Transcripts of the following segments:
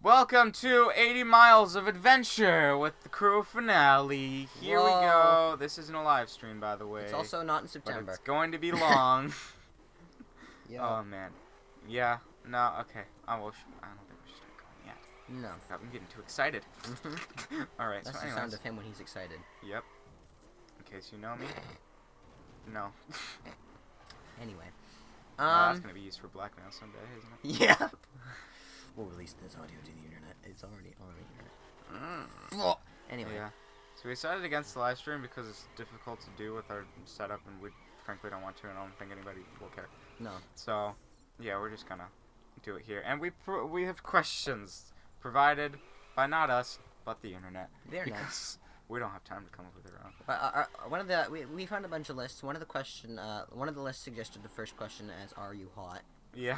Welcome to 80 Miles of Adventure with the crew finale. Here we go. This isn't a live stream, by the way. It's also not in September. But it's going to be long. Yeah. Oh, man. Yeah. No, okay. I don't think we should start going yet. No. I'm getting too excited. Alright, That's so the anyways. sound of him when he's excited. Yep. In case you know me. No. Anyway. That's going to be used for blackmail someday, isn't it? Yeah. We'll release this audio to the internet. It's already on the internet. Anyway. Yeah. So we decided against the live stream because it's difficult to do with our setup, and we frankly don't want to, and I don't think anybody will care. No. So, yeah, we're just gonna do it here, and we have questions provided by not us, but the internet. The internet. Because we don't have time to come up with our own. One of the we found a bunch of lists. One of the lists suggested the first question as "Are you hot?" Yeah.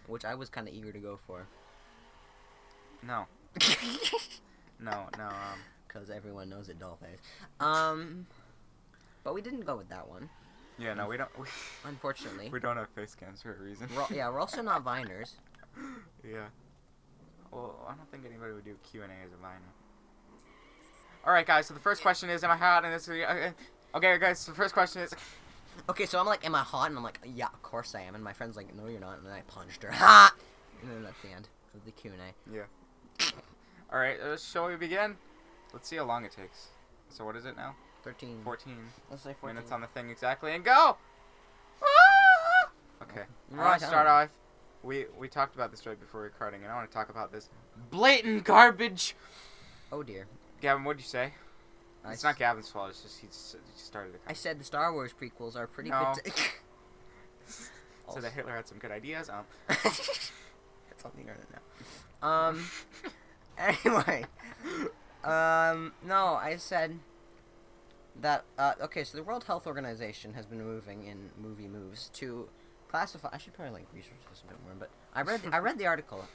Which I was kind of eager to go for. No. No. Because everyone knows it, dollface. But we didn't go with that one. Yeah, no, we don't. Unfortunately. We don't have face cams for a reason. We're also not Viners. Yeah. Well, I don't think anybody would do Q&A as a Viner. Alright, guys, so the first question is, am I hot? And this okay, guys, so the first question is... Okay, so I'm like, am I hot? And I'm like, yeah, of course I am. And my friend's like, no, you're not. And then I punched her. Ha! And then that's the end of the Q&A. Yeah. Alright, shall we begin? Let's see how long it takes. So what is it now? 13. 14. Let's say 14. Minutes on the thing exactly, and go! Ah! Okay. I want to start off. We talked about this right before recording, and I want to talk about this blatant garbage. Oh dear. Gavin, what'd you say? It's not Gavin's fault. It's just he started it. I said the Star Wars prequels are pretty No. good. So that Hitler had some good ideas. It's on the internet now. Anyway. No, I said that, okay, so the World Health Organization has been moving in movie moves to classify, I should probably, like, research this a bit more, but I read the article,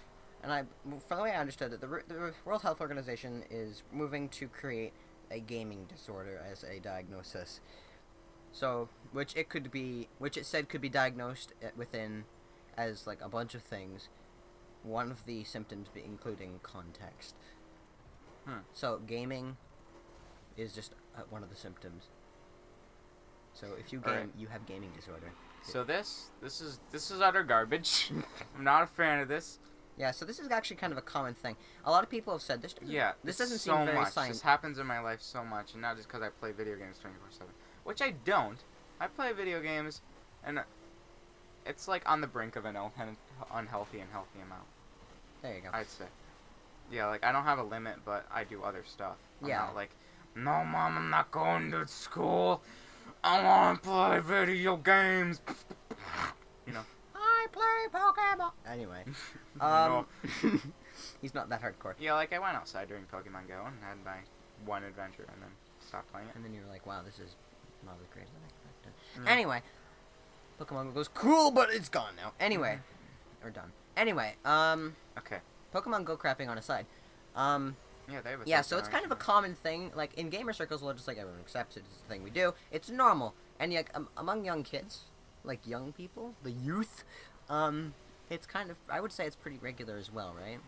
and from the way I understood it, the World Health Organization is moving to create a gaming disorder as a diagnosis. So, which it said could be diagnosed within, as, like, a bunch of things, one of the symptoms including context. So, gaming is just one of the symptoms. So, if you game, you have gaming disorder. So this is utter garbage. I'm not a fan of this. Yeah, so this is actually kind of a common thing. A lot of people have said this. Yeah, this doesn't so seem very much. scientific. This happens in my life so much, and not just because I play video games 24/7, which I don't. I play video games, and it's like on the brink of an unhealthy and healthy amount. There you go. I'd say. Yeah, like, I don't have a limit, but I do other stuff. I'm Yeah. not like, no, Mom, I'm not going to school. I want to play video games. You know. I play Pokemon. Anyway. No. He's not that hardcore. Yeah, like, I went outside during Pokemon Go and had my one adventure and then stopped playing it. And then you were like, wow, this is not as great as I expected. Yeah. Anyway. Pokemon Go goes, cool, but it's gone now. Anyway. We're done. Anyway, Okay. Pokemon Go crapping on a side. Yeah, they have a Yeah, so it's kind of a common thing. Like, in gamer circles, we'll just, like, everyone accepts it. It's the thing we do. It's normal. And, like, among young kids, like, young people, the youth, it's kind of, I would say it's pretty regular as well, right?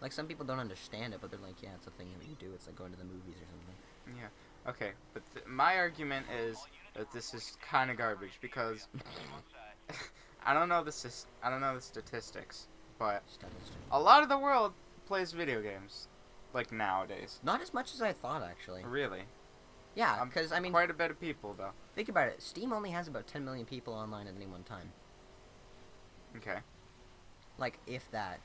Like, some people don't understand it, but they're like, yeah, it's a thing that you do. It's like going to the movies or something. Yeah. Okay, but my argument is that this is kind of garbage because I don't know the statistics, but a lot of the world plays video games, like, nowadays. Not as much as I thought, actually. Really? Yeah, because, I mean... Quite a bit of people, though. Think about it. Steam only has about 10 million people online at any one time. Okay. Like, if that.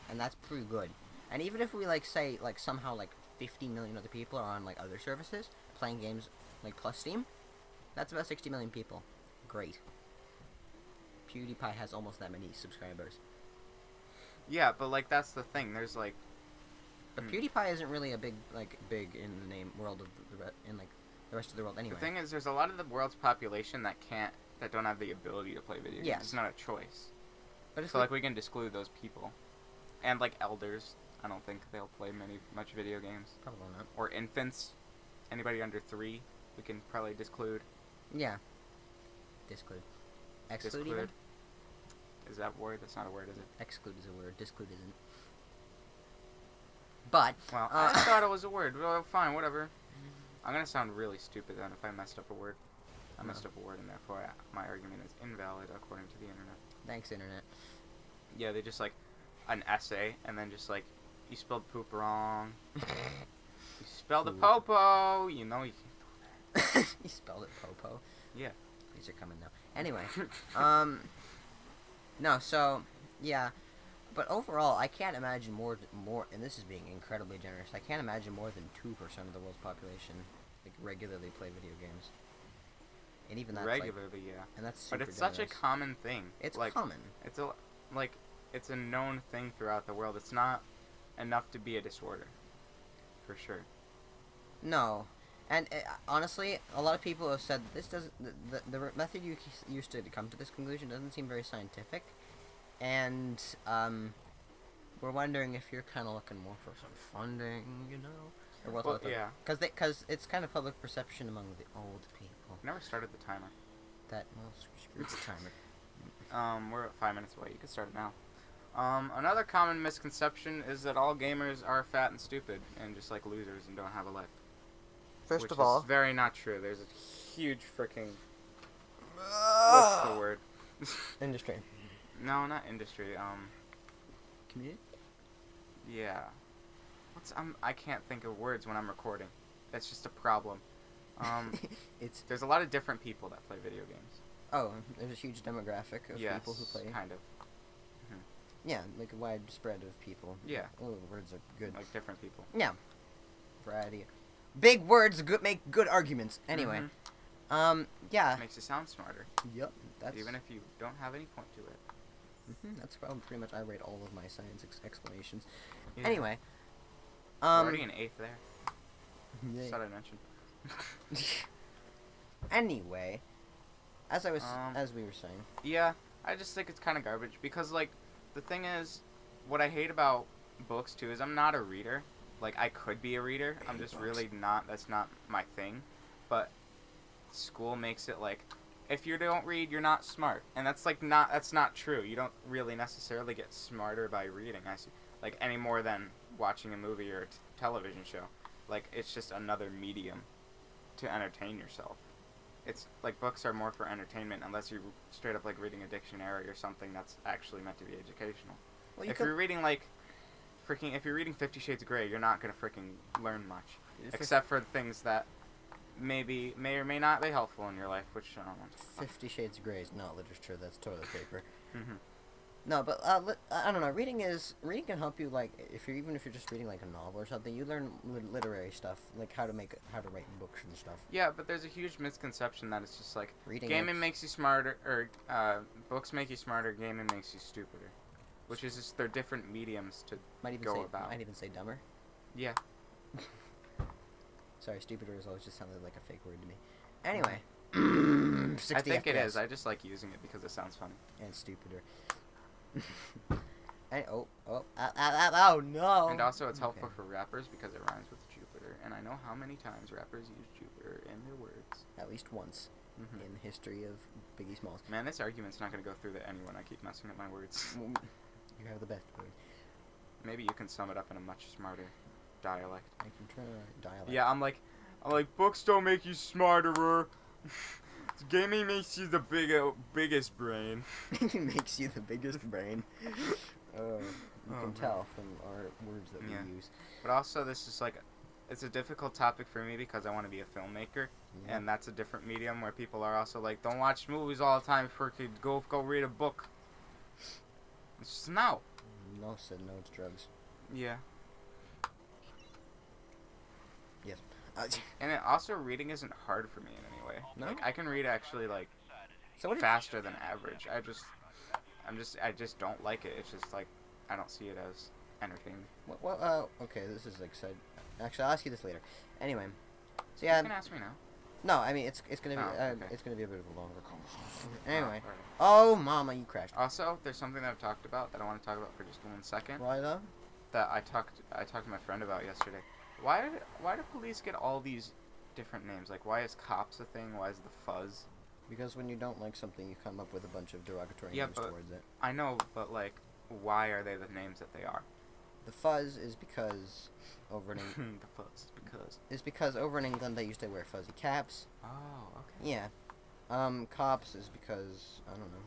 And that's pretty good. And even if we, like, say, like, somehow, like, 50 million other people are on, like, other services, playing games, like, plus Steam, that's about 60 million people. Great. PewDiePie has almost that many subscribers. Yeah, but, like, that's the thing. There's, like... But PewDiePie isn't really a big in the world of the rest of the world anyway. The thing is, there's a lot of the world's population that don't have the ability to play video games. Yes. It's not a choice. But So, like, we can exclude those people. And, like, elders. I don't think they'll play much video games. Probably not. Or infants. Anybody under 3, we can probably disclude. Yeah. Disclude. Exclude even? Is that a word? That's not a word, is it? Exclude is a word. Disclude isn't. But Well, I thought it was a word. Well, fine, whatever. I'm gonna sound really stupid then if I messed up a word. I messed up a word, and therefore my argument is invalid according to the internet. thanks, internet. Yeah, they just like an essay, and then just like you spelled poop wrong. You spelled a popo. You know you. You spelled it popo. Yeah. These are coming now. Anyway, no, so yeah, but overall, I can't imagine more, and this is being incredibly generous. I can't imagine more than 2% of the world's population like regularly play video games, and even that's regularly, yeah. and that's super But it's such a generous. common thing. It's like, common. It's a like it's a known thing throughout the world. It's not enough to be a disorder, for sure. No. And honestly, a lot of people have said this doesn't. The method you used to come to this conclusion doesn't seem very scientific, and we're wondering if you're kind of looking more for some funding, you know, or what? Well, yeah. Because it's kind of public perception among the old people. Never started the timer. That screw the timer. We're at 5 minutes away. You can start it now. Another common misconception is that all gamers are fat and stupid and just like losers and don't have a life. First Which of all, is very not true. There's a huge freaking what's the word? industry. No, not industry. Community. Yeah. I can't think of words when I'm recording. That's just a problem. There's a lot of different people that play video games. Oh, there's a huge demographic of people who play. Kind of. Yeah, like a wide spread of people. Yeah. Oh, words are good. Like different people. Yeah. Variety. Big words make good arguments. Anyway. Yeah. Makes you sound smarter. Yep. That's even if you don't have any point to it. That's probably pretty much I rate all of my science explanations. Yeah. Anyway. We're already in 8th there. Yeah. Thought I mentioned. Anyway, as we were saying. Yeah, I just think it's kind of garbage because like the thing is, what I hate about books too is I'm not a reader. Like I could be a reader. I'm just really not. That's not my thing. But school makes it like if you don't read, you're not smart, and that's not true. You don't really necessarily get smarter by reading. Like any more than watching a movie or a television show. Like it's just another medium to entertain yourself. It's like books are more for entertainment unless you're straight up like reading a dictionary or something that's actually meant to be educational. Well, if you're reading like if you're reading 50 Shades of Grey, you're not gonna freaking learn much, except for things that may or may not be helpful in your life, which I don't know. 50 Shades of Grey is not literature. That's toilet paper. Mm-hmm. No, but I don't know. Reading can help you. Like if you're just reading like a novel or something, you learn literary stuff, like how to write books and stuff. Yeah, but there's a huge misconception that it's just like gaming makes you smarter, or books make you smarter, gaming makes you stupider, which is just they're different mediums to go about. Might even say dumber. Yeah. Sorry, stupider has always just sounded like a fake word to me. Anyway, 60 I think FPS. it is. I just like using it because it sounds funny. And stupider. Oh no! And also, it's helpful for rappers because it rhymes with Jupiter, and I know how many times rappers use Jupiter in their words. At least once in the history of Biggie Smalls. Man, this argument's not going to go through to anyone. I keep messing up my words. You have the best word. Maybe you can sum it up in a much smarter dialect. I can try dialect. Yeah, I'm like, books don't make you smarter. Gaming makes you the biggest brain. It makes you the biggest brain. You can tell from our words that we use. But also, this is like, it's a difficult topic for me because I want to be a filmmaker, and that's a different medium where people are also like, don't watch movies all the time, freaking go read a book. It's just no. No said no to drugs. Yeah. Yes. And also, reading isn't hard for me in any way. No? Like, I can read actually like faster than average. I just don't like it. It's just like I don't see it as entertainment. Well, okay, this is like side. Actually, I'll ask you this later. Anyway, so yeah. You can ask me now. No, I mean it's gonna be okay. it's gonna be a bit of a longer conversation. Anyway. Right. Oh, mama, you crashed. Also, there's something that I've talked about that I want to talk about for just 1 second. Why though? That I talked to my friend about yesterday. Why do police get all these different names? Like, why is cops a thing? Why is the fuzz? Because when you don't like something, you come up with a bunch of derogatory names towards it. I know, but like, why are they the names that they are? The fuzz is because over in The fuzz over in England they used to wear fuzzy caps. Oh, okay. Yeah. Cops is because I don't know.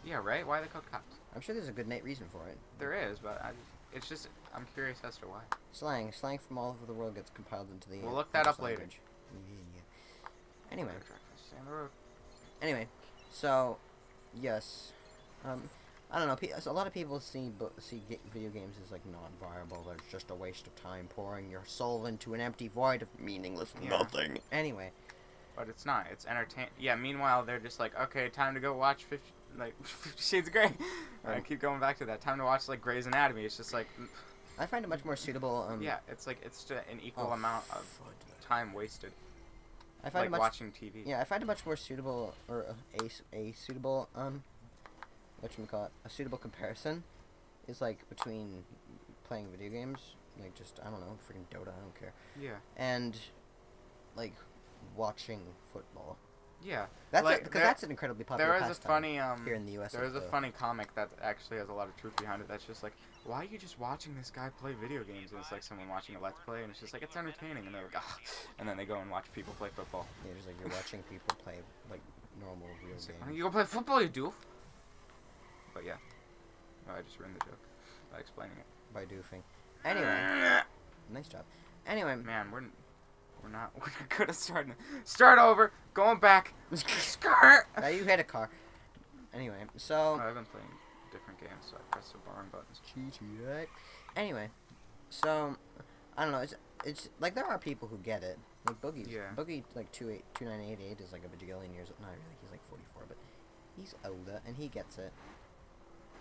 Yeah, right? Why are they called cops? I'm sure there's a good reason for it. There is, but it's just, I'm curious as to why. Slang from all over the world gets compiled into the. We'll look that up later. Language. Yeah. Anyway. Stay on the road. Anyway, so yes, I don't know. A lot of people see video games as like non-viable. They're just a waste of time, pouring your soul into an empty void of meaningless nothing. Anyway, but it's not. It's entertain. Yeah. Meanwhile, they're just like, okay, time to go watch 50 Shades of Grey. I keep going back to that. Time to watch like Grey's Anatomy. It's just like. I find it much more suitable. Yeah, it's like it's an equal amount of time wasted. I find like watching TV. Yeah, I find it much more suitable, or a suitable a suitable comparison is like between playing video games, like just I don't know, freaking Dota, I don't care. Yeah. And like watching football. Yeah. That's like, because that's an incredibly popular pastime. There is a funny here in the U.S. There is a funny comic that actually has a lot of truth behind it. That's just like, why are you just watching this guy play video games? And it's like someone watching a Let's Play, and it's just like it's entertaining. And they're like, ah, and then they go and watch people play football. Yeah, just like you're watching people play like normal real games. Like, you go play football, you doof. But yeah, I just ruined the joke by explaining it. By doofing. Anyway, nice job. Anyway, man, we're not good at starting. Start over. Going back. Skirt. You hit a car. Anyway, so. I've been playing different games, so I press the borrowing buttons. Right. Anyway, so I don't know. It's like there are people who get it. Like Boogie. Yeah. Boogie like 2988 is like a bajillion years. Not really. He's like 44, but he's older and he gets it.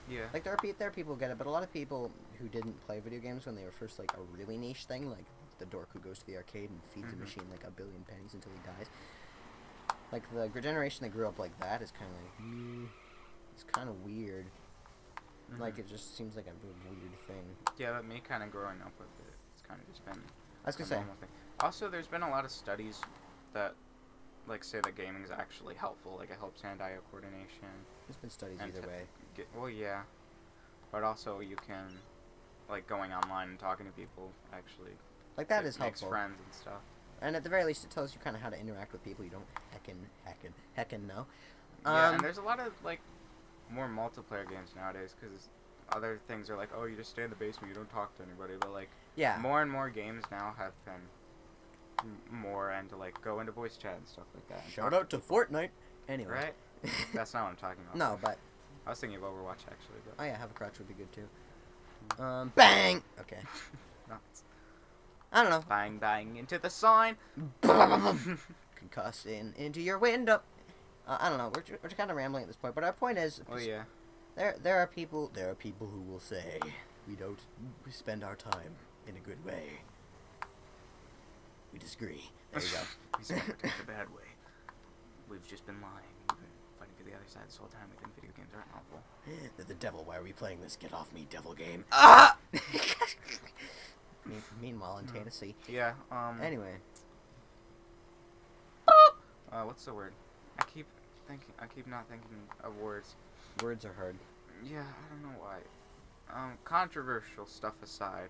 Yeah. Like there are people who get it, but a lot of people who didn't play video games when they were first like a really niche thing, like the dork who goes to the arcade and feeds a machine like a billion pennies until he dies. Like the generation that grew up like that is kind of like, it's kind of weird. Like it just seems like a weird thing. Yeah, but me kind of growing up with it, it's kind of just been. I was gonna say. Thing. Also, there's been a lot of studies that, like, say that gaming is actually helpful. Like, it helps hand-eye coordination. There's been studies either way. Well, yeah, but also you can, like, going online and talking to people actually. Like that is helpful. Makes friends and stuff. And at the very least, it tells you kind of how to interact with people you don't heckin' know. Yeah, and there's a lot of like more multiplayer games nowadays because other things are like, oh, you just stay in the basement, you don't talk to anybody. But like, yeah, more and more games now have been more into like go into voice chat and stuff like that. Shout out to Fortnite. Anyway, right? That's not what I'm talking about. No, but I was thinking of Overwatch actually. But oh yeah, Have a Crotch would be good too. Bang. Okay. I don't know. Bang, bang into the sign. Concussing into your window. I don't know. We're kind of rambling at this point, but our point is. Oh yeah. There are people who will say we don't spend our time in a good way. We disagree. There you go. We spend it the bad way. We've just been lying. We've been fighting for the other side this whole time. We think video games aren't helpful. They're the devil. Why are we playing this? Get off me, devil game. Ah! Meanwhile, in Tennessee. Yeah. Anyway. What's the word? I keep not thinking of words. Words are hard. Yeah, I don't know why. Controversial stuff aside.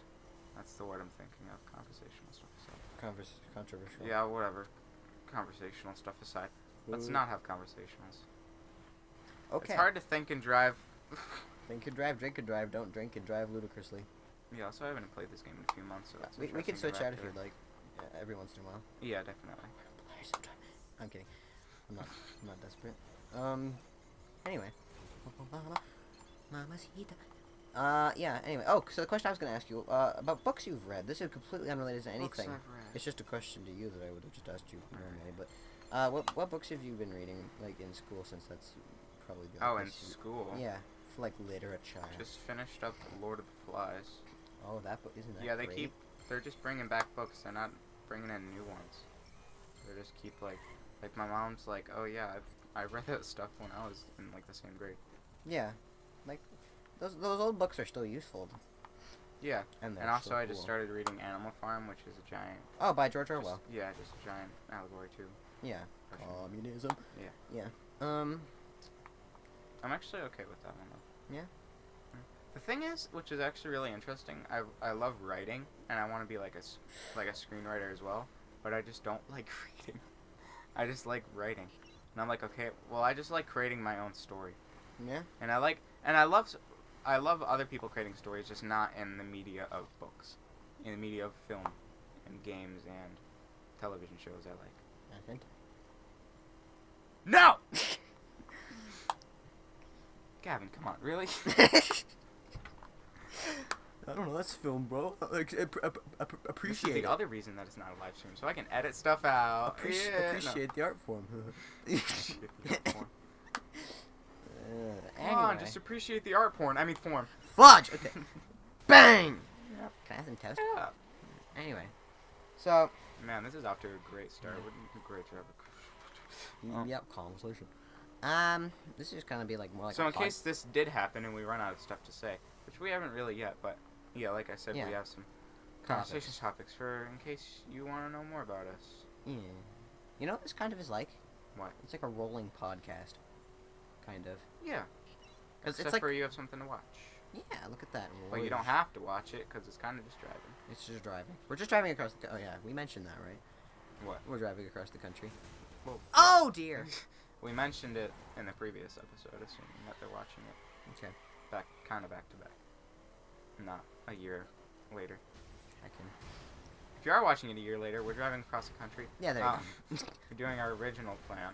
That's the word I'm thinking of. Conversational stuff aside. Controversial. Yeah, whatever. Conversational stuff aside. Let's not have conversationals. Okay. It's hard to think and drive. Think and drive, drink and drive. Don't drink and drive ludicrously. Yeah, also I haven't played this game in a few months, so it's we can switch out if you'd like, every once in a while. Yeah, definitely. I'm kidding. I'm not desperate. Anyway. Yeah, anyway. Oh, so the question I was going to ask you, about books you've read. This is completely unrelated to anything. Books I've read. It's just a question to you that I would have just asked you normally, but, what books have you been reading, like, in school, since that's probably the Oh, in school? Yeah, for, like, literature. Just finished up Lord of the Flies. Oh, that book, isn't that Yeah, great? they're just bringing back books, they're not bringing in new ones. They just keep, like my mom's like, oh yeah, I read that stuff when I was in, like, the same grade. Yeah, like, those old books are still useful. Yeah, and also I cool. just started reading Animal Farm, which is a giant... Oh, by George Orwell. Yeah, just a giant allegory, too. Yeah. Communism. Yeah. Yeah. I'm actually okay with that one, though. Yeah? The thing is, which is actually really interesting, I love writing, and I want to be like a screenwriter as well, but I just don't like reading. I just like writing. And I'm like, okay, well, I just like creating my own story. Yeah. And I love other people creating stories, just not in the media of books. In the media of film and games and television shows I like. I think. No! Gavin, come on, really? I don't know, that's film, bro. This is the other reason that it's not a live stream, so I can edit stuff out. Appreciate the art form. Appreciate the art form. Come Anyway. on, just appreciate the art porn. I mean form. Fudge! Okay. Bang! Yep. Can I have some toast? Yeah. Anyway. So. Man, this is off to a great start. Wouldn't be great to have a... Yep, conversation. This is gonna be like more like. So in case this did happen and we run out of stuff to say, which we haven't really yet, but yeah, like I said, we have some conversation topics for in case you want to know more about us. Yeah. You know what this kind of is like? What? It's like a rolling podcast. Kind of. Yeah. Except Except for you have something to watch. Yeah, look at that. But you don't have to watch it because it's kind of just driving. It's just driving. We're just driving across the. Oh yeah, we mentioned that, right? What? We're driving across the country. Well, oh dear. We mentioned it in the previous episode, assuming that they're watching it. Okay. Kind of back to back. Not a year later. I can. If you are watching it a year later, we're driving across the country. Yeah, there you go. We're doing our original plan,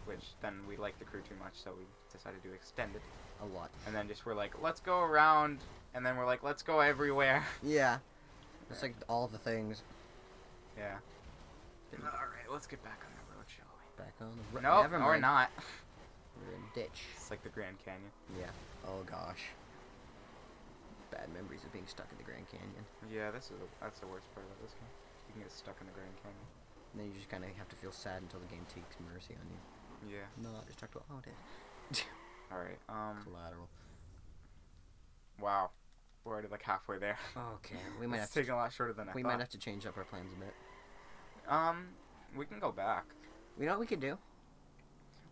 which then we liked the crew too much, so we decided to extend it. A lot. And then just we're like, let's go around, and then we're like, let's go everywhere. Yeah. It's like all the things. Yeah. Alright, let's get back on the road, shall we? Back on the road. No, Never or mind. not. We're in a ditch. It's like the Grand Canyon. Yeah. Oh gosh. Bad memories of being stuck in the Grand Canyon. Yeah, that's the worst part about this game. You can get stuck in the Grand Canyon. And then you just kind of have to feel sad until the game takes mercy on you. Yeah. No, destructible. Oh, it is. Alright, Collateral. Wow. We're already like halfway there. Okay, we might have It's taking a lot shorter than I we thought. might have to change up our plans a bit. We can go back. You know what we could do?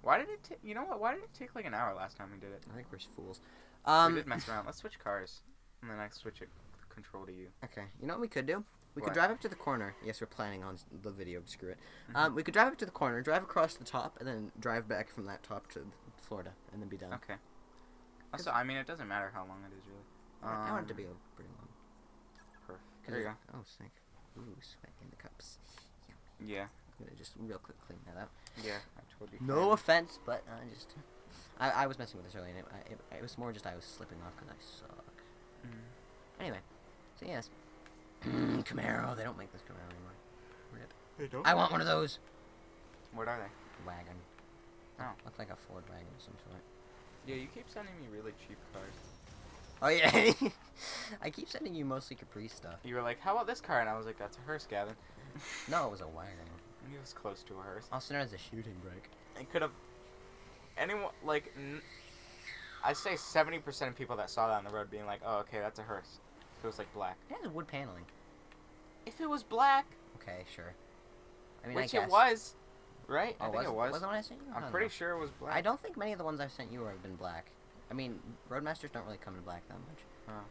Why did it you know what? Why did it take like an hour last time we did it? I think we're fools. We did mess around. Let's switch cars. And then I switch it control to you. Okay, you know what we could do? We What? could drive up to the corner. Yes, we're planning on the video. Screw it. Mhm. We could drive up to the corner, drive across the top, and then drive back from that top to Florida, and then be done. Okay. Also, I mean, it doesn't matter how long it is, really. I want it to be pretty long. Perfect. There you go. Oh, sick. Ooh, sweat in the cups. Yeah. I'm gonna just real quick clean that up. Yeah, I told you. No offense, but I was messing with this earlier, and it was more just I was slipping off because I suck. Mm. Anyway, so yes. Camaro, they don't make this Camaro anymore. Rip. They don't? I want one of those. What are they? Wagon. Oh. Looks like a Ford wagon of some sort. Yeah, you keep sending me really cheap cars. Oh yeah, I keep sending you mostly Capri stuff. You were like, how about this car? And I was like, that's a hearse, Gavin. No, it was a wagon. It was close to a hearse. Also known as a shooting brake. It could have... Anyone, like... I'd say 70% of people that saw that on the road being like, oh, okay, that's a hearse. If it was, like, black. It has wood paneling. If it was black... Okay, sure. I mean, Which I guess. it was, right? Oh, I think it was. Was the one I sent you? I'm pretty sure it was black. I don't think many of the ones I've sent you have been black. I mean, Roadmasters don't really come in black that much. Oh.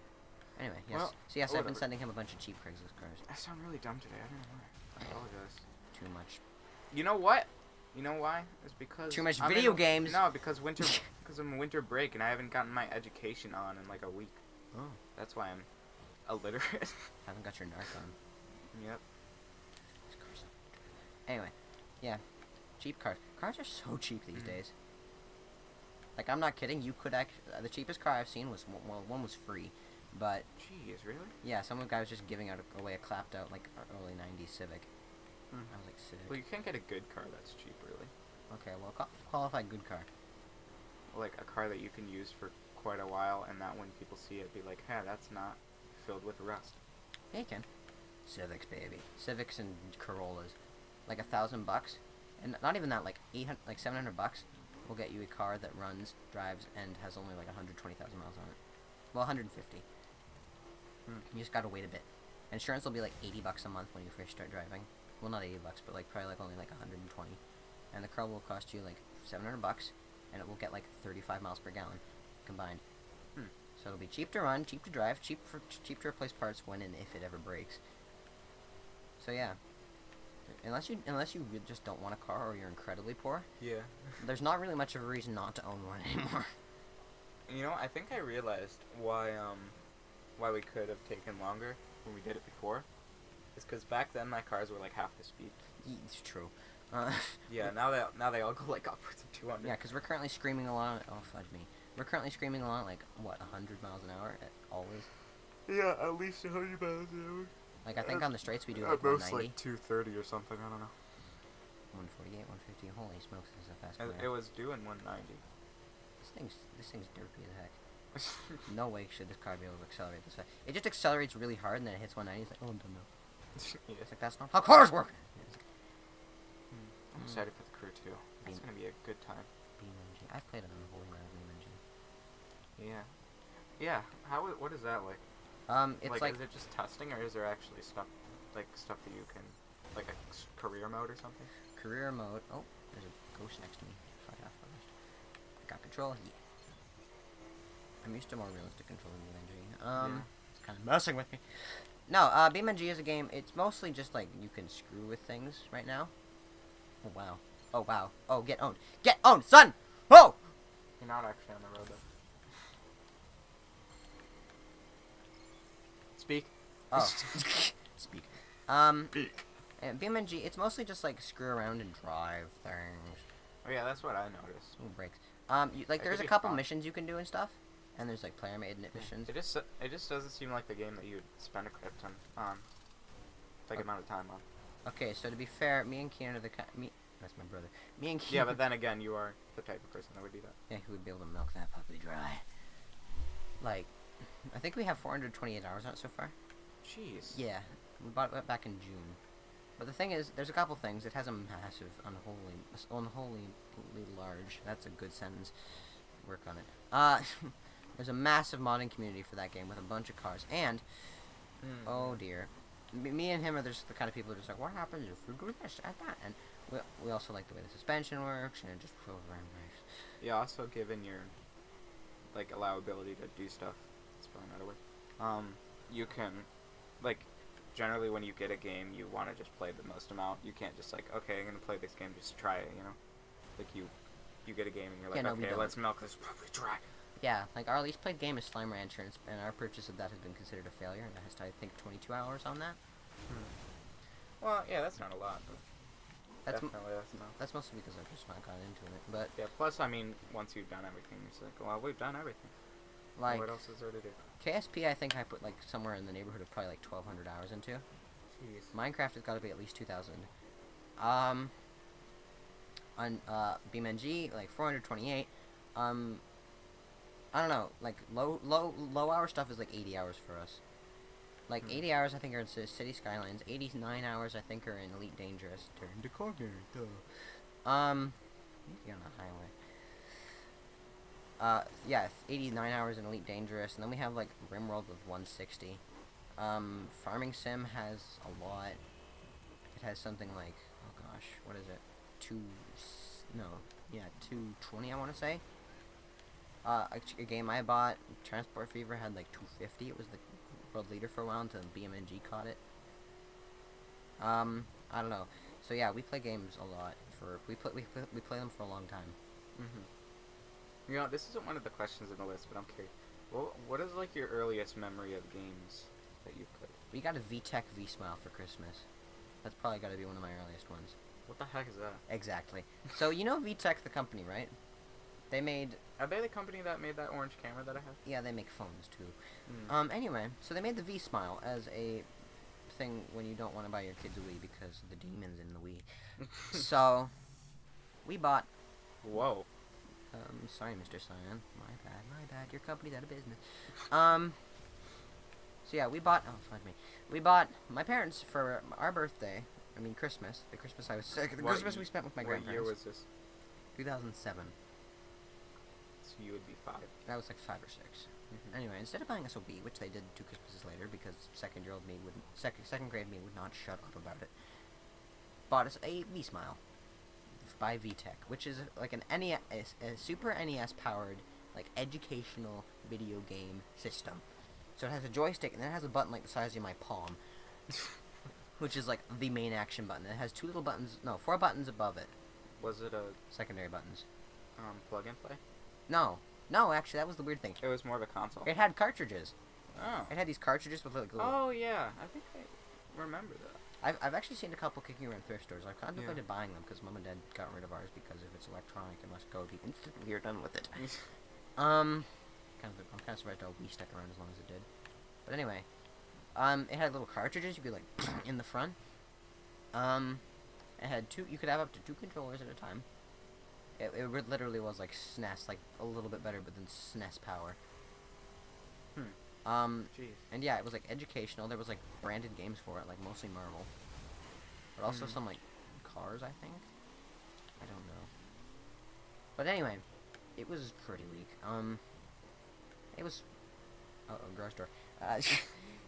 Anyway, yes. Well, so yes, I've been whatever. sending him a bunch of cheap Craigslist cars. I sound really dumb today. I don't know why. I apologize. Too much. You know what? You know why? It's because... Too much I'm video in, games. No, because I'm winter break and I haven't gotten my education on in like a week. Oh. That's why I'm illiterate. Haven't got your narc on. Yep. These cars are- Anyway, yeah. Cheap cars. Cars are so cheap these days. Like, I'm not kidding. You could actually... the cheapest car I've seen was... Well, one was free. But, Jeez, really? yeah, some guy was just giving away a clapped out, like, early 90s Civic. Hmm. I was like, sick. Well, you can't get a good car that's cheap, really. Okay, well, qualified good car. Like a car that you can use for quite a while, and that when people see it, be like, hey, that's not filled with rust. Yeah, you can. Civics, baby. Civics and Corollas. Like $1,000, and not even that. Like 800, like $700 will get you a car that runs, drives, and has only like 120,000 miles on it. Well, 150. You just gotta wait a bit. Insurance will be like $80 a month when you first start driving. Well, not $80, but like probably like only like 120. And the car will cost you like $700, and it will get like 35 miles per gallon combined. So it'll be cheap to run, cheap to drive, cheap to replace parts when and if it ever breaks. So yeah, unless you just don't want a car or you're incredibly poor, Yeah. there's not really much of a reason not to own one anymore. You know, I think I realized why we could have taken longer when we did it before. It's because back then my cars were like half the speed. It's true. Yeah, now they all go like upwards of 200. Yeah, because we're currently screaming along. Oh fudge me! We're currently screaming along like what 100 miles an hour always. Yeah, at least 100 miles an hour. Like I think on the straights we do like at most 190. like 230 or something. I don't know. 148, 150. Holy smokes, this is a fast car. It was doing 190. This thing's derpy as heck. No way should this car be able to accelerate this fast. It just accelerates really hard and then it hits 190. It's like, oh, I'm done now. Yeah. It's like, that's not how cars work! I'm excited for the crew too. It's gonna be a good time. BeamNG. I've played it on the Holy Man of BeamNG. Yeah. Yeah. What is that like? It's like is it just testing or is there actually stuff that you can, like a career mode or something? career mode. Oh, there's a ghost next to me. Fuck off first. Got control? Yeah. I'm used to more realistic control than BeamNG. Yeah. It's kind of messing with me. No, BeamNG is a game. It's mostly just like you can screw with things right now. Oh wow. Oh wow. Oh, get owned. Get owned, son! Oh! You're not actually on the road though. Speak. Oh. Speak. Speak. And BeamNG, it's mostly just like screw around and drive things. Oh yeah, that's what I noticed. Ooh, brakes. Like It there's could a be couple fun. missions you can do and stuff, and there's like player-made missions. It just doesn't seem like the game that you'd spend a crap ton on, like amount of time on. Okay, so to be fair, me and Keenan are the that's my brother. Me and Keenan. Yeah, but then again, you are the type of person that would do that. Yeah, who would be able to milk that puppy dry? Like, I think we have 428 hours on it so far. Jeez. Yeah, we bought it back in June. But the thing is, there's a couple things. It has a massive, unholy large. That's a good sentence. Work on it. There's a massive modding community for that game with a bunch of cars. And, oh dear, me and him are just the kind of people who are just like, what happens if we do this at that? And we also like the way the suspension works, and it just feels very nice. Yeah, also given your, like, allowability to do stuff, it's probably not a word, you can, like, generally when you get a game, you want to just play the most amount. You can't just, like, okay, I'm going to play this game just to try it, you know? Like, you get a game and you're like, Yeah, no, we okay, don't. let's milk this puppy dry. Yeah, like our least played game is Slime Rancher, and our purchase of that has been considered a failure, and it has, I think, 22 hours on that. Well, yeah, that's not a lot, but That's that's enough. that's mostly because I've just not gotten into it. But Yeah, plus, I mean, once you've done everything, it's like, well, we've done everything. like What else is there to do? KSP, I think I put like somewhere in the neighborhood of probably like 1,200 hours into. Jeez. Minecraft has got to be at least 2,000. On BeamNG, like 428. I don't know, like low hour stuff is like 80 hours for us. Like 80 hours I think are in City Skylines. 89 hours I think are in Elite Dangerous. Turn the corner, duh. You're on the highway. Yeah, 89 hours in Elite Dangerous, and then we have like RimWorld with 160. Farming Sim has a lot. It has something like, oh gosh, what is it? 220 I want to say. A game I bought, Transport Fever, had like 250. It was the world leader for a while until BeamNG caught it. I don't know. So yeah, we play games a lot. We play them for a long time. You know, this isn't one of the questions in the list, but I'm curious. What is like your earliest memory of games that you've played? We got a VTech V-Smile for Christmas. That's probably got to be one of my earliest ones. What the heck is that? Exactly. So you know VTech, the company, right? They made. Are they the company that made that orange camera that I have? Yeah, they make phones too. Mm. Anyway, so they made the V-Smile as a thing when you don't want to buy your kids a Wii because the demon's in the Wii. So we bought. Whoa. Sorry, Mr. Cyan. My bad. Your company's out of business. So yeah, we bought. Oh, fuck me. We bought my parents for our birthday. I mean Christmas. The Christmas I was sick. The Christmas we spent with my grandparents. What year was this? 2007. So you would be 5. That was like 5 or 6. Anyway, instead of buying us a Wii, which they did 2 Christmases later because second grade me would not shut up about it, bought us a V-Smile by VTech, which is like an NES, a Super NES powered like educational video game system. So it has a joystick, and then it has a button like the size of my palm, which is like the main action button. It has 4 buttons above it. Was it a Secondary buttons. plug and play? No, actually, that was the weird thing. It was more of a console. It had cartridges. Oh. It had these cartridges with like little... Oh yeah, I think I remember that. I've actually seen a couple kicking around thrift stores. I've contemplated buying them because Mom and Dad got rid of ours because if it's electronic, it must go deep. We're done with it. I'm kind of surprised our Wii stuck around as long as it did. But anyway, it had little cartridges you could like in the front. It had you could have up to 2 controllers at a time. It literally was like SNES, like a little bit better, but than SNES power. Jeez. And yeah, it was like educational. There was like branded games for it, like mostly Marvel, but also some like cars, I think. I don't know. But anyway, it was pretty weak. It was garage door.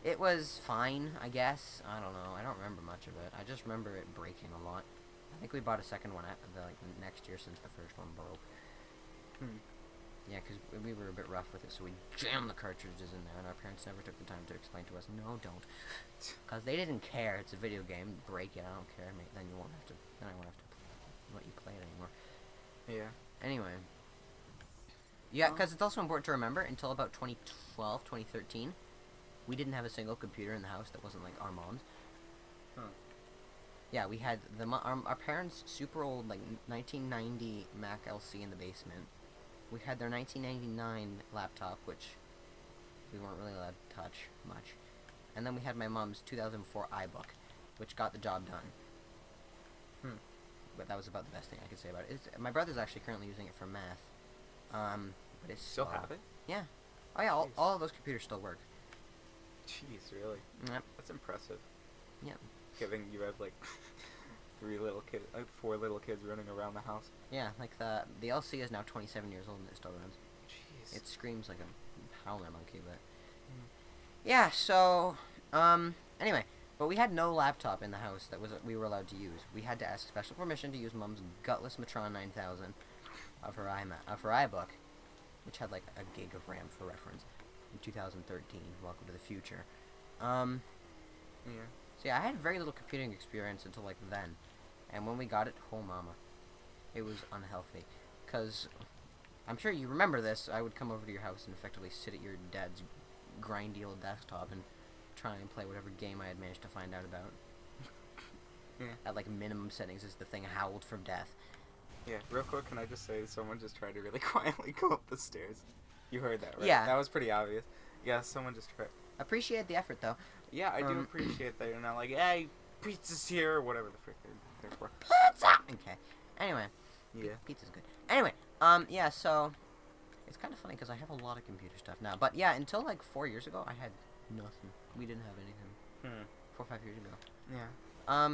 It was fine, I guess. I don't know. I don't remember much of it. I just remember it breaking a lot. I think we bought a second one the next year since the first one broke. Yeah, because we were a bit rough with it, so we jammed the cartridges in there, and our parents never took the time to explain to us, no, don't. Because they didn't care. It's a video game. Break it. I don't care, mate. Then I won't have to let you play it anymore. Yeah. Anyway. Yeah, because it's also important to remember, until about 2012, 2013, we didn't have a single computer in the house that wasn't, like, our mom's. Yeah, we had our parents' super old, like, 1990 Mac LC in the basement. We had their 1999 laptop, which we weren't really allowed to touch much. And then we had my mom's 2004 iBook, which got the job done. But that was about the best thing I could say about it. My brother's actually currently using it for math. But it's Still have it? Yeah. Oh yeah, all of those computers still work. Jeez, really? Yep. That's impressive. Yep. Given you have like 4 little kids running around the house. Yeah, like the LC is now 27 years old and it still runs. Jeez. It screams like a howler monkey, but yeah. So anyway, but we had no laptop in the house that we were allowed to use. We had to ask special permission to use Mom's gutless Matron 9000 of her iBook, which had like a gig of RAM for reference. In 2013, welcome to the future. Yeah. So yeah, I had very little computing experience until like then, and when we got it, oh mama, it was unhealthy. Cause I'm sure you remember this. I would come over to your house and effectively sit at your dad's grindy old desktop and try and play whatever game I had managed to find out about. Yeah. At like minimum settings, as the thing howled for death. Yeah. Real quick, can I just say someone just tried to really quietly go up the stairs? You heard that, right? Yeah. That was pretty obvious. Yeah. Someone just tried. Appreciate the effort though. Yeah, I do appreciate that you're not like, hey, pizza's here, or whatever the frick they're for. Pizza! Okay. Anyway. Yeah. Pizza's good. Anyway, yeah, so it's kind of funny because I have a lot of computer stuff now. But yeah, until like 4 years ago, I had nothing. We didn't have anything. 4 or 5 years ago. Yeah.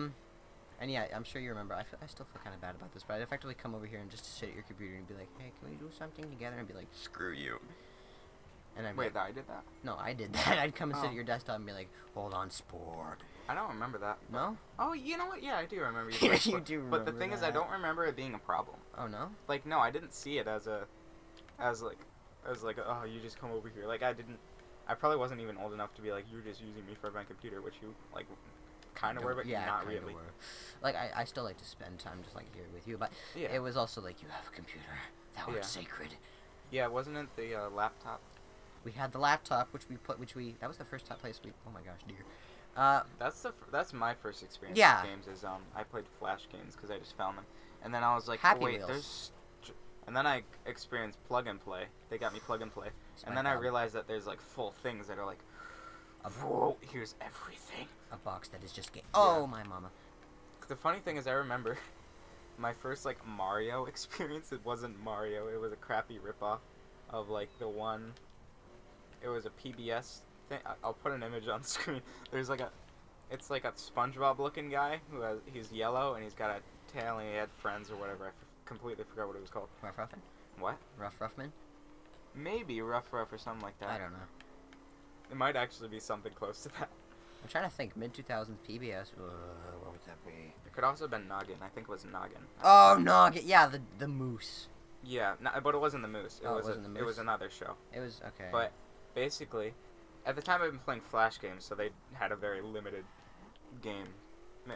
And yeah, I'm sure you remember. I still feel kind of bad about this, but I'd effectively come over here and just sit at your computer and be like, hey, can we do something together? And be like, screw you. And I'd be Wait, like, I did that? no, I did that. I'd come and sit at your desktop and be like, hold on, Spore. I don't remember that. No? Oh, you know what? Yeah, I do remember. Yeah, you do remember But the thing is, I don't remember it being a problem. Oh, no? Like, no, I didn't see it as like, oh, you just come over here. Like, I probably wasn't even old enough to be like, you're just using me for my computer, which you, like, kind of were, but yeah, not kinda really. were. Like, I still like to spend time just, like, here with you, but Yeah. it was also like, you have a computer. Thou art sacred. Yeah, wasn't it the laptop? We had the laptop, that was the first place oh my gosh, dear. That's my first experience Yeah. with games is, I played Flash games because I just found them. And then I was like, Happy wait, Wheels. and then I experienced Plug and Play. They got me Plug and Play. And then I realized that there's, like, full things that are like, whoa, here's everything. A box that is just game. Oh, my mama. The funny thing is, I remember my first, like, Mario experience. It wasn't Mario. It was a crappy ripoff of, like, the one. It was a PBS thing. I'll put an image on screen. There's, like, it's like a SpongeBob-looking guy he's yellow and he's got a tail and he had friends or whatever. I completely forgot what it was called. Rough Ruffin? What? Rough Ruffman? Maybe Rough or something like that. I don't know. It might actually be something close to that. I'm trying to think. Mid-2000s PBS. What would that be? It could also have been Noggin. I think it was Noggin. Oh, Noggin. Yeah, the moose. Yeah, no, but it wasn't the Moose. Oh, it wasn't the It was Moose? another show. It was okay. But basically, at the time I've been playing Flash games, so they had a very limited game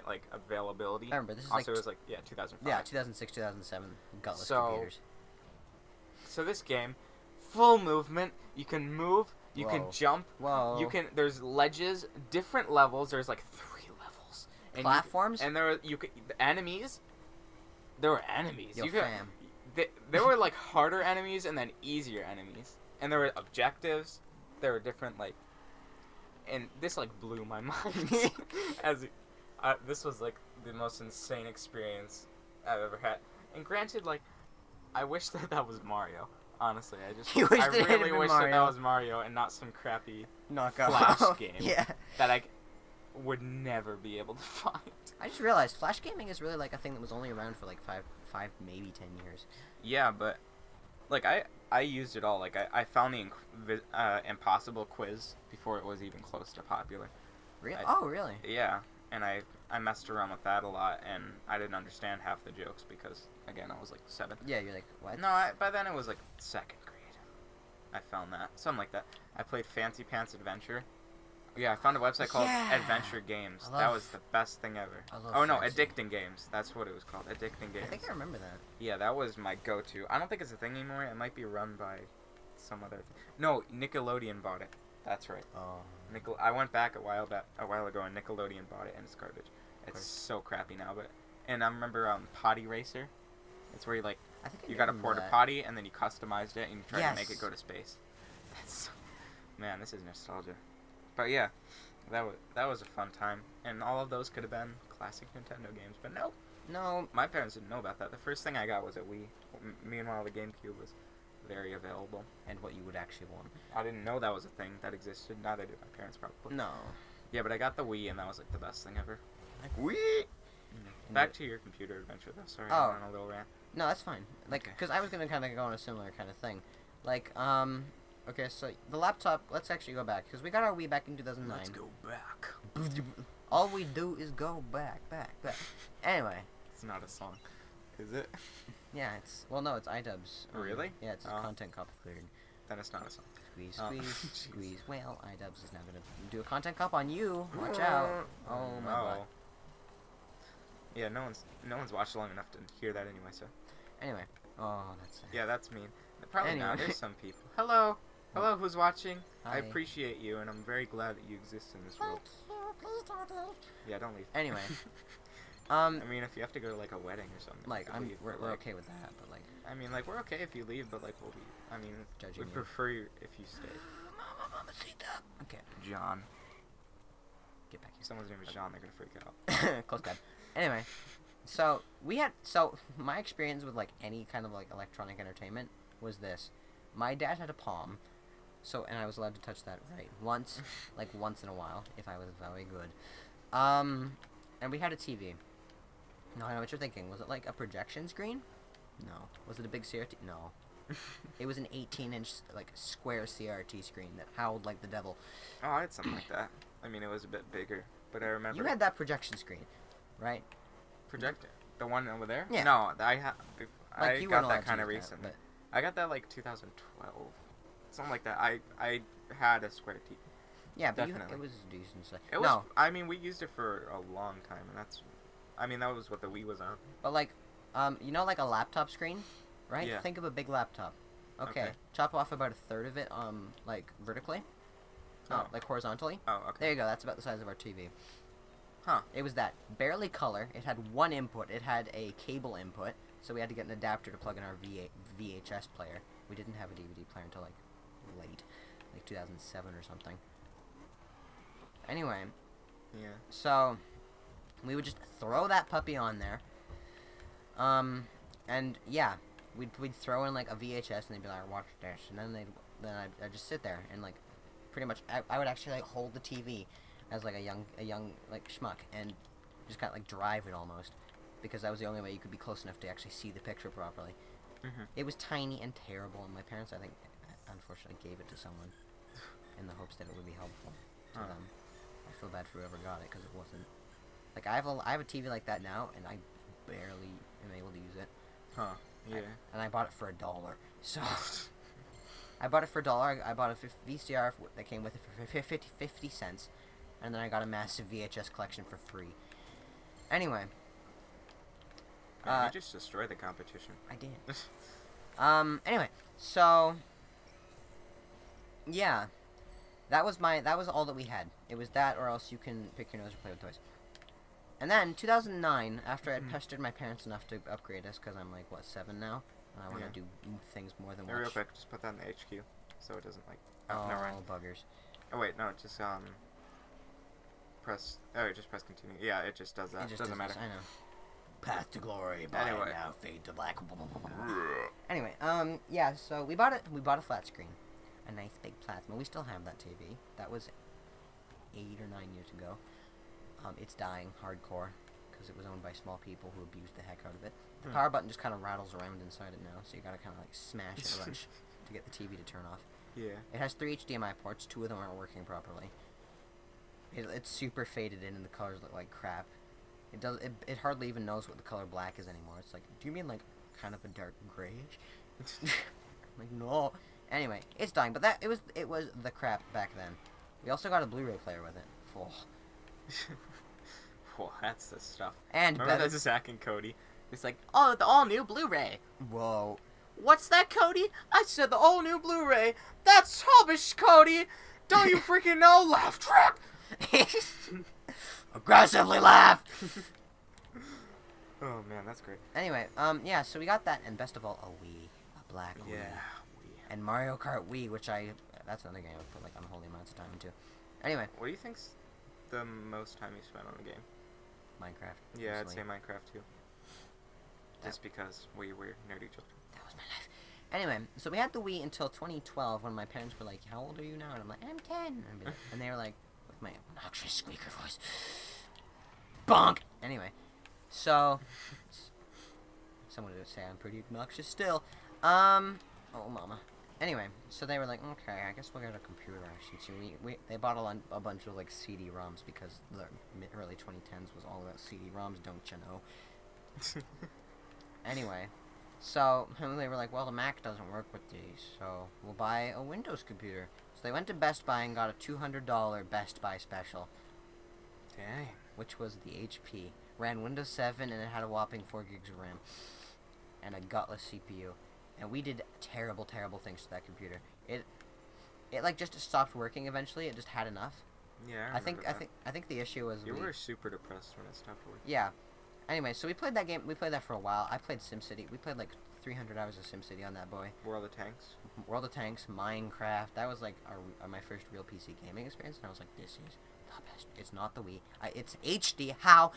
like availability. I remember this is Also, like it was like 2005. yeah, 2006, 2007, gutless So- computers. So this game, full movement. You can move. You Whoa. can jump. Whoa. You can. There's ledges, different levels. There's like 3 levels. And Platforms? and there were the enemies. There were enemies. Yo, You could, fam. there were like harder enemies and then easier enemies, and there were objectives. There were different like, and this like blew my mind. This was like the most insane experience I've ever had. And granted, like, I wish that was Mario. Honestly, You wish I that it had really been wish Mario. that was Mario and not some crappy Knockoff. Flash game. Yeah. that I would never be able to find. I just realized Flash gaming is really like a thing that was only around for like five, maybe 10 years. Yeah, but like I used it all. Like I found the impossible quiz before it was even close to popular. Really? I- Oh, really? Yeah, and I messed around with that a lot, and I didn't understand half the jokes because again I was like 7. Yeah, you're like, what? No, by then it was like 2nd grade. I found that something like that. I played Fancy Pants Adventure. Yeah, I found a website called Yeah. Adventure Games. I That love- was the best thing ever. I love Oh no, Fancy. Addicting Games. That's what it was called. Addicting Games. I think I remember that. Yeah, that was my go-to. I don't think it's a thing anymore. It might be run by some other thing. No, Nickelodeon bought it. That's right. Oh. I went back a while ago, and Nickelodeon bought it, and it's garbage. It's course. so crappy now. And I remember Potty Racer. It's where you like I think I you do got a remember porta that. potty, and then you customized it, and you tried to make Yes. it go to space. That's man, this is nostalgia. But yeah, that was a fun time, and all of those could have been classic Nintendo games. But no, No. my parents didn't know about that. The first thing I got was a Wii. Meanwhile, the GameCube was very available. And what you would actually want. I didn't know that was a thing that existed. Neither did my parents probably. No. Yeah, but I got the Wii, and that was like the best thing ever. Like, Wii! Back to your computer adventure, though. Sorry, Oh. I went on a little rant. No, that's fine. Like, Okay. because I was gonna kind of go on a similar kind of thing. Like, okay, so the laptop. Let's actually go back because we got our Wii back in 2009. Let's go back. All we do is go back. Anyway, It's not a song, is it? yeah, it's no, it's iDubbbz. Really? Yeah, it's Oh. content cop cleared. Then it's not a song. Squeeze, Oh. squeeze, Jeez. squeeze. Well, iDubbbz is now gonna do a content cop on you. Watch out! Oh my god. Yeah, no one's watched long enough to hear that anyway. So Anyway, oh, that's sad. yeah, that's mean. Probably not. Anyway. There's some people. Hello, who's watching? I Hi. appreciate you, and I'm very glad that you exist in this world. Yeah, don't leave. Anyway, I mean, if you have to go to like a wedding or something, like you could leave, we're but, like, okay with that, but like, I mean, like we're okay if you leave, but like we'll be. I mean, Judging we'd you. prefer you if you stay. okay, John. get back If someone's name is John, they're gonna freak out. here. Close tab. Anyway, so my experience with like any kind of like electronic entertainment was this. My dad had a Palm, and I was allowed to touch that once in a while if I was very good. And we had a TV. Now I know what you're thinking. Was it like a projection screen? No. Was it a big CRT? No. It was an 18-inch like square CRT screen that howled like the devil. Oh, I had something like that. I mean, it was a bit bigger, but I remember. You had that projection screen, right? projector. The one over there? Yeah. No, I Like, you got weren't allowed that to kind of use that, recently. I got that like 2012, something like that. I had a square TV. Yeah, but Definitely. it was decent stuff. It was. No, I mean, we used it for a long time, and that's. I mean, that was what the Wii was on. but like, you know, like a laptop screen, right? Yeah. Think of a big laptop. Okay. Okay. Chop off about a third of it, like vertically. Oh. Like horizontally. Oh, okay. There you go. That's about the size of our TV. Huh. It was that barely color. It had one input. It had a cable input, so we had to get an adapter to plug in our VHS player. We didn't have a DVD player until like late, like 2007 or something. Anyway, Yeah. so we would just throw that puppy on there. And yeah, we'd throw in like a VHS and they'd be like, watch this, and then I'd just sit there and like pretty much I would actually like hold the TV as like a young like schmuck and just kind of like drive it almost, because that was the only way you could be close enough to actually see the picture properly. Mhm. It was tiny and terrible, and my parents, I think, unfortunately gave it to someone in the hopes that it would be helpful to Huh. them. I feel bad for whoever got it because it wasn't. Like I have a TV like that now, and I barely am able to use it. Huh. Yeah. And I bought it for $1. So I bought it for $1. I bought a VCR that came with it for 50 cents, and then I got a massive VHS collection for free. Anyway. Man, you just destroyed the competition. I did. Anyway, so yeah, that was all that we had. It was that, or else you can pick your nose or play with toys. And then 2009, after I had pestered my parents enough to upgrade us, because I'm like, what, 7 now? And I want to do things more than Hey, watch. real quick, just put that in the HQ, so it doesn't like. Oh, never mind. buggers. Oh wait, no, just press. Oh, just press continue. Yeah, it just does that. It just doesn't matter. I know. Path to glory, but Anyway. now fade to black. Anyway, yeah. So we bought it. We bought a flat screen, a nice big plasma. We still have that TV. That was 8 or 9 years ago. It's dying hardcore because it was owned by small people who abused the heck out of it. The power button just kind of rattles around inside it now, so you gotta kind of like smash it a bunch to get the TV to turn off. Yeah. It has 3 HDMI ports. 2 of them aren't working properly. It's super faded in, and the colors look like crap. It hardly even knows what the color black is anymore. It's like, do you mean like kind of a dark grayish? Like, no. Anyway, it's dying, but it was the crap back then. We also got a Blu-ray player with it. Oh. Well, that's the stuff. And remember that's Zach and Cody. It's like, oh, the all-new Blu-ray. Whoa. What's that, Cody? I said the all-new Blu-ray. That's rubbish, Cody. Don't you freaking know? Laugh track. Aggressively laugh. Oh man, that's great. Anyway, yeah, so we got that, and best of all, a Wii, a black Wii, and Mario Kart Wii, which that's another game I put like unholy amounts of time into. Anyway, what do you think's the most time you spent on a game? Minecraft. Yeah, mostly. I'd say Minecraft too. Just because we were nerdy children. That was my life. Anyway, so we had the Wii until 2012 when my parents were like, "How old are you now?" And I'm like, "I'm 10." And they were like, with my obnoxious squeaker voice, "Bonk." Anyway, so someone would say I'm pretty obnoxious still. Oh, mama. Anyway, so they were like, "Okay, I guess we'll get a computer." Actually, so they bought a bunch of like CD-ROMs because the early 2010s was all about CD-ROMs, don't you know? Anyway, so they were like, well, the Mac doesn't work with these, so we'll buy a Windows computer. So they went to Best Buy and got a $200 Best Buy special. Dang. Which was the HP. Ran Windows 7 and it had a whopping 4 gigs of RAM. And a gutless CPU. And we did terrible, terrible things to that computer. It like just stopped working eventually. It just had enough. Yeah, I think the issue was you were super depressed when it stopped working. Yeah. Anyway, so we played that game. We played that for a while. I played SimCity. We played like 300 hours of SimCity on that boy. World of Tanks. World of Tanks, Minecraft. That was like my first real PC gaming experience, and I was like, this is the best. It's not the Wii. It's HD. How?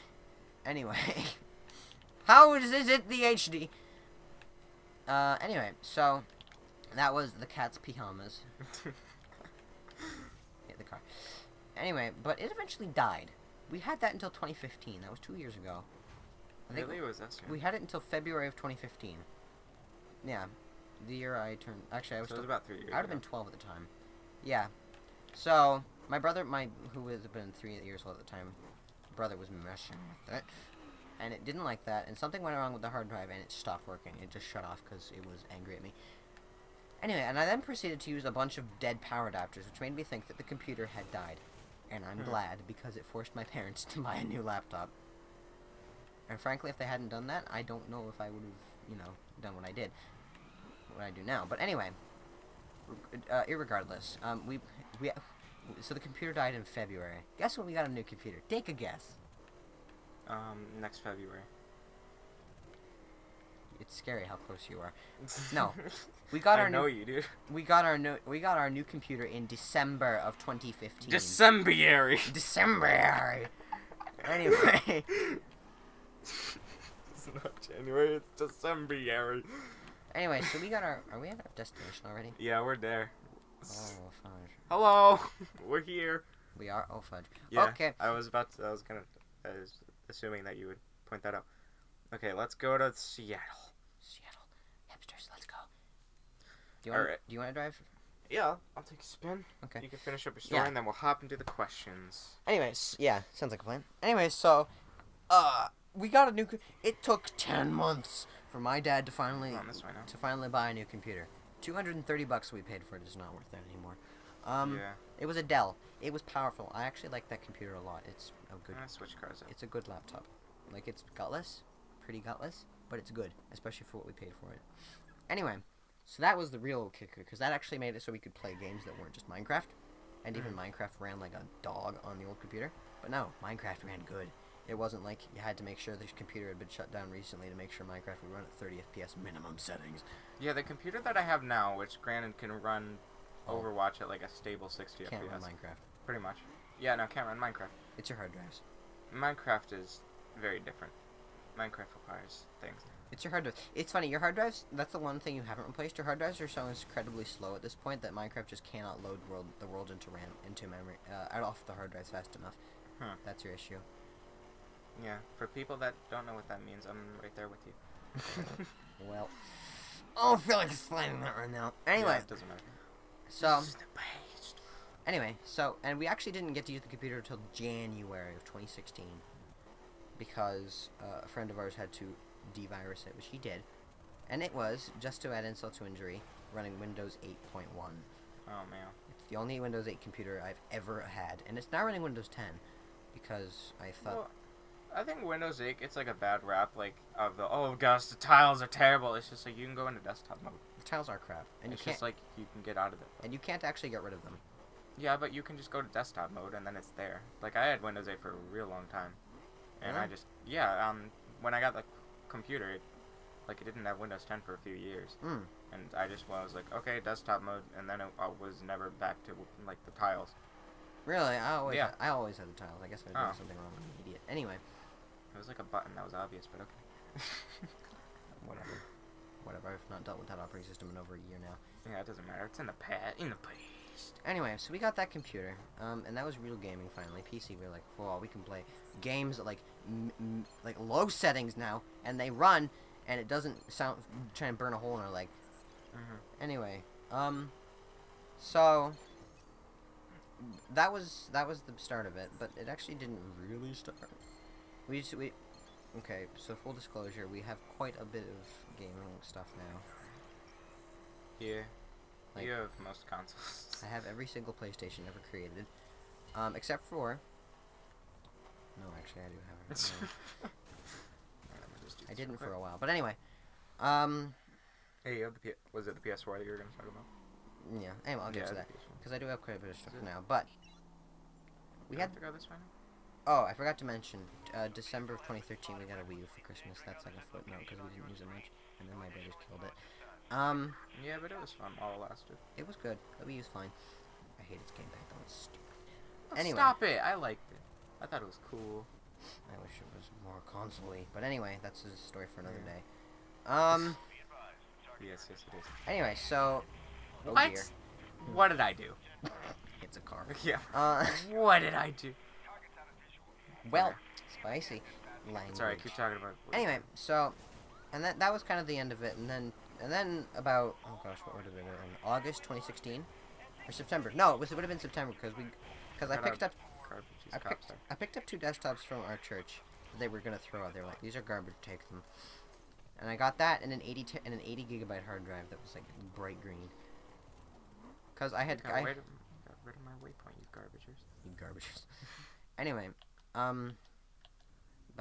Anyway, how is it the HD? Anyway, so that was the cat's pajamas. Hit the car. Anyway, but it eventually died. We had that until 2015. That was 2 years ago. I think really? Was that soon? we had it until February of 2015. Yeah, the year I turned. Actually, I was. So it was about 3 years. I would have been 12 at the time. Yeah. So my brother, who would have been 3 years old at the time, brother was messing with it, and it didn't like that. And something went wrong with the hard drive, and it stopped working. It just shut off because it was angry at me. Anyway, and I then proceeded to use a bunch of dead power adapters, which made me think that the computer had died. And I'm glad, because it forced my parents to buy a new laptop. And frankly, if they hadn't done that, I don't know if I would have, done what I did. What I do now. But anyway, irregardless, so the computer died in February. Guess when we got a new computer? Take a guess. Next February. It's scary how close you are. No. We got our know you, dude. We got our new computer in December of 2015. December-ary. December. Anyway. It's not January, it's December-ary. Anyway, so we got are we at our destination already? Yeah, we're there. Oh, fudge. Hello, we're here. We are? Oh, fudge. Yeah, Okay. I was assuming that you would point that out. Okay, let's go to Seattle. Seattle. Hipsters, let's go. Do you want to drive? Yeah, I'll take a spin. Okay. You can finish up your story, and then we'll hop into the questions. Anyways, yeah, sounds like a plan. Anyways, so, we got a new. It took 10 months for my dad to finally This way now. buy a new computer. $230 we paid for it is not worth it anymore. Yeah. It was a Dell. It was powerful. I actually like that computer a lot. It's a good. Switch cars up. It's a good laptop. Like, it's gutless, pretty gutless, but it's good, especially for what we paid for it. Anyway, so that was the real kicker, because that actually made it so we could play games that weren't just Minecraft, and even Minecraft ran like a dog on the old computer. But no, Minecraft ran good. It wasn't like you had to make sure the computer had been shut down recently to make sure Minecraft would run at 30 FPS minimum settings. Yeah, the computer that I have now, which granted can run Overwatch at like a stable 60 Can't FPS. run Minecraft. Pretty much. Yeah, no, can't run Minecraft. It's your hard drives. Minecraft is very different. Minecraft requires things. It's your hard drive. It's funny, your hard drives, that's the one thing you haven't replaced. Your hard drives are so incredibly slow at this point that Minecraft just cannot load the world into RAM, into memory, out off the hard drives fast enough. That's your issue. Yeah, for people that don't know what that means, I'm right there with you. Well, I don't feel like explaining that right now. Anyway. Yeah, it doesn't matter. So, This is the best. anyway, and we actually didn't get to use the computer until January of 2016. Because a friend of ours had to devirus it, which he did. And it was, just to add insult to injury, running Windows 8.1. Oh, man. It's the only Windows 8 computer I've ever had. And it's now running Windows 10. Because I thought... Well, I think Windows 8 gets like a bad rap, like, of the, oh gosh, the tiles are terrible. It's just like, you can go into desktop mode. The tiles are crap. And It's you can't, just like, you can get out of it. and you can't actually get rid of them. Yeah, but you can just go to desktop mode and then it's there. Like, I had Windows 8 for a real long time. And I just, when I got the computer, it didn't have Windows 10 for a few years. And I was like, okay, desktop mode, and then it was never back to, like, the tiles. Really? I always Yeah. had the tiles. I guess I was doing something wrong. I'm an idiot. Anyway. It was like a button that was obvious, but okay. Whatever. I've not dealt with that operating system in over a year now. Yeah, it doesn't matter. It's in the past. Anyway, so we got that computer, and that was real gaming finally. PC, we were like, wow, we can play games at like low settings now, and they run, and it doesn't sound trying to burn a hole in our leg. Anyway, so that was the start of it, but it actually didn't really start. Okay, so full disclosure, we have quite a bit of gaming stuff now. Yeah. Like, you have most consoles. I have every single PlayStation ever created, except for... No, actually, I do have it. I didn't for a while, but anyway. Hey, you have was it the PS4 that you were going to talk about? Yeah, anyway, I'll get to that, because I do have quite a bit of stuff now, but... We had... to go this way now? Oh, I forgot to mention, December of 2013, we got a Wii U for Christmas. That's like a footnote, because we didn't use it much, and then my brothers killed it. Yeah, but it was fun while it lasted. It was good. The Wii U's fine. I hate its gamepad though. It's stupid. Oh, Anyway. Stop it! I liked it. I thought it was cool. I wish it was more console-y. But anyway, that's a story for another day. Yes, it is. Anyway, so... Oh What? dear. What did I do? It's a car. Yeah. What did I do? Well, spicy language. Sorry, keep talking about... Anyway, so... And that was kind of the end of it, and then about, oh gosh, what would have been in August 2016 or September? No, it would have been September because I picked up 2 desktops from our church that they were gonna throw out. They were like, these are garbage, take them. And I got that and an 80 gigabyte hard drive that was like bright green. Cause I had got rid of my waypoint, you garbagers. You garbagers. Anyway, by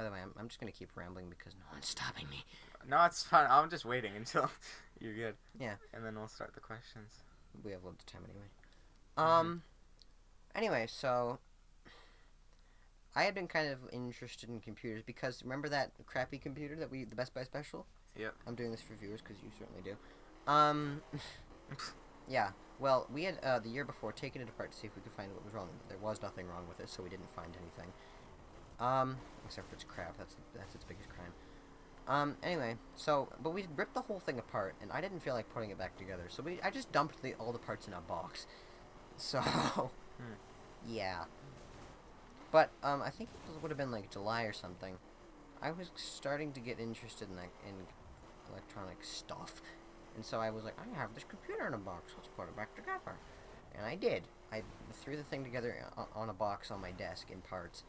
the way, I'm just gonna keep rambling because no one's stopping me. No, it's fine. I'm just waiting until you're good. Yeah. And then we'll start the questions. We have loads of time anyway. Anyway, so I had been kind of interested in computers because remember that crappy computer that the Best Buy special? Yep. I'm doing this for viewers because you certainly do. Yeah. Well, we had the year before taken it apart to see if we could find what was wrong. There was nothing wrong with it, so we didn't find anything. Except for its crap. That's its biggest crime. Anyway, so, but we ripped the whole thing apart, and I didn't feel like putting it back together, so I just dumped all the parts in a box. So, yeah. But, I think it would have been like July or something. I was starting to get interested in electronic stuff, and so I was like, I have this computer in a box, let's put it back together. And I did. I threw the thing together on a box on my desk in parts,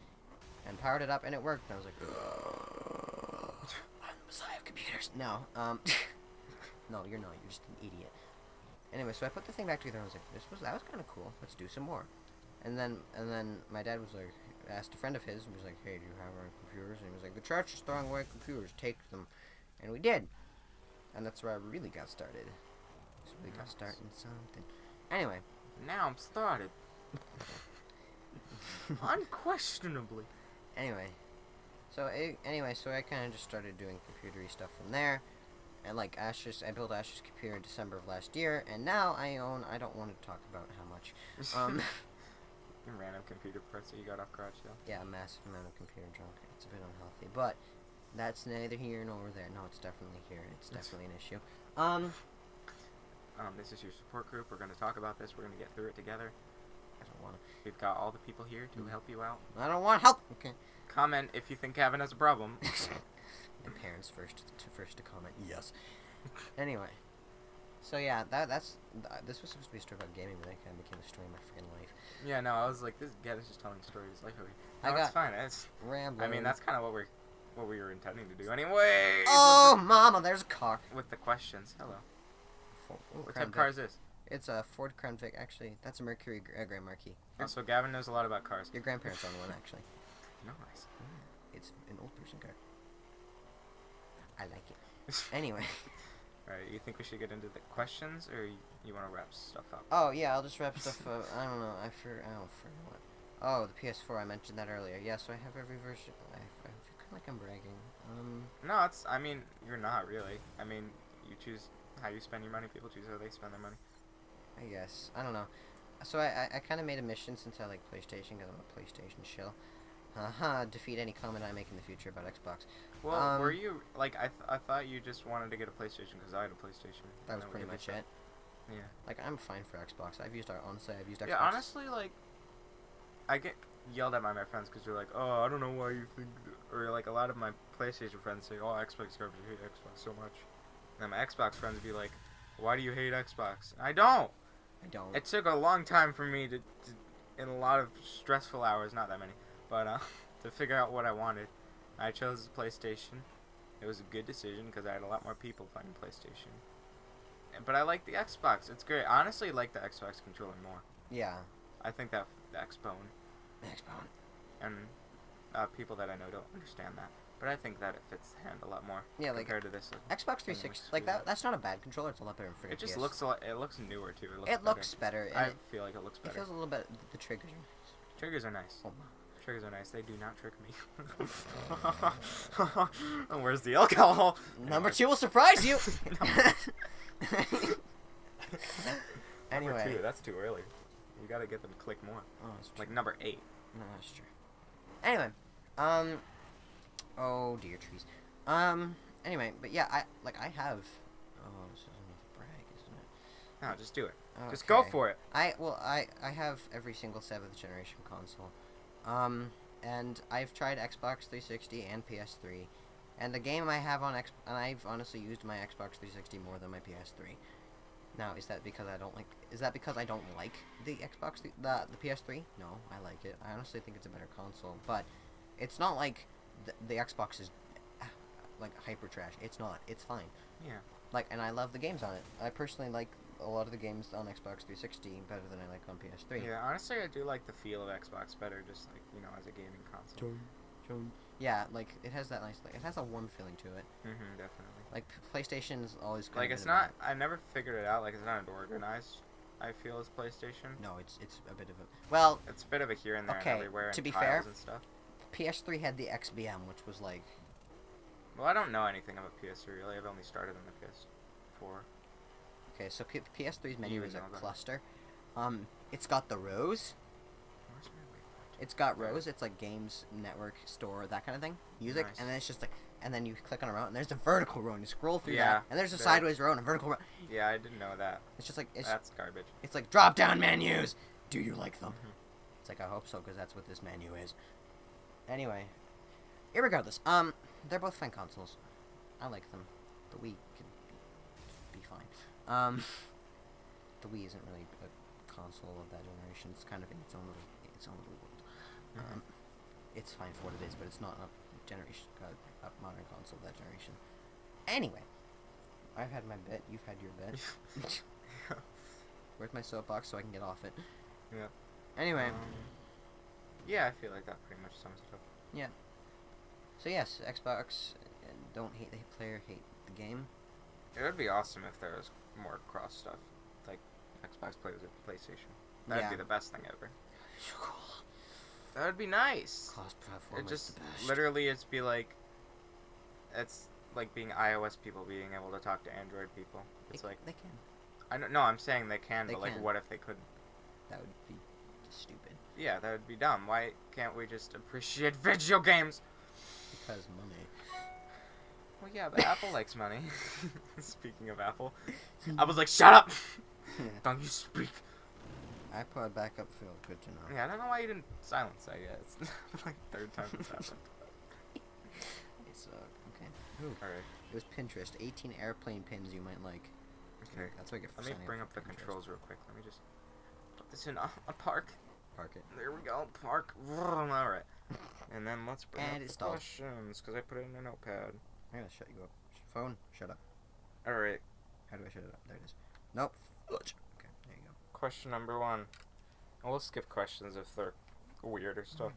and powered it up, and it worked. And I was like, I'm the messiah of computers. No, no, you're not. You're just an idiot. Anyway, so I put the thing back together, and I was like, that was kind of cool. Let's do some more. And then my dad was like, asked a friend of his, and was like, hey, do you have our computers? And he was like, the church is throwing away computers. Take them. And we did. And that's where I really got started. So we got starting something. Anyway. Now I'm started. Unquestionably. Anyway. So I kind of just started doing computery stuff from there. And like I built Ash's computer in December of last year, and now I don't want to talk about how much. Random computer parts that you got off garage sale. Yeah, a massive amount of computer junk. It's a bit unhealthy, but that's neither here nor there. No, it's definitely here. It's definitely an issue. This is your support group. We're going to talk about this. We're going to get through it together. I don't want to. We've got all the people here to help you out. I don't want help. Okay. Comment if you think Kevin has a problem. And parents first to comment. Yes. Anyway. So yeah, this was supposed to be a story about gaming, but that kind of became a story of my freaking life. Yeah, no, I was like, this guy is just telling stories. Like, That's fine. It's rambling. I mean, that's kind of what we were intending to do anyway. Oh, mama, there's a car. With the questions. Hello. What Crown type of car is this? It's a Ford Crown Vic. Actually, that's a Mercury Grand Marquis. Oh, so Gavin knows a lot about cars. Your grandparents own one, actually. Nice. It's an old person car. I like it. Anyway. Alright, you think we should get into the questions, or you want to wrap stuff up? Oh, yeah, I'll just wrap stuff up. I don't know. I don't forget what. Oh, the PS4, I mentioned that earlier. Yeah, so I have every version. I feel kind of like I'm bragging. No, I mean, you're not really. I mean, you choose how you spend your money. People choose how they spend their money. I guess. I don't know. So I kind of made a mission since I like PlayStation, because I'm a PlayStation shill. Defeat any comment I make in the future about Xbox. Well, were you, like, I thought you just wanted to get a PlayStation because I had a PlayStation. That was pretty much it. Yeah. Like, I'm fine for Xbox. Honestly, I've used Xbox. Yeah, honestly, like, I get yelled at by my friends because they're like, oh, I don't know why you think, or like a lot of my PlayStation friends say, oh, Xbox is garbage, I hate Xbox so much. And my Xbox friends be like, why do you hate Xbox? I don't. It took a long time for me to in a lot of stressful hours, not that many, but to figure out what I wanted. I chose PlayStation. It was a good decision because I had a lot more people playing PlayStation. But I like the Xbox. It's great. I honestly like the Xbox controller more. Yeah. I think that the Xbone. And people that I know don't understand that. But I think that it fits the hand a lot more. Yeah, compared to this. Xbox 360, like that's not a bad controller. It's a lot better than It just looks it looks newer too. It looks better. I feel like it looks better. It feels a little bit. The triggers are nice. Triggers are nice. Oh, triggers are nice. They do not trick me. Where's the alcohol? Number 2 will surprise you. Anyway. Number 2, that's too early. You gotta get them to click more. Oh, that's true. Like number 8. No, that's true. Anyway, oh dear trees. Anyway, but yeah, I have. Oh, this isn't a brag, isn't it? No, just do it. Okay. Just go for it. I have every single 7th generation console. And I've tried Xbox 360 and PS3, and the game I have on and I've honestly used my Xbox 360 more than my PS3. Now, is that because I don't like? Is that because I don't like the Xbox, the PS3? No, I like it. I honestly think it's a better console, but it's not like the Xbox is like hyper trash. It's not. It's fine. Yeah. Like, and I love the games on it. I personally like a lot of the games on Xbox 360 better than I like on PS3. Yeah, honestly, I do like the feel of Xbox better, just like, you know, as a gaming console. Yeah, like it has that nice, like it has a warm feeling to it. Definitely. Like PlayStation's always kind like of it's not. I never figured it out. Like it's not as organized. I feel as PlayStation. No, it's a bit of a It's a bit of a here and there okay, and everywhere. to and be tiles fair, and stuff. PS3 had the XBM, which was like. Well, I don't know anything about PS3 really. I've only started on the PS4. Okay, so PS3's menu is a know that. cluster. It's got the rows. Where's my waypoint? It's got rows. It's like games, network, store, that kind of thing. Music, Nice. and then it's just like, and then you click on a row, and there's a vertical row, and you scroll through Yeah, that, and there's a there- sideways row and a vertical row. Yeah, I didn't know that. It's just like That's garbage. it's like drop down menus. Do you like them? It's like I hope so, because that's what this menu is. Anyway, irregardless, they're both fine consoles. I like them. The Wii can be fine. The Wii isn't really a console of that generation. It's kind of in its own little world. it's fine for what it is, but it's not a generation, a modern console of that generation. Anyway, I've had my bet. You've had your bet. Where's my soapbox so I can get off it? Yeah. Anyway. Yeah, I feel like that pretty much sums it up. Yeah. So yes, Xbox. Don't hate the player, hate the game. It would be awesome if there was more cross stuff, like Xbox players with PlayStation. That'd be the best thing ever. That would be nice. Cross-platform. It just literally, it's like being iOS people being able to talk to Android people. It's like they can. I know. No, I'm saying they can, but like, can. what if they couldn't? That would be stupid. Yeah, that would be dumb. Why can't we just appreciate video games? Because money. Well, yeah, but Apple likes money. Speaking of Apple, I was like, shut up! Don't you speak. iPod backup feel good to know. Yeah, I don't know why you didn't silence that yet. It's like third time it's happened. It's okay. Ooh. Alright. It was Pinterest. 18 airplane pins you might like. Okay. That's what I get for Let me signing bring up up for the Pinterest. controls real quick. Let me just put this in a park. Park it. There we go. Park. Alright. And then let's bring And up it's the stalled. questions, because I put it in a notepad. I'm gonna shut you up. Phone, shut up. Alright. How do I shut it up? There it is. Nope. Okay, there you go. Question number 1. And we'll skip questions if they're weird or stuff.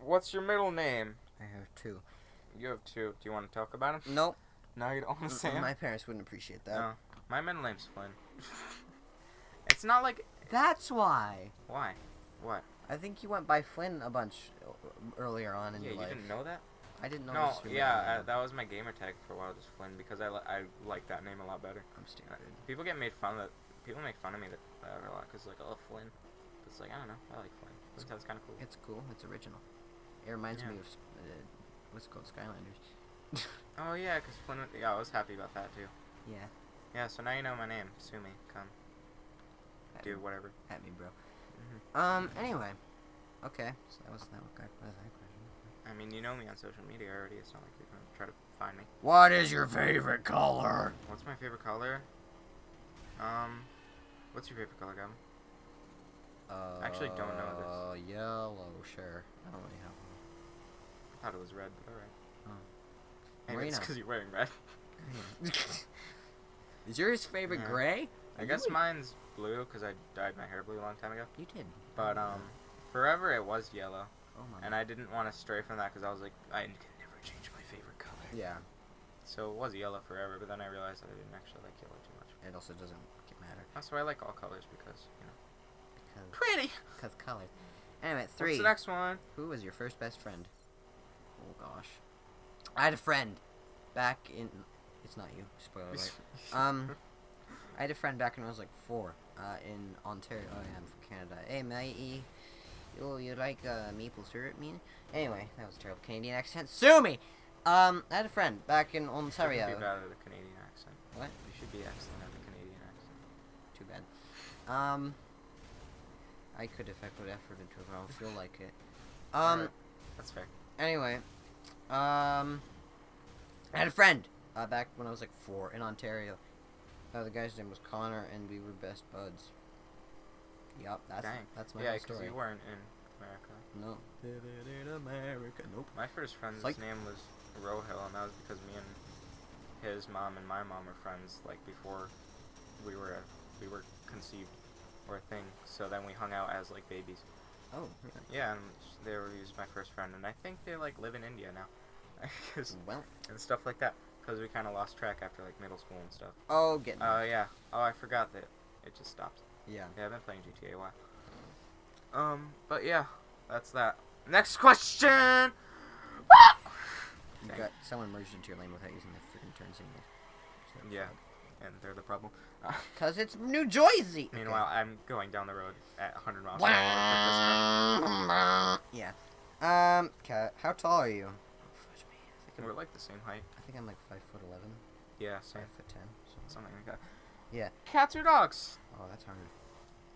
What's your middle name? I have 2. You have 2. Do you want to talk about them? Nope. No, you don't want to say them? My parents wouldn't appreciate that. No. My middle name's Flynn. It's not like... That's why. Why? What? I think you went by Flynn a bunch earlier on in Yeah, your life. you didn't know that? I didn't know. No, this was your yeah, middle name. that was my gamer tag for a while, just Flynn, because I like that name a lot better. I'm stupid. People make fun of me that a lot, because like, oh, Flynn. It's like, I don't know, I like Flynn. That's kind of cool. It's cool. It's original. It reminds Yeah. me of what's it called, Skylanders. Oh yeah, because Flynn. Yeah, I was happy about that too. Yeah. Yeah, so now you know my name. Sue me. Come. At Do me. whatever. At me, bro. Mm-hmm. Anyway. Okay. So that was that question. I mean, you know me on social media already. It's not like you're gonna try to find me. What is your favorite color? What's my favorite color? What's your favorite color, Gavin? I actually don't know this. Yellow, sure. I don't really have one. I thought it was red, but alright. Oh. Maybe it's Marina. because you're wearing red. Is yours favorite Yeah. gray? I guess mine's blue because I dyed my hair blue a long time ago. You did. But forever it was yellow, Oh my. and I didn't want to stray from that because I was like, I can never change my favorite color. Yeah. So it was yellow forever, but then I realized that I didn't actually like yellow too much. It also doesn't matter. That's why I like all colors because Because pretty. color. Anyway, 3. What's the next one? Who was your first best friend? Oh gosh. I had a friend back in. It's not you. Spoiler alert. I had a friend back when I was like 4. In Ontario. Oh yeah, I'm from Canada. Hey matey. You like maple syrup, mean? Anyway, that was a terrible Canadian accent. Sue me. I had a friend back in Ontario. You should be bad at a Canadian accent. What? You should be excellent at the Canadian accent. Too bad. I could if I put effort into it, but I don't feel like it. Alright, that's fair. Anyway, I had a friend back when I was like 4 in Ontario. The guy's name was Connor, and we were best buds. Yup, that's my yeah, whole because story. you weren't in America. No. In America, nope. My first friend's Psych. name was Rohill, and that was because me and his mom and my mom were friends like before we were conceived or a thing. So then we hung out as like babies. Oh, Yeah, and he was my first friend, and I think they like live in India now, well. and stuff like that. Because we kind of lost track after like middle school and stuff. Oh, get Oh yeah. Oh, I forgot that it just stopped. Yeah. Yeah, I've been playing GTA a while. But yeah, that's that. Next question. You got someone merged into your lane without using the freaking turn signal. Yeah, and they're the problem. Cause it's New Jersey. Meanwhile, I'm going down the road at 100 miles an hour. Yeah. Cat, how tall are you? Fudge me. I think We're like the same height. I'm like 5'11". Yeah, same. 5'10". Something like that. Yeah. Cats or dogs? Oh, that's hard.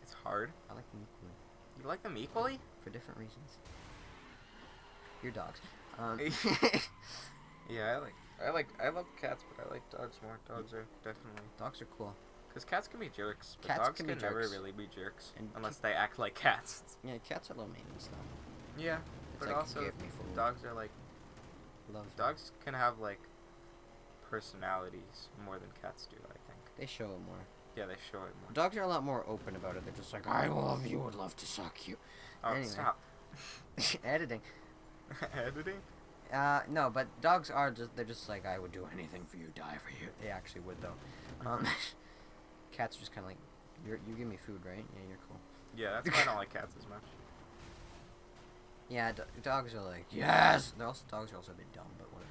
It's hard. I like them equally. You like them equally? For different reasons. Your dogs. Yeah, I love cats, but I like dogs more. Dogs are definitely. Dogs are cool. Because cats can be jerks, but Cats dogs can can be never jerks. really be jerks And unless they act like cats. Yeah, cats are low maintenance though. Yeah, It's But like, also, give me food. dogs are like, Love. dogs can have like personalities more than cats do, I think. They show it more. Yeah, they show it more. Dogs are a lot more open about it. They're just like, I love you, would love to suck you. Oh, Anyway. stop. Editing. Editing? No, but dogs are just, they're just like, I would do anything for you, die for you. They actually would, though. Cats are just kind of like, you give me food, right? Yeah, you're cool. Yeah, that's why I don't like cats as much. Yeah, dogs are like, yes! Dogs are also a bit dumb, but whatever.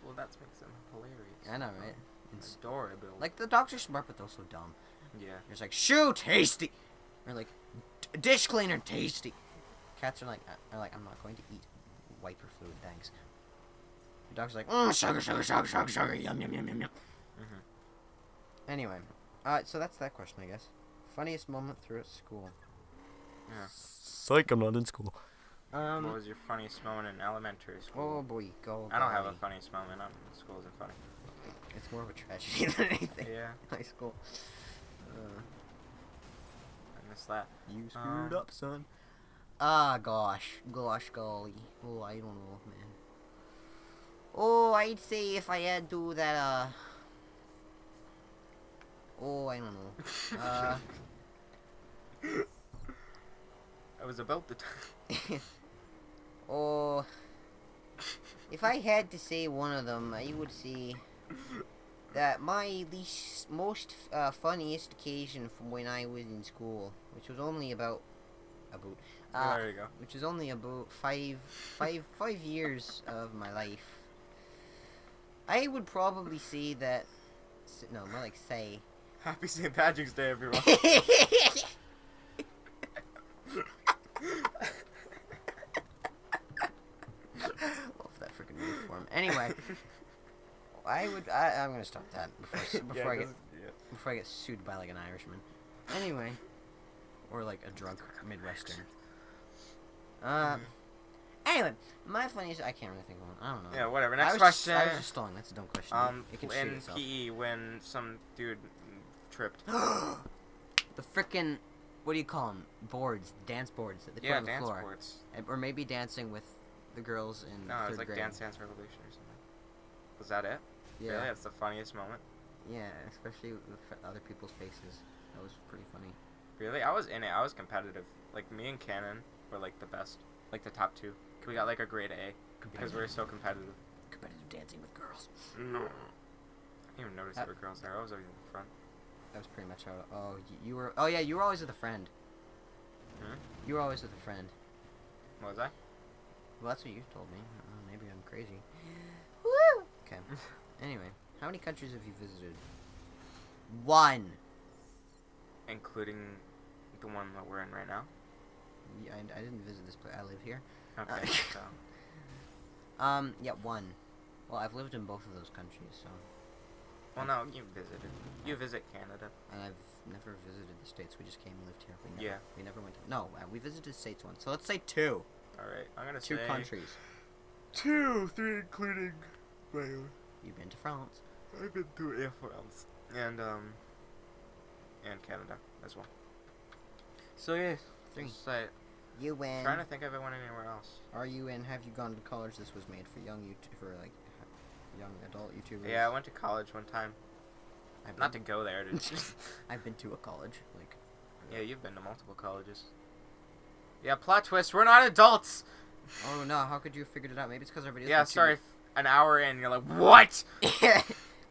Well, that makes them hilarious. I know, right? It's adorable. Like, the dogs are smart, but they're also dumb. Yeah. It's like, shoo, tasty! Or like, dish cleaner, tasty! Cats are like, I'm not going to eat wiper fluid, thanks. The dogs are like, sugar, sugar, sugar, sugar, sugar, yum, yum, yum, yum, yum. Anyway, so that's that question, I guess. Funniest moment through at school. Yeah. Psych, I'm not in school. What was your funniest moment in elementary school? Oh boy, go. I don't have a funniest moment. School isn't funny. It's more of a tragedy than anything. Yeah. High school. I miss that. You screwed up, son. Ah, gosh, golly. Oh, I don't know, man. Oh, I'd say if I had to do that, oh, I don't know. I was about the time. Oh, if I had to say one of them, I would say that my most funniest occasion from when I was in school, which was only about There you go. which was only about five years of my life. I would probably say that, no, more like say. Happy St. Patrick's Day, everyone. Love that freaking uniform. Anyway, I'm gonna stop that before I get sued by like an Irishman. Anyway, or like a drunk Midwestern. Anyway, my funniest, I can't really think of one. I don't know. Yeah, whatever. Next I question. was just stalling. That's a dumb question. It can shoot in itself. PE, when some dude tripped. The frickin', what do you call them? Boards, dance boards that they put on the dance floor. boards. Or maybe dancing with the girls in No, it was third like grade. Dance Revolution or something. Was that it? Yeah. Really? That's the funniest moment? Yeah, especially with other people's faces. That was pretty funny. Really? I was in it. I was competitive. Like, me and Cannon were like the best. Like the top two. We got like a grade A. Because we were so competitive. Competitive dancing with girls. No. I didn't even notice there were girls there. I was always in the front. That was pretty much how. Oh, you were. Oh yeah, you were always with a friend. Hmm? You were always with a friend. What was I? Well, that's what you told me. Maybe I'm crazy. Woo! Okay. Anyway, how many countries have you visited? 1. Including the one that we're in right now? Yeah, I didn't visit this place. I live here. Okay, so. Yeah, 1. Well, I've lived in both of those countries, so. Well, no, you visited. You visit Canada. And I've never visited the States. We just came and lived here. We never went to. No, we visited the States once. So let's say 2. Alright, I'm gonna 2 say. countries. 2, 3, including. You've been to France. I've been to France. And Canada as well. So, yeah. 3. Say, You win. trying to think if I went anywhere else. Are you in? Have you gone to college? This was made for young like young adult YouTubers. Yeah, I went to college one time. Not to go there. I've been to a college. Like. Yeah, you've been to multiple colleges. Yeah, plot twist. We're not adults. Oh no! How could you have figured it out? Maybe it's because our videos. Yeah, sorry. An hour in, you're like, what? Maybe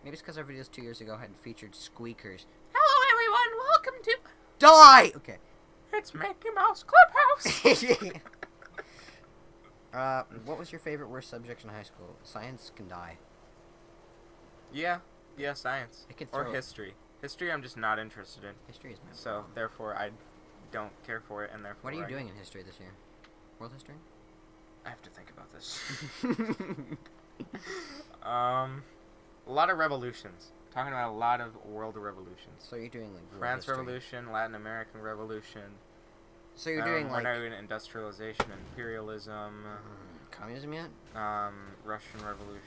it's because our videos 2 years ago had featured squeakers. Hello, everyone. Welcome to. Die. Okay. It's Mickey Mouse Clubhouse. What was your favorite worst subject in high school? Science can die. Yeah, science. It can Or throw- history. History, I'm just not interested in. History is my So, problem. therefore, I don't care for it, and therefore. What are you doing in history this year? World history? I have to think about this. A lot of revolutions. Talking about a lot of world revolutions. So you're doing like world France history. Revolution, Latin American Revolution. So you're doing we're like not even industrialization, imperialism, communism yet? Russian Revolution,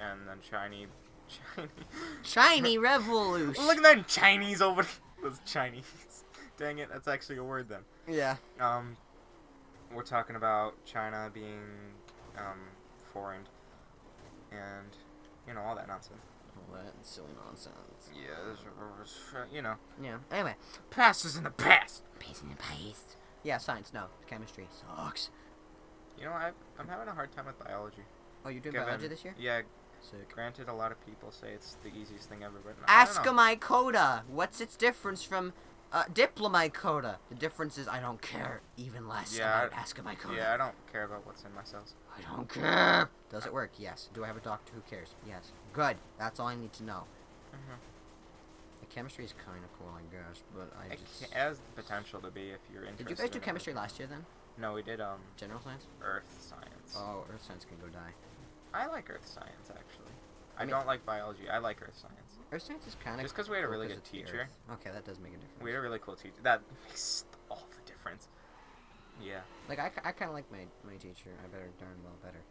and then Chinese. Chinese Revolution. Look at that Chinese over. Those Chinese. Dang it, that's actually a word then. Yeah. we're talking about China being foreign and all that nonsense. All that silly nonsense. Yeah, you know. Yeah. Anyway, Past is in the past. past in the past. Yeah, science. No, chemistry sucks. You know, I'm having a hard time with biology. Oh, you're doing biology this year? Yeah. Sick. Granted, a lot of people say it's the easiest thing ever, but I don't know. Ascomycota. What's its difference from Diplomycota? The difference is I don't care even less about Ascomycota. Yeah, I don't care about what's in my cells. I don't care. Does it work? Yes. Do I have a doctor? Who cares? Yes. Good. That's all I need to know. The chemistry is kind of cool, I guess, but It has the potential to be if you're interested. Did you guys do chemistry last year then? No, we did General science? Earth science. Oh, earth science can go die. I like Earth science actually. I mean, don't like biology. I like Earth science. Earth science is kind of just because we had a really good teacher. Okay, that does make a difference. We had a really cool teacher. That makes all the difference. Yeah. Like I kind of like my teacher. I better darn well better.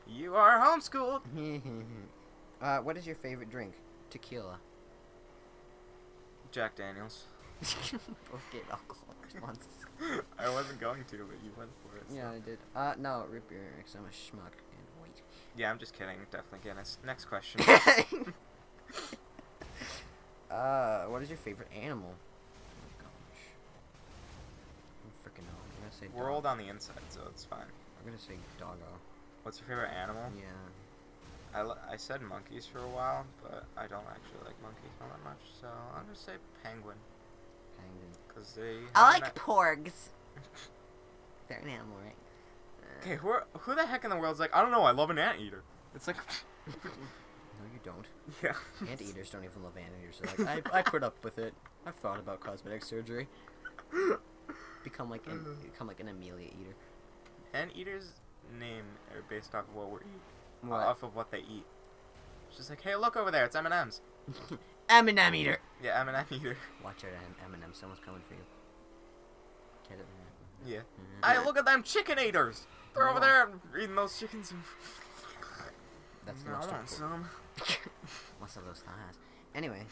You are homeschooled. What is your favorite drink? Tequila. Jack Daniels. Both gave alcohol responses. I wasn't going to, but you went for it. So. Yeah, I did. No, root beer, because I'm a schmuck and white. Yeah, I'm just kidding. Definitely Guinness. Next question. What is your favorite animal? Oh gosh. I don't freaking know. I'm gonna say We're old on the inside, so it's fine. I'm gonna say doggo. What's your favorite animal? Yeah. I said monkeys for a while, but I don't actually like monkeys all that much, so I'm gonna say penguin. Penguin. Because they. I like porgs. They're an animal, right? Okay, who the heck in the world's like, I don't know, I love an anteater? It's like. No, you don't. Yeah. Anteaters don't even love anteaters. They're like, I put up with it. I've thought about cosmetic surgery. Become like an Amelia eater. Anteaters' name are based off of what we're eating. What? Off of what they eat. It's just like, hey, look over there, it's M&M's. M&M eater. Yeah, M&M eater. Watch out, M&M. Someone's coming for you. Get it? Yeah. Hey, look at them chicken eaters. They're over there eating those chickens. That's the I most want some. What's of those thighs? Anyway.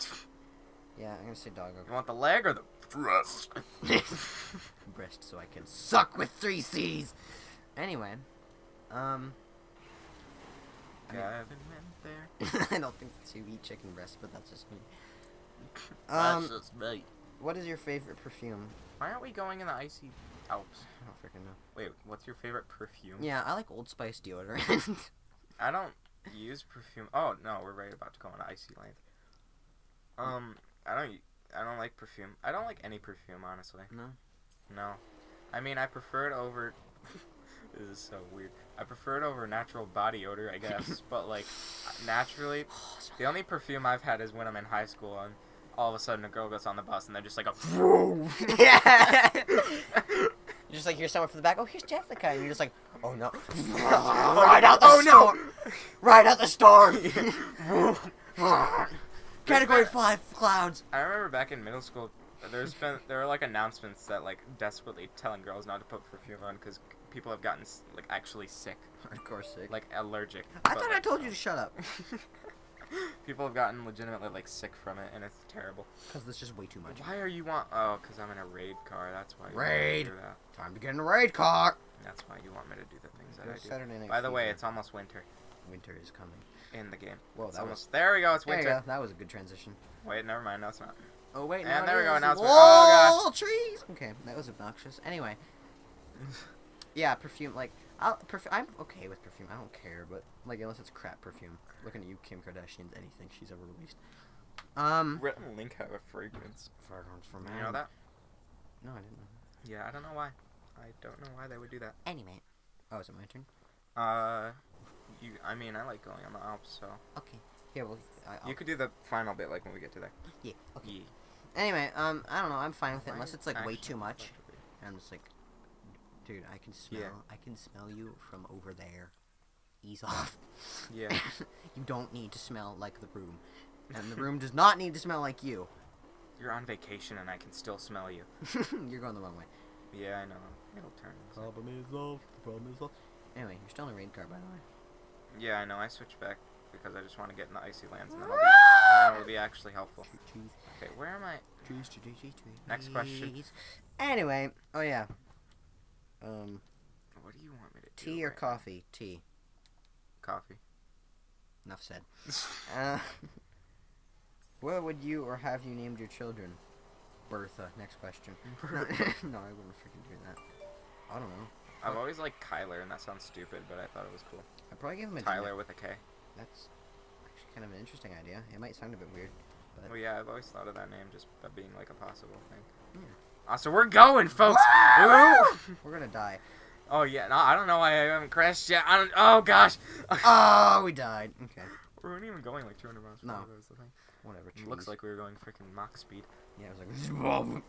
Yeah, I'm gonna say doggo. You want the leg or the breast? Breast, so I can suck with 3 C's. Anyway, Gavin went there. I don't think that you eat chicken breast, but that's just me. That's just me. What is your favorite perfume? Why aren't we going in the icy Alps? I don't freaking know. Wait, what's your favorite perfume? Yeah, I like Old Spice deodorant. I don't use perfume. Oh no, we're right about to go on icy land. I don't like perfume. I don't like any perfume, honestly. No. No. I mean, I prefer it over. This is so weird. I prefer it over natural body odor, I guess. But like, naturally, the only perfume I've had is when I'm in high school and all of a sudden a girl gets on the bus and they're just like a. Yeah. You just like hear someone from the back. Oh, here's Jessica, and you're just like, oh no, right out the store, right out the store. Category 5 clowns. I remember back in middle school, there were like announcements that like desperately telling girls not to put perfume on because people have gotten like actually sick. Of course, sick. Like allergic. I thought I told you to shut up. People have gotten legitimately like sick from it, and it's terrible. Because there's just way too much. Why are you Oh, because I'm in a raid car. That's why. Raid. You want me to do that. Time to get in a raid car. That's why you want me to do the things that I do. Saturday Night By the way, Fever. it's almost winter Winter is coming. in the game. Whoa, It's that almost. There we go. It's There you winter. go. That was a good transition. Wait, never mind. No, it's not. Oh wait, And no, there we go, it is. announcement. Whoa, Oh, trees. Okay, that was obnoxious. Anyway, yeah, perfume. Like, I'm okay with perfume. I don't care, but like unless it's crap perfume. Looking at you, Kim Kardashian's anything she's ever released. Red and Link have a fragrance. Fragrance for man. You know that? No, I didn't know. Yeah, I don't know why. I don't know why they would do that. Anyway, oh, is it my turn? I mean, I like going on the Alps, so. Okay. Yeah, well, You could do the final bit, like, when we get to there. Yeah. Okay. Yeah. Anyway, I don't know. I'm fine with it unless it's like way Actually, too much. And I'm just like, dude, I can smell. Yeah. I can smell you from over there. Ease off. Yeah. You don't need to smell like the room, and the room does not need to smell like you. You're on vacation and I can still smell you. You're going the wrong way. Yeah, I know. It'll turn. Problem is solved. The problem is solved. Anyway, you're still in a raid car, by the way. Yeah, I know. I switched back because I just want to get in the icy lands, and then it'll be actually helpful. Okay, where am I? Next question. Anyway, oh yeah. What do you want me to do? Tea or right coffee? Tea. now? Coffee. Enough said. What would you or have you named your children? Bertha. Next question. No, I wouldn't freaking do that. I don't know. I've always liked Kyler, and that sounds stupid, but I thought it was cool. I'd probably give him a Tyler with a K. That's actually kind of an interesting idea. It might sound a bit weird, but Well, yeah, I've always thought of that name just being like a possible thing. Yeah. So we're going, folks. Woo! We're gonna die. Oh yeah, no, I don't know why I haven't crashed yet. I don't. Oh gosh. Oh, we died. Okay. We weren't even going like 200 miles per hour. That was the thing. Whatever. It looks like we were going freaking Mach speed. Yeah, I was like.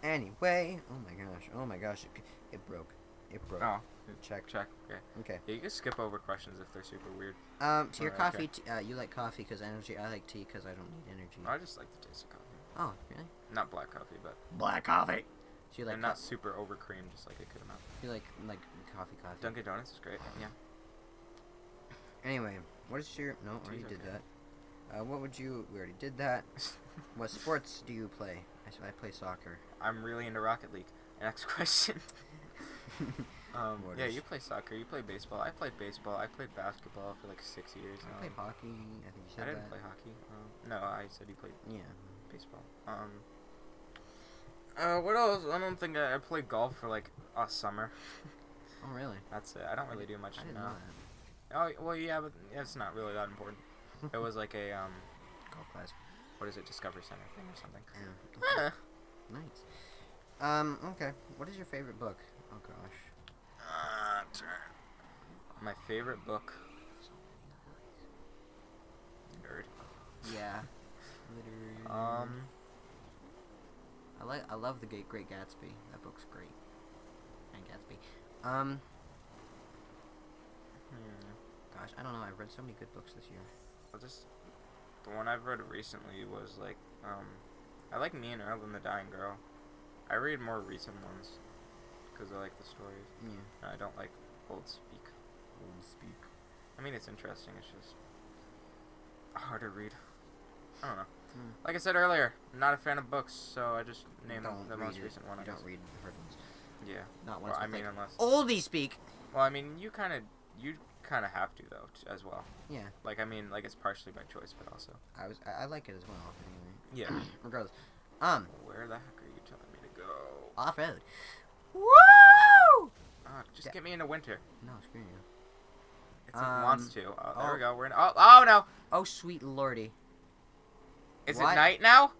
Anyway, oh my gosh, it broke. It broke. Oh, Check. check. Okay. Okay. Yeah, you can skip over questions if they're super weird. To your Alright, coffee, you like coffee because energy. I like tea because I don't need energy. I just like the taste of coffee. Oh, really? Not black coffee, but Black coffee. So you like and not super over cream, just like a good amount. you like coffee. Dunkin' Donuts is great. Yeah. Anyway, what is your no? We already Tea's did okay. that. What would you? We already did that. What sports do you play? I play soccer. I'm really into Rocket League. Next question. What Yeah, is- you play soccer. You play baseball. I played baseball. I played basketball for like 6 years. I play hockey. I think you I said didn't that. play hockey. No, I said you played Yeah. baseball. What else? I don't think I played golf for like a summer. Oh, really? That's it. I don't really do much I didn't now. know Oh, well, yeah, but it's not really that important. It was like a, that. Golf class. what is it, Discovery Center thing or something. Yeah. Huh. Nice. Okay. What is your favorite book? Oh gosh. My favorite book. Nerd. Yeah. Literary. I love the Great Gatsby. That book's great. And Gatsby. Gosh, I don't know. I've read so many good books this year. The one I've read recently was like, I like Me and Earl and the Dying Girl. I read more recent ones because I like the stories. Yeah. I don't like old speak. I mean, it's interesting. It's just hard to read. I don't know. Like I said earlier, I'm not a fan of books, so I just named the most recent one. You don't read the hard ones. Yeah. Not ones Well, I with, mean, like, unless. oldie speak. Well, I mean, you kind of have to though, as well. Yeah. Like, I mean, like it's partially by choice, but also. I like it as well. Anyway. Yeah. Regardless. Where the heck are you telling me to go? Off road. Woo! Just get me into winter. No, screw you. It wants to. Oh, there oh. we go. We're in. Oh no! Oh, sweet lordy. Is What? it night now?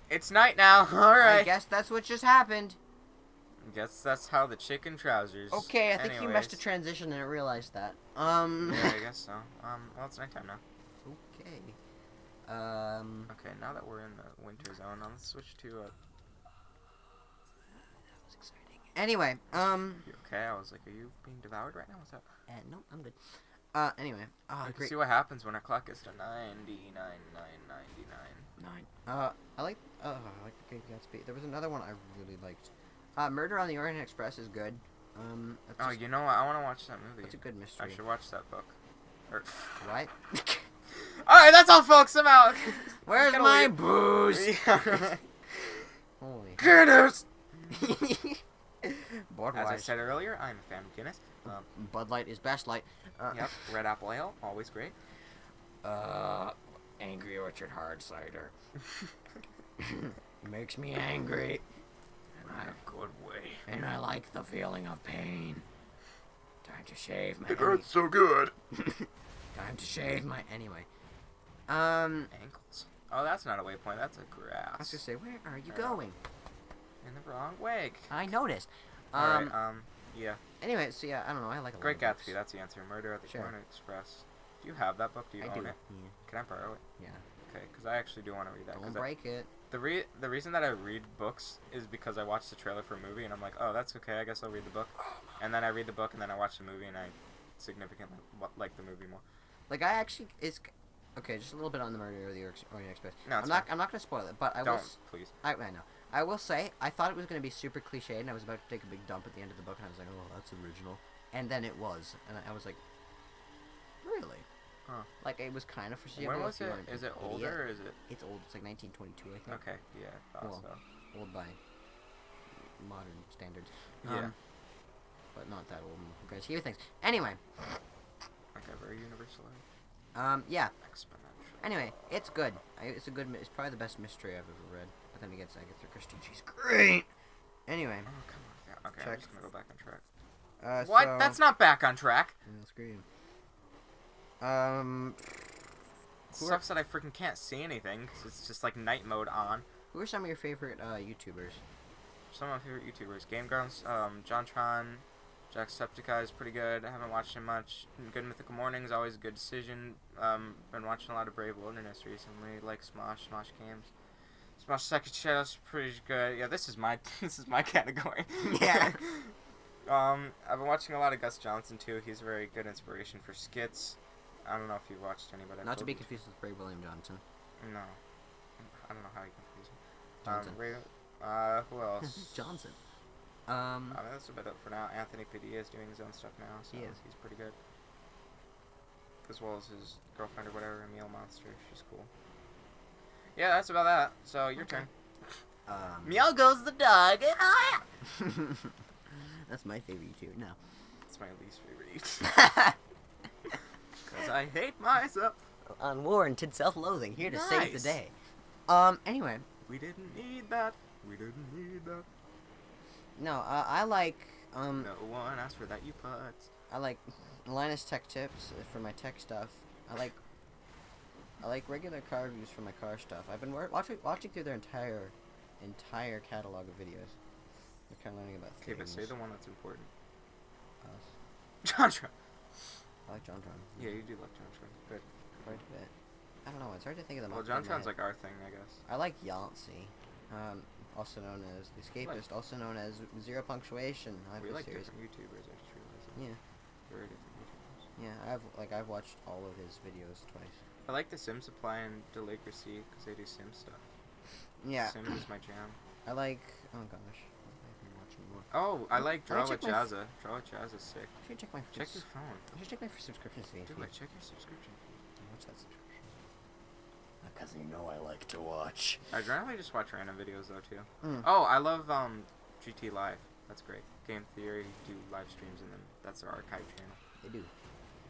It's night now. All right. I guess that's what just happened. Guess that's how the chicken trousers. Okay, I think you must have Anyways. transitioned and realized that. Yeah, I guess so. Well, it's nighttime now. Okay. Okay, now that we're in the winter zone, let's switch to. That was exciting. Anyway, You okay? I was like, are you being devoured right now? What's up? no, I'm good. Anyway, I can great. see what happens when our clock gets to 99. I like the Great Gatsby. There was another one I really liked. Murder on the Orient Express is good. Oh, you know what? I want to watch that movie. That's a good mystery. I should watch that book. Or. What? Alright, that's all, folks. I'm out. Where's Gotta my leave. booze? Yeah. Holy. Guinness! Bored As I wise. said earlier, I'm a fan of Guinness. Bud Light is best light. Yep, Red Apple Ale, always great. Angry Orchard Hard Cider. Makes me angry. In a good way. And I like the feeling of pain. Time to shave my... It hurts so good. Time to shave my... Anyway. Ankles. Oh, that's not a waypoint. That's a grass. I was gonna say, where are you going? In the wrong way. I noticed. Alright, yeah. Anyway, so yeah, I don't know. I like a Great lot of books. Gatsby, that's the answer. Murder at the Sure. Orient Express. Do you have that book? Do you I own do. it? Yeah. Can I borrow it? Yeah. Okay, because I actually do want to read that. Don't 'cause break it. The reason that I read books is because I watched the trailer for a movie and I'm like, oh, that's okay. I guess I'll read the book. And then I read the book and then I watch the movie and I significantly like the movie more. Like I actually, it's okay. Just a little bit on the Murder of the Orient Express. No, it's I'm not. fine. I'm not gonna spoil it, but I will. Don't, please. I know. I will say I thought it was gonna be super cliche, and I was about to take a big dump at the end of the book, and I was like, oh, that's original. And then it was, and I was like, really? Huh. Like it was kind of foreseeable. When was if you it? weren't Is an it idiot. older or is it? It's old. It's like 1922, I think. Okay, yeah, I thought Well, so. Old by modern standards. Yeah. But not that old. Grand scheme of things. Anyway. Like a very universal. Yeah. Exponential. Anyway, it's good. It's probably the best mystery I've ever read. But then again, Agatha Christie, she's great. Anyway. Oh, come on. Yeah, okay, check. I'm just gonna go back on track. What? So, That's not back on track. no, screw you. Sucks that I freaking can't see anything because it's just like night mode on. Who are some of your favorite YouTubers? Some of my favorite YouTubers: Game Grumps, JonTron, Jacksepticeye is pretty good. I haven't watched him much. Good Mythical Mornings, always a good decision. Been watching a lot of Brave Wilderness recently, like Smosh Games. Smosh Second Shadow's pretty good. Yeah, this is my category. Yeah. I've been watching a lot of Gus Johnson too. He's a very good inspiration for skits. I don't know if you've watched any, but Not to be confused with Ray William Johnson. No, I don't know how you confuse me. Johnson. Who else? Johnson. I mean, that's about it for now. Anthony Padilla is doing his own stuff now, so He is. he's pretty good. As well as his girlfriend or whatever, Emil Monster. She's cool. Yeah, that's about that. So, your turn. MeowGoesTheDog. That's my favorite YouTuber. No. It's my least favorite. Because I hate myself. Unwarranted self-loathing, here to save the Nice. day. Anyway. We didn't need that. We didn't need that. No, I like, No one asked for that, you putz. I like Linus Tech Tips for my tech stuff. I like regular car reviews for my car stuff. I've been watching through their entire catalog of videos. We're kind of learning about Okay, but things. say the one that's important. Us. JonTron. I like JonTron. Yeah, you do like JonTron. Good. Quite a bit. I don't know, it's hard to think of them. Well, off the top of my JonTron's head. like our thing, I guess. I like Yancey, also known as The Escapist, also known as Zero Punctuation. We like series. different YouTubers, I just realized that. Yeah, Very different YouTubers. yeah. I've watched all of his videos twice. I like the Sim Supply and Deligracy because they do Sim stuff. Yeah. Sim is my jam. I like. Oh gosh, I've been watching more. Oh, I like Let me Draw with check my Jazza. Draw with Jazza is sick. I should check my. Check your phone. I should check my subscription feed. Do it. Check your subscription feed. What's that subscription? Because you know I like to watch. I generally just watch random videos though too. Mm. Oh, I love GT Live. That's great. Game Theory do live streams and then that's their archive channel. They do.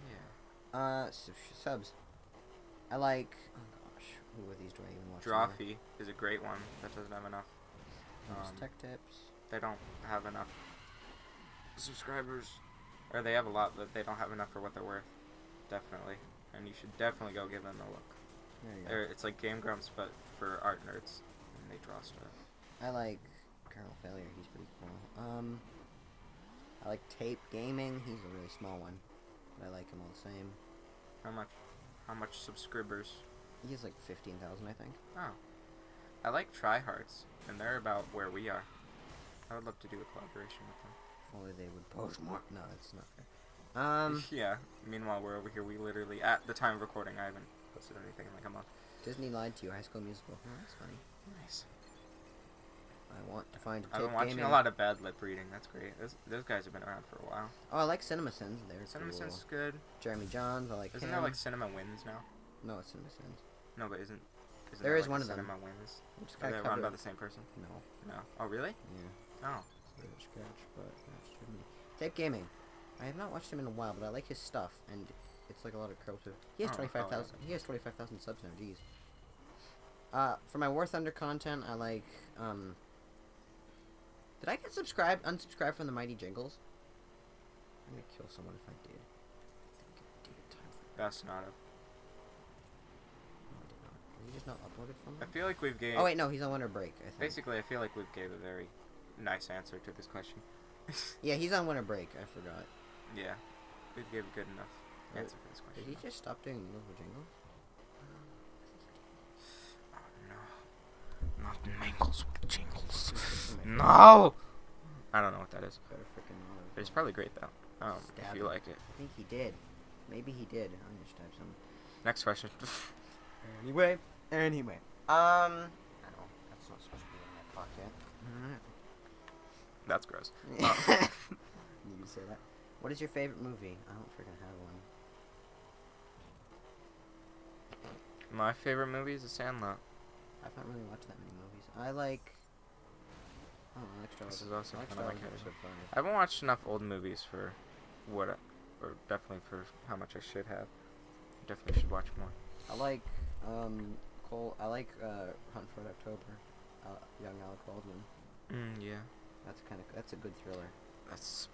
Yeah. Subs. I like. Oh gosh, who of these do I even watch? anymore? Drawfee is a great one that doesn't have enough. Tech Tips. They don't have enough subscribers, or they have a lot, but they don't have enough for what they're worth. Definitely, and you should definitely go give them a look. There you go. It's like Game Grumps, but for art nerds, and they draw stuff. I like Colonel Failure. He's pretty cool. I like Tape Gaming. He's a really small one, but I like him all the same. How much subscribers? He has like 15,000, I think. Oh, I like Tryhards, and they're about where we are. I would love to do a collaboration with them. If only they would post more. No, it's not fair. Yeah. Meanwhile, we're over here. We literally, at the time of recording, I haven't posted anything in like a month. Disney lied to you. High School Musical. Oh, that's funny. Nice. I want to find Tape I've been watching Gaming. a lot of bad lip reading. That's great. Those guys have been around for a while. Oh, I like CinemaSins. They're Cinema cool. Sins is good. Jeremy Johns. I like Isn't him. there like Cinema Wins now? No, it's CinemaSins. No, but isn't There there is like one a of them. Cinema Wins? Just Are got they run by covered. the same person? No. No. Oh, really? Yeah. Oh. Scratch, but that's true. Tape Gaming. I have not watched him in a while, but I like his stuff, and it's like a lot of curl too. He has Oh, 25,000. yeah. He has 25,000 subs now. Jeez. For my War Thunder content, I like. Did I get unsubscribed from the Mighty Jingles? I'm gonna kill someone if I did. Bastinado. No, I did not. Did he just not uploaded from I them? feel like we've gave. Oh wait, no, he's on winter break. I think. Basically, I feel like we've gave a very nice answer to this question. Yeah, he's on winter break. I forgot. Yeah, we gave a good enough answer for this Did question. he just stop doing little jingles? Oh no, not the mangles with the jingles. No, I don't know what that is. Better freaking know. But it's probably great though. If Stab you him. like it. I think he did. Maybe he did. I'm just type some. Next question. Anyway. I know. That's not supposed to be in my pocket. That's gross. You can say that. What is your favorite movie? I don't freaking have one. My favorite movie is The Sandlot. I've not really watched that many movies. I like. Oh, Alex Jones. This is also Alex kind of like Jones is so funny. I haven't watched enough old movies for what, or definitely for how much I should have. Definitely should watch more. I like Hunt for Red October. Young Alec Baldwin. Yeah. That's a good thriller. That's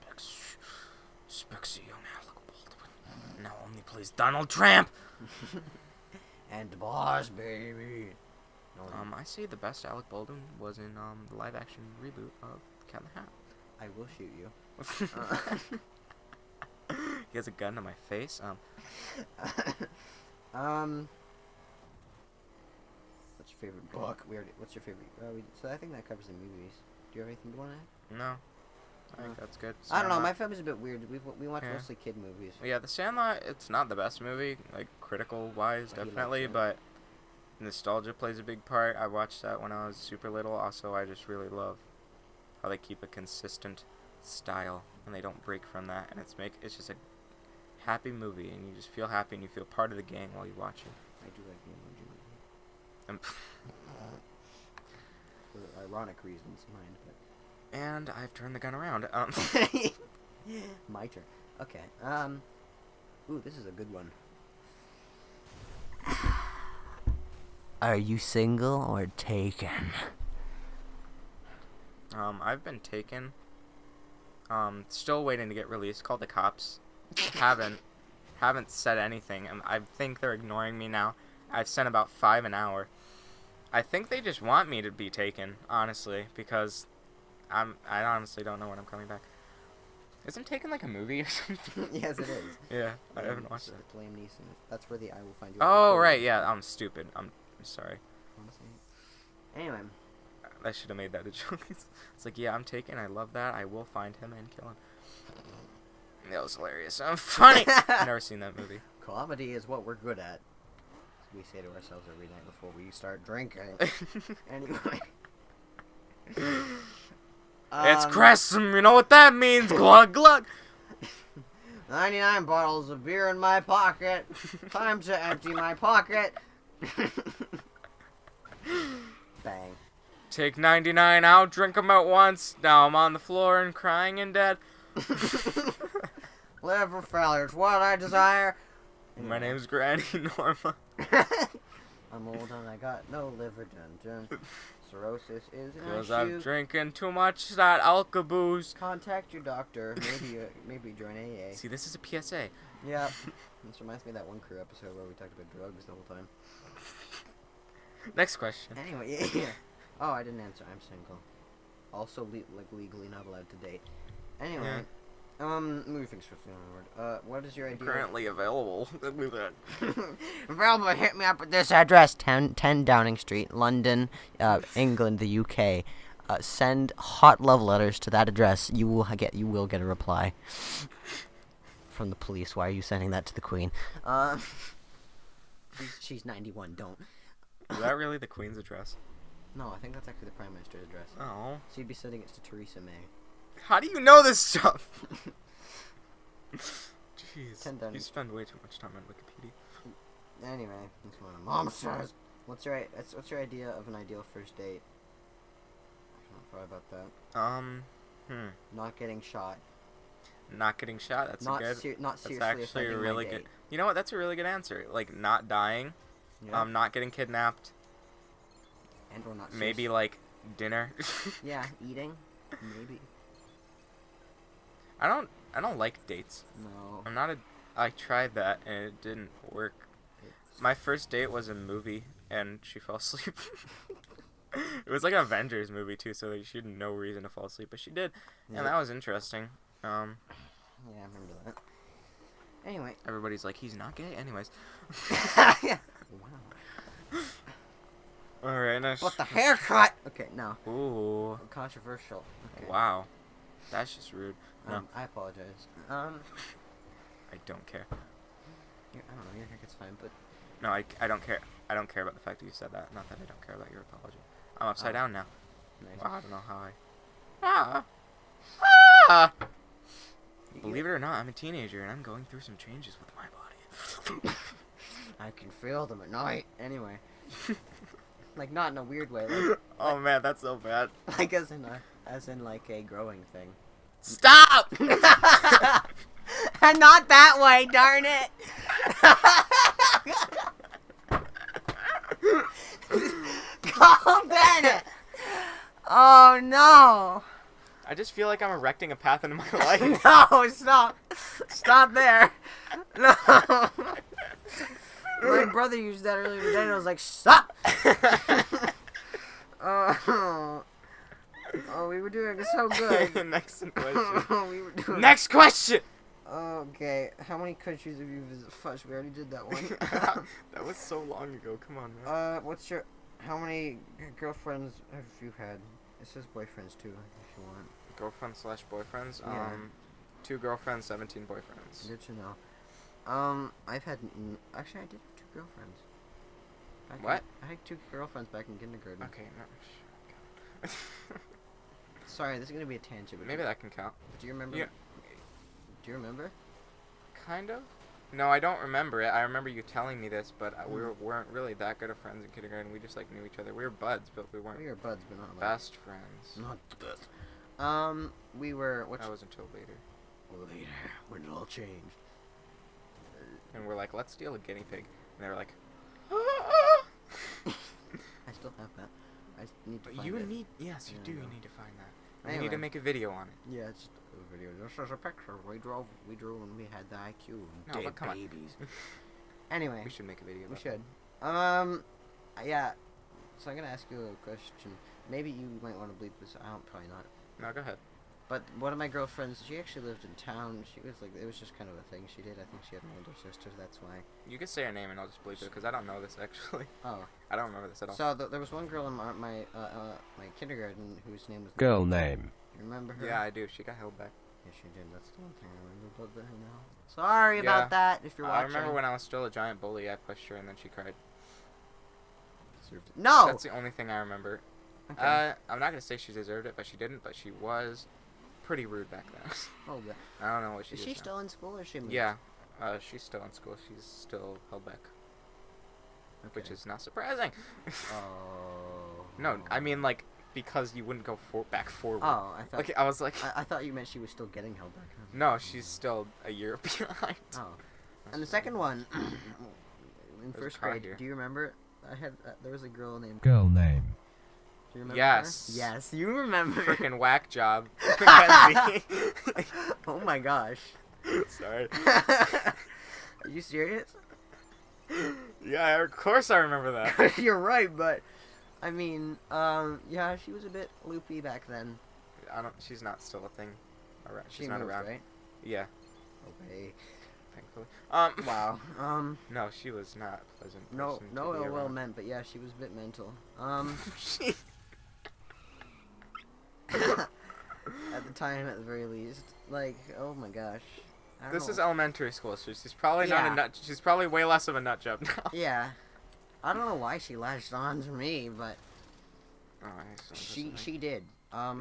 Spexy young Alec Baldwin. Now only plays Donald Trump. And Boss Baby. I say the best Alec Baldwin was in the live action reboot of Cat in the Hat. I will shoot you. He has a gun to my face. What's your favorite book? What's your favorite? So I think that covers the movies. Do you have anything you want to add? No. I think that's good. I don't know. Sandlot. My family's a bit weird. We watch mostly kid movies. Yeah, The Sandlot. It's not the best movie, like critical wise, definitely, but nostalgia plays a big part. I watched that when I was super little. Also, I just really love how they keep a consistent style and they don't break from that. And it's just a happy movie, and you just feel happy and you feel part of the gang while you watch it. I do like the Emoji Movie. For ironic reasons, mind. But. And I've turned the gun around. My turn. Okay. Ooh, this is a good one. Are you single or taken? I've been taken. Still waiting to get released. Called the cops. haven't said anything. I think they're ignoring me now. I've sent about 5 an hour. I think they just want me to be taken, honestly, because I honestly don't know when I'm coming back. Isn't Taken like a movie or something? Yes, it is. Yeah, I haven't watched it. Liam Neeson. That's where the I Will Find You. Oh, right, yeah, I'm stupid. I'm sorry. Anyway. I should have made that a joke. It's like, yeah, I'm Taken. I love that. I will find him and kill him. That was hilarious. I'm funny. I've never seen that movie. Comedy is what we're good at. We say to ourselves every night before we start drinking. Anyway. It's Crescent, you know what that means? Glug glug. 99 bottles of beer in my pocket. Time to empty my pocket. Bang. Take 99 out, drink them at once. Now I'm on the floor and crying and dead. Liver failure's what I desire. My name's Granny Norma. I'm old and I got no liver, dun. Cirrhosis is an Because issue. I'm drinking too much that alka-booze. Contact your doctor. Maybe join AA. See, this is a PSA. Yeah. This reminds me of that one Crew episode where we talked about drugs the whole time. Next question. Anyway, yeah. Oh, I didn't answer. I'm single. Also, legally not allowed to date. Anyway, movie things swiftly onward. What is your idea? Currently available. Available. Hit me up at this address: 10 Downing Street, London, England, the UK. Send hot love letters to that address. You will get a reply from the police. Why are you sending that to the Queen? She's 91. Don't. Is that really the Queen's address? No, I think that's actually the Prime Minister's address. Oh. So you'd be sending it to Theresa May. How do you know this stuff? Jeez. You spend way too much time on Wikipedia. Anyway, that's what my mom says. What's your idea of an ideal first date? I don't know about that. Not getting shot. Not getting shot. That's not a good. Not seriously. That's actually a really good. You know what? That's a really good answer. Like not dying. Yeah. Not getting kidnapped. And or not. Maybe like dinner. Yeah, eating. Maybe. I don't like dates. No. I'm not a. I tried that and it didn't work. My first date was a movie and she fell asleep. It was like an Avengers movie too, so she had no reason to fall asleep, but she did, and that was interesting. Yeah, I remember that. Anyway, everybody's like, he's not gay. Anyways. Wow. All right, nice. But the haircut. Okay, no. Ooh. Controversial. Okay. Wow. That's just rude. No. I apologize. I don't care. I don't know. Your haircut's fine, but. No, I don't care. I don't care about the fact that you said that. Not that I don't care about your apology. I'm upside down now. Nice. Wow, I don't know how Believe it or not, I'm a teenager and I'm going through some changes with my body. I can feel them at night. Anyway. Like, not in a weird way. Like, oh man, that's so bad. I guess in As in, like, a growing thing. Stop! And not that way, darn it! Oh, darn it! Oh, no! I just feel like I'm erecting a path into my life. No, stop! Stop there! No! My brother used that earlier today and I was like, stop! Oh, we were doing so good. Next question. We were doing... Next question! Okay, how many countries have you visited? Fudge, we already did that one. That was so long ago, come on, man. How many girlfriends have you had? It says boyfriends too, if you want. Girlfriends/boyfriends? Yeah. 2 girlfriends, 17 boyfriends. Good to know. I've had, actually I did have 2 girlfriends. What? I had 2 girlfriends back in kindergarten. Okay, no. Sorry, this is gonna be a tangent. Maybe that can count. Do you remember? Yeah. Do you remember? Kind of. No, I don't remember it. I remember you telling me this, but we weren't really that good of friends in kindergarten. We just like knew each other. We were buds, but we weren't. We were buds, but not like best friends. Not best. We were. That was until later. Later, when it all changed. And we're like, let's steal a guinea pig, and they were like, I still have that. I just need to but find you it. need. Yes, you Yeah, do. I You know. need to find that. We Anyway. need to make a video on it. Yeah, it's just a video. This is a picture. We drew when we had the IQ. No, Dead but come on. babies. Anyway, We should make a video. we about should. that. Yeah. So I'm gonna ask you a question. Maybe you might want to bleep this out. Probably not. No, go ahead. But one of my girlfriends, she actually lived in town. She was like, it was just kind of a thing she did. I think she had an older sister. That's why. You can say her name, and I'll just bleep it because I don't know this actually. Oh. I don't remember this at all. So there was one girl in my kindergarten whose name was. Girl name. You remember her? Yeah, I do. She got held back. Yeah, she did. That's the one thing I remember about her now. Sorry about that. If you're watching. I remember when I was still a giant bully, I pushed her and then she cried. No. That's the only thing I remember. Okay. I'm not gonna say she deserved it, but she didn't. But she was pretty rude back then. Oh, yeah. I don't know what she Is did she now. still in school or is she moved? Yeah, she's still in school. She's still held back, which is not surprising. Oh. No, I mean like because you wouldn't go back forward. Oh, I thought. Like I was like, I thought you meant she was still getting held back. no, she's still a year behind. Oh. And the second one, in There's a first car grade, here. do you remember? There was a girl named. Girl name. Do you remember Yes. her? Yes, you remember. Freaking whack job. Mackenzie. Oh my gosh. Sorry. Are you serious? Yeah, of course I remember that. You're right, but I mean, yeah, she was a bit loopy back then. She's not still a thing. Around. She's She not moved, around. right? Yeah, Okay. thankfully. Wow. No, she was not a pleasant. No, person to no be ill will around. meant, but yeah, she was a bit mental. She- At the time, at the very least. Like, oh my gosh. I don't This know. is elementary school, so she's probably not Yeah. a nut. She's probably way less of a nut job now. Yeah. I don't know why she latched on to me, but Oh, I saw this she tonight. did.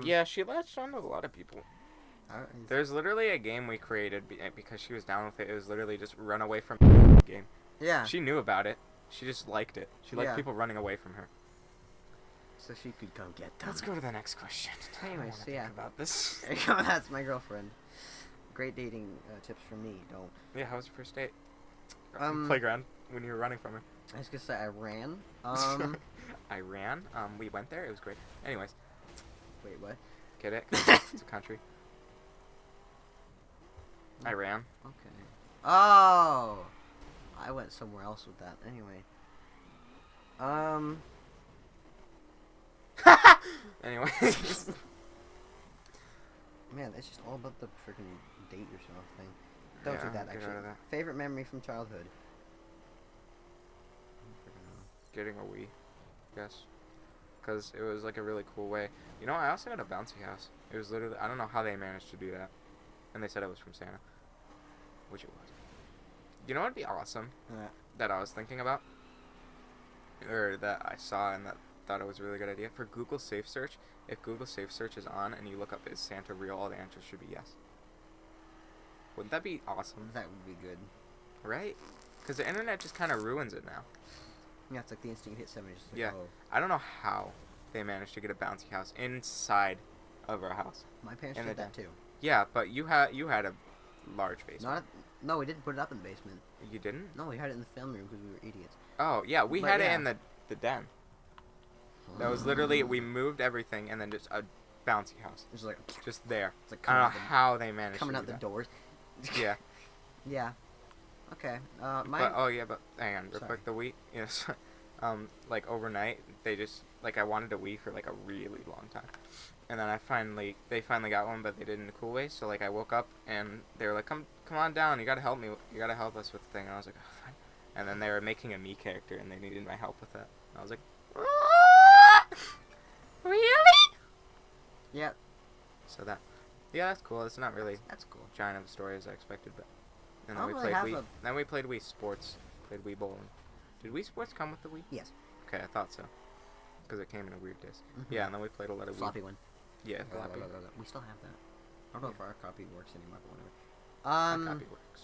Yeah, she latched on to a lot of people. I- There's literally a game we created because she was down with it. It was literally just run away from game. yeah. She knew about it. She just liked it. She liked Yeah. people running away from her. So she could come get them. Let's go to the next question. I don't Anyways, wanna so yeah. think about this. There you go, that's my girlfriend. Great dating tips from me. Don't. Yeah, how was your first date? Playground. Playground when you were running from her. I was gonna say I ran. I ran. We went there. It was great. Anyways, Wait, what? get it? 'Cause it's a country. I ran. Okay. Oh! I went somewhere else with that. Anyway. Anyways. Man, it's just all about the freaking date yourself thing. Don't Yeah, do that, get actually. out of that. Favorite memory from childhood? Getting a Wii. Yes. Because it was like a really cool way. You know, I also got a bouncy house. It was literally, I don't know how they managed to do that. And they said it was from Santa. Which it was. You know what would be awesome that I was thinking about? Or that I saw and that thought it was a really good idea? For Google Safe Search, if Google Safe Search is on and you look up is Santa real, all the answers should be yes. Wouldn't that be awesome? That would be good. Right? Because the internet just kind of ruins it now. Yeah, it's like the instant you hit 7, it's just like, Yeah. oh. I don't know how they managed to get a bouncy house inside of our house. My parents In did the that too. Yeah, but you had a large basement. No, we didn't put it up in the basement. You didn't? No, we had it in the family room because we were idiots. Oh yeah, we But had yeah. it in the den. That was literally, we moved everything and then just a bouncy house. It's like Just there. it's like I don't know coming how they managed coming to out do the that. doors. Yeah. Yeah. Okay. But but hang on, real Sorry. quick. The Wii, yes, like overnight, they just like I wanted a Wii for like a really long time, and then they finally got one, but they did it in a cool way. So like I woke up and they were like, come on down, you gotta help me, you gotta help us with the thing. And I was like, oh, fine. And then they were making a me character and they needed my help with that. And I was like, really? Yep. So yeah, that's cool. It's not really That's cool. giant of a story as I expected, but. And I then we don't really played have Wii. Then we played Wii Sports. Played Wii Bowling. Did Wii Sports come with the Wii? Yes. Okay, I thought so. Because it came in a weird disc. Mhm. Yeah, and then we played a lot of Floppy Wii. one. Yeah, floppy. We still have that. I don't know if our copy works anymore, but My whatever. copy works.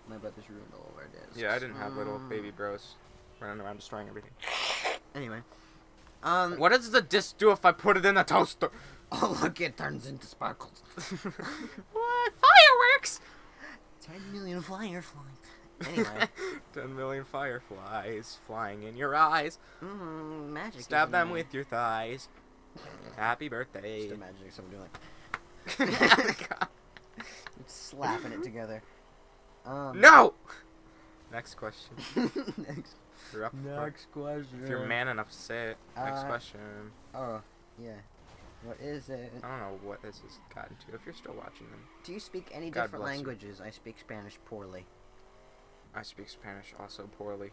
My brother's ruined all of our discs. Yeah, I didn't have little baby bros running around destroying everything. Anyway. What does the disc do if I put it in the toaster? Oh, look, it turns into sparkles. What? Fireworks! 10 million fireflies. Anyway. 10 million fireflies flying in your eyes. Magic. Stab them with your thighs. Happy birthday. Just imagining someone doing like. Slapping it together. No! Next question. Next. You're up for it. question. If you're man enough to say it. Next Uh, question. Oh, yeah. What is it? I don't know what this has gotten to. If you're still watching them. Do you speak any God different bless you. languages? I speak Spanish poorly. I speak Spanish also poorly.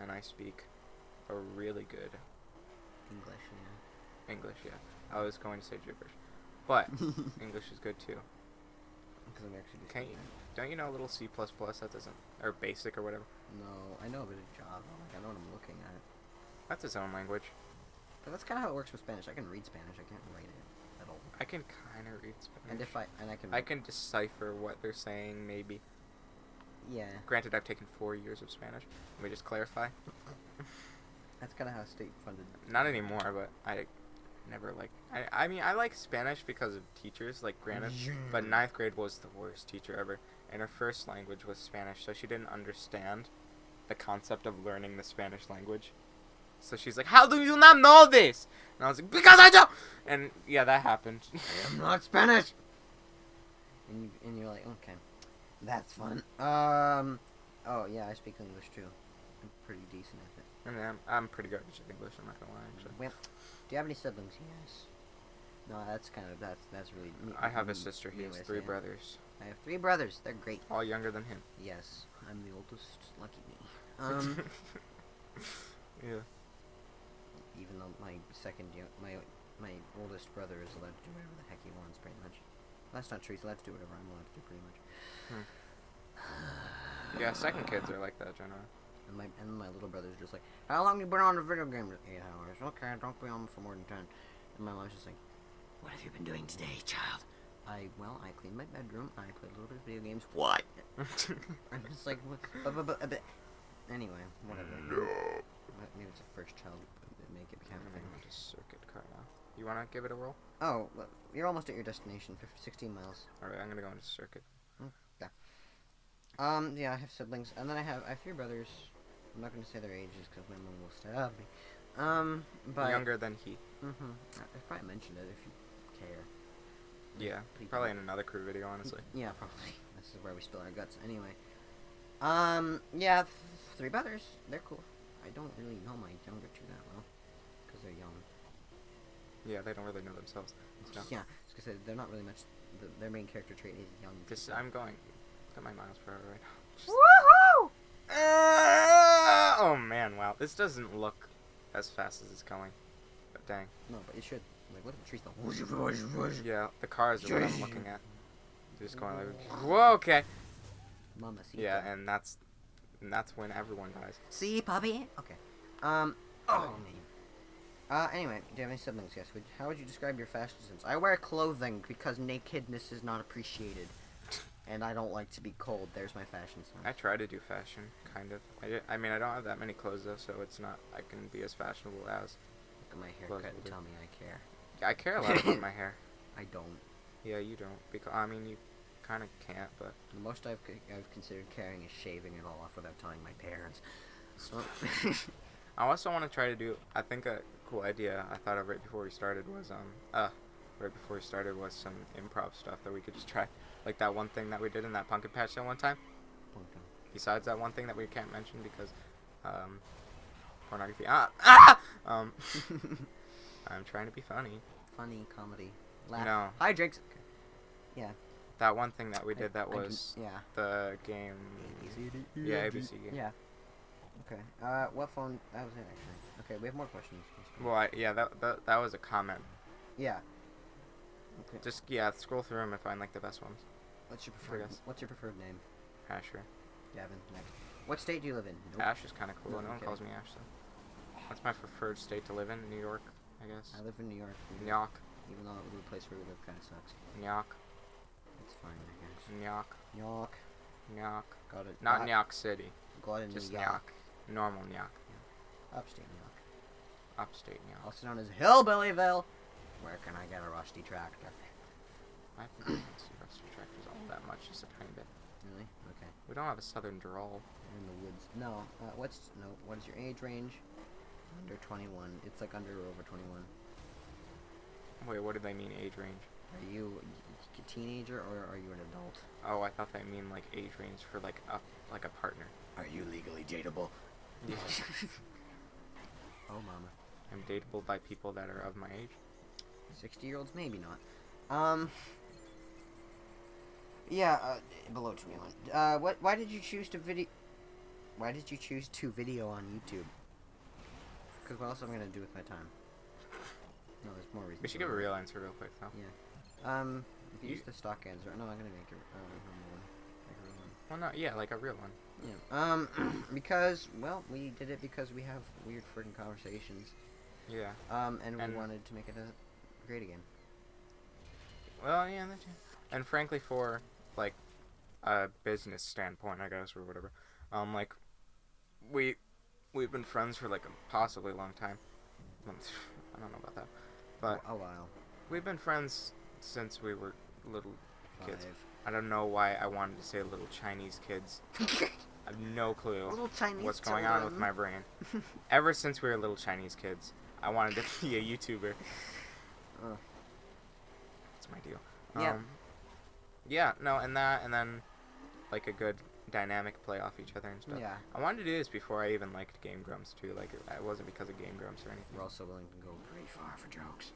And I speak a really good English, yeah. English, yeah. I was going to say gibberish. But English is good too. Because I'm actually. Can't you, don't you know a little C++? That doesn't... Or basic or whatever. No, I know a bit of Java. Like, I know what I'm looking at. That's its own language. But that's kind of how it works with Spanish. I can read Spanish. I can't write it at all. I can kind of read Spanish. And if I can. I can decipher what they're saying, maybe. Yeah. Granted, I've taken 4 years of Spanish. Let me just clarify. That's kind of how state funded. Not anymore, but I never like. I mean, I like Spanish because of teachers, like granted. But 9th grade was the worst teacher ever, and her first language was Spanish, so she didn't understand the concept of learning the Spanish language. So she's like, "How do you not know this?" And I was like, "Because I don't." And yeah, that happened. I'm not Spanish. And you're like, okay, that's fun. Oh yeah, I speak English too. I'm pretty decent at it. I mean, I'm pretty good at English. I'm not gonna lie, actually. Well, do you have any siblings? Yes. No, that's kind of that's really. I have a sister. He has 3 brothers, I have 3 brothers. They're great. all younger than him. Yes, I'm the oldest. Lucky me. Yeah. Even though my my oldest brother is allowed to do whatever the heck he wants, pretty much. That's not true. He's allowed to do whatever I'm allowed to do, pretty much. Yeah, second kids are like that, generally. And my little brother's just like, how long you been on the video game? 8 hours. Okay, don't be on for more than 10. And my mom's just like, what have you been doing today, child? I cleaned my bedroom. I played a little bit of video games. What? I'm just like, what? But anyway, whatever. No. Maybe it's a first child. Make it become I'm a gonna thing. go to circuit car now. You wanna give it a roll? Oh, well, you're almost at your destination. 16 miles. Alright, I'm gonna go into circuit. Yeah, I have siblings, and then I have 3 brothers. I'm not gonna say their ages because my mom will stab me. But Younger than he. I've probably mentioned it if you care. Yeah, Please probably don't. in another crew video, honestly. Yeah, probably. This is where we spill our guts. Anyway. Yeah, 3 brothers. They're cool. I don't really know my younger 2 that well because they're young. Yeah, they don't really know themselves. So. Yeah, because they're not really much. Their main character trait is young. This, I'm going at my miles per hour right now. Just, Woohoo! oh man, wow. This doesn't look as fast as it's going. But dang. No, but it should. Like, look at the trees. Whoosh. Yeah, the cars are what I'm looking at. Just going like, whoa, okay. Mama, see. Yeah, and that's when everyone dies. See, puppy. Okay. Anyway, do you have any siblings? Yes. How would you describe your fashion sense? I wear clothing because nakedness is not appreciated, and I don't like to be cold. There's my fashion sense. I try to do fashion, kind of. I mean, I don't have that many clothes though, so it's not. I can be as fashionable as. at my Close haircut and holder. tell me I care. I care a lot about my hair. I don't. Yeah, you don't. Because I mean, you kind of can't, but The most I've considered caring is shaving it all off without telling my parents. So. I also want to try to do. I think a cool idea I thought of right before we started was some improv stuff that we could just try, like that one thing that we did in that pumpkin patch that one time. Okay. Besides that one thing that we can't mention because pornography. I'm trying to be funny. Funny comedy. Laugh. No. Hi, drinks. Okay. Yeah. That one thing that we did was yeah. the game. Yeah, ABC game. Yeah. Okay. What phone? That was it actually. Okay, we have more questions. Well, that was a comment. Yeah. Okay. Just scroll through them and find like the best ones. What's your guess. preferred name? Asher. Gavin. Next. What state do you live in? Nope. Ash is kind of cool. No, No one okay. calls me Ash, so. That's my preferred state to live in. New York, I guess. I live in New York. Nyok. Even though the place where we live kind of sucks. Nyok. It's fine, I guess. Nyok. Nyok. Nyok. Got it. Not Nyok City. Got it. Just New Nyok. York. Normal Nyok. Upstate New York. Upstate Nyok. Also known as Hillbillyville. Where can I get a rusty tractor? I think I don't see Rusty Tractors all that much, just a tiny bit. Really? Okay. We don't have a southern drawl. We're in the woods. No. What is your age range? Under 21. It's like under or over 21. Wait, what do they mean age range? Are you a teenager or are you an adult? Oh, I thought they mean like age range for like a partner. Are you legally dateable? Yeah. Oh, mama. I'm dateable by people that are of my age. 60-year-olds, maybe not. Yeah, below 21. Why did you choose to video? Why did you choose to video on YouTube? Because what else am I gonna do with my time? No, there's more reasons. We should give a real answer real quick, though. Yeah. If you use the stock answer, no, I'm gonna make it normal one. Like a real one. Well, no, yeah, like a real one. Yeah. Because, well, we did it because we have weird freaking conversations. Yeah. And we wanted to make it great again. Well, yeah, that's it. And frankly, for like a business standpoint, I guess, or whatever, like we've been friends for like a possibly long time. I don't know about that, but A while. we've been friends since we were little kids. 5. I don't know why I wanted to say little Chinese kids. I have no clue Little Chinese what's going on with my brain. Ever since we were little Chinese kids, I wanted to be a YouTuber. That's my deal. Yeah. Yeah, no, and then like a good dynamic play off each other and stuff. Yeah. I wanted to do this before I even liked Game Grumps too. Like it wasn't because of Game Grumps or anything. We're also willing to go pretty far for jokes.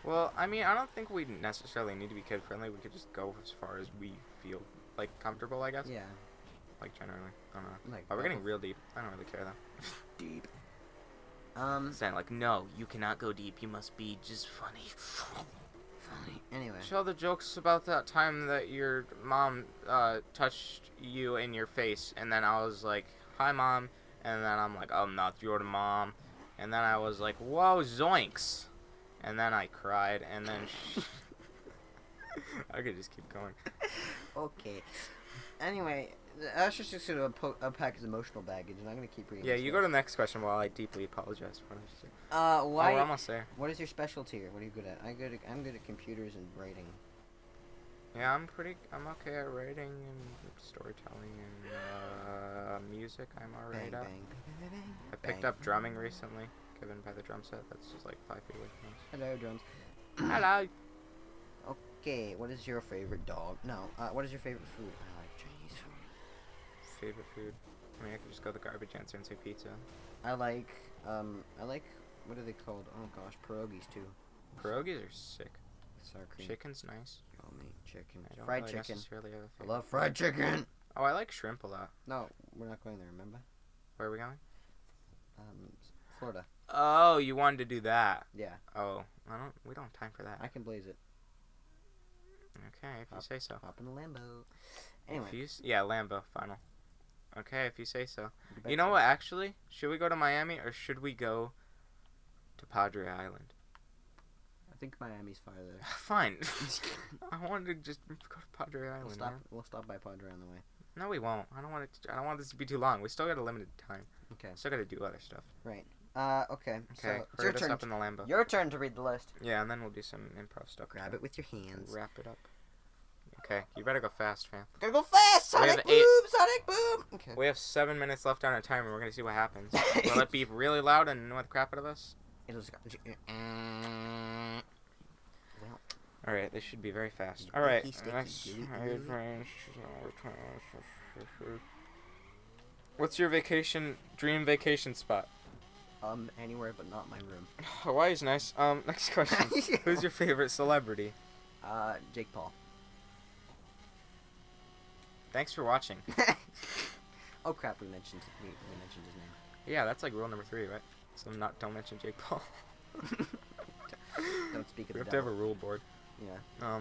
Well, I mean, I don't think we necessarily need to be kid friendly. We could just go as far as we feel like comfortable, I guess. Yeah. Like generally, I don't know. Like But we're getting real deep. I don't really care though. deep. Saying like, no, you cannot go deep. You must be just funny. Funny. Anyway. Tell the jokes about that time that your mom touched you in your face, and then I was like, "Hi, mom," and then I'm like, "I'm not your mom," and then I was like, "Whoa, zoinks," and then I cried, and then I could just keep going. Okay. Anyway, that's just sort of unpack his emotional baggage, and I'm gonna keep reading. Yeah, this you go to the next question while I deeply apologize for this. why? Oh, we're almost there. What is your specialty? Or what are you good at? I'm good at computers and writing. Yeah, I'm okay at writing and storytelling and music. I'm alright at. I picked up drumming recently, given by the drum set. That's just like 5 feet away from us. Hello, drums. Hello. Okay, what is your favorite dog? No, what is your favorite food? I like Chinese food. Favorite food? I mean, I could just go the garbage answer and say pizza. I like, what are they called? Oh gosh, pierogies too. Pierogies are sick. Sour cream. Chicken's nice. Oh, me, chicken. I don't Fried really chicken. necessarily have a I favorite. love fried chicken. Oh, I like shrimp a lot. No, we're not going there, remember? Where are we going? Florida. Oh, you wanted to do that. Yeah. Oh, we don't have time for that. I can blaze it. Okay, if you say so. Hop in the Lambo. Anyway. Yeah, Lambo, final. Okay, if you say so. bet You know so. what, actually? Should we go to Miami or should we go to Padre Island? I think Miami's farther. Fine. I wanted to just go to Padre Island. We'll stop by Padre on the way. No, we won't. I don't want this to be too long. We still got a limited time. Okay. Still got to do other stuff. Right. Okay. Okay, So it's hurry your us turn. up in the Lambo. Your turn to read the list. Yeah, and then we'll do some improv stuff. Grab it with your hands. Wrap it up. Okay, you better go fast, fam. Gotta go fast! We have Sonic boom! Sonic boom! Okay. We have 7 minutes left on our timer. We're gonna see what happens. Will it beep really loud and annoy the crap out of us? It'll just go... Well... Alright, this should be very fast. Alright. What's your dream vacation spot? Anywhere but not my room. Hawaii's nice. Next question. Who's your favorite celebrity? Jake Paul. Thanks for watching. Oh crap, we mentioned his name. Yeah, that's like rule number 3, right? So don't mention Jake Paul. Don't speak of We the have to have a devil. rule board. Yeah.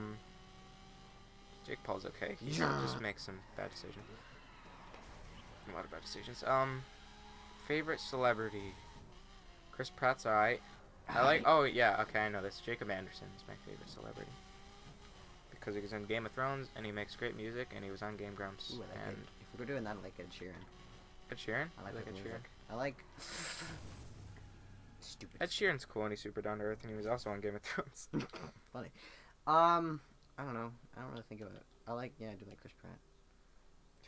Jake Paul's okay. He just makes some bad decisions. A lot of bad decisions. Favorite celebrity? Chris Pratt's alright. I like. Oh yeah, okay, I know this. Jacob Anderson is my favorite celebrity because he was in Game of Thrones and he makes great music and he was on Game Grumps. Ooh, I like and it. If we're doing that, I like Ed Sheeran. Ed Sheeran? I like Ed music. Sheeran. I like... Stupid. Ed Sheeran's cool and he's super down to earth and he was also on Game of Thrones. Funny. I don't know. I don't really think about it. I do like Chris Pratt.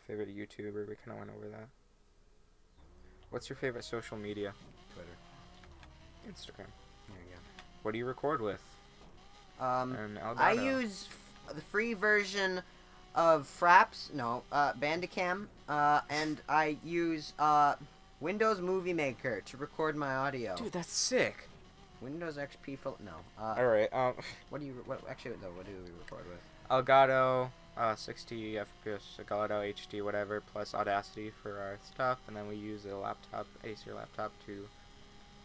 Favorite YouTuber? We kind of went over that. What's your favorite social media? Twitter. Instagram. There you go. What do you record with? I Elgato. use the free version of Fraps, Bandicam, and I use Windows Movie Maker to record my audio. Dude, that's sick. Windows XP All right. what do we record with? Elgato, 60 FPS, Elgato HD, whatever, plus Audacity for our stuff, and then we use a laptop, Acer laptop, to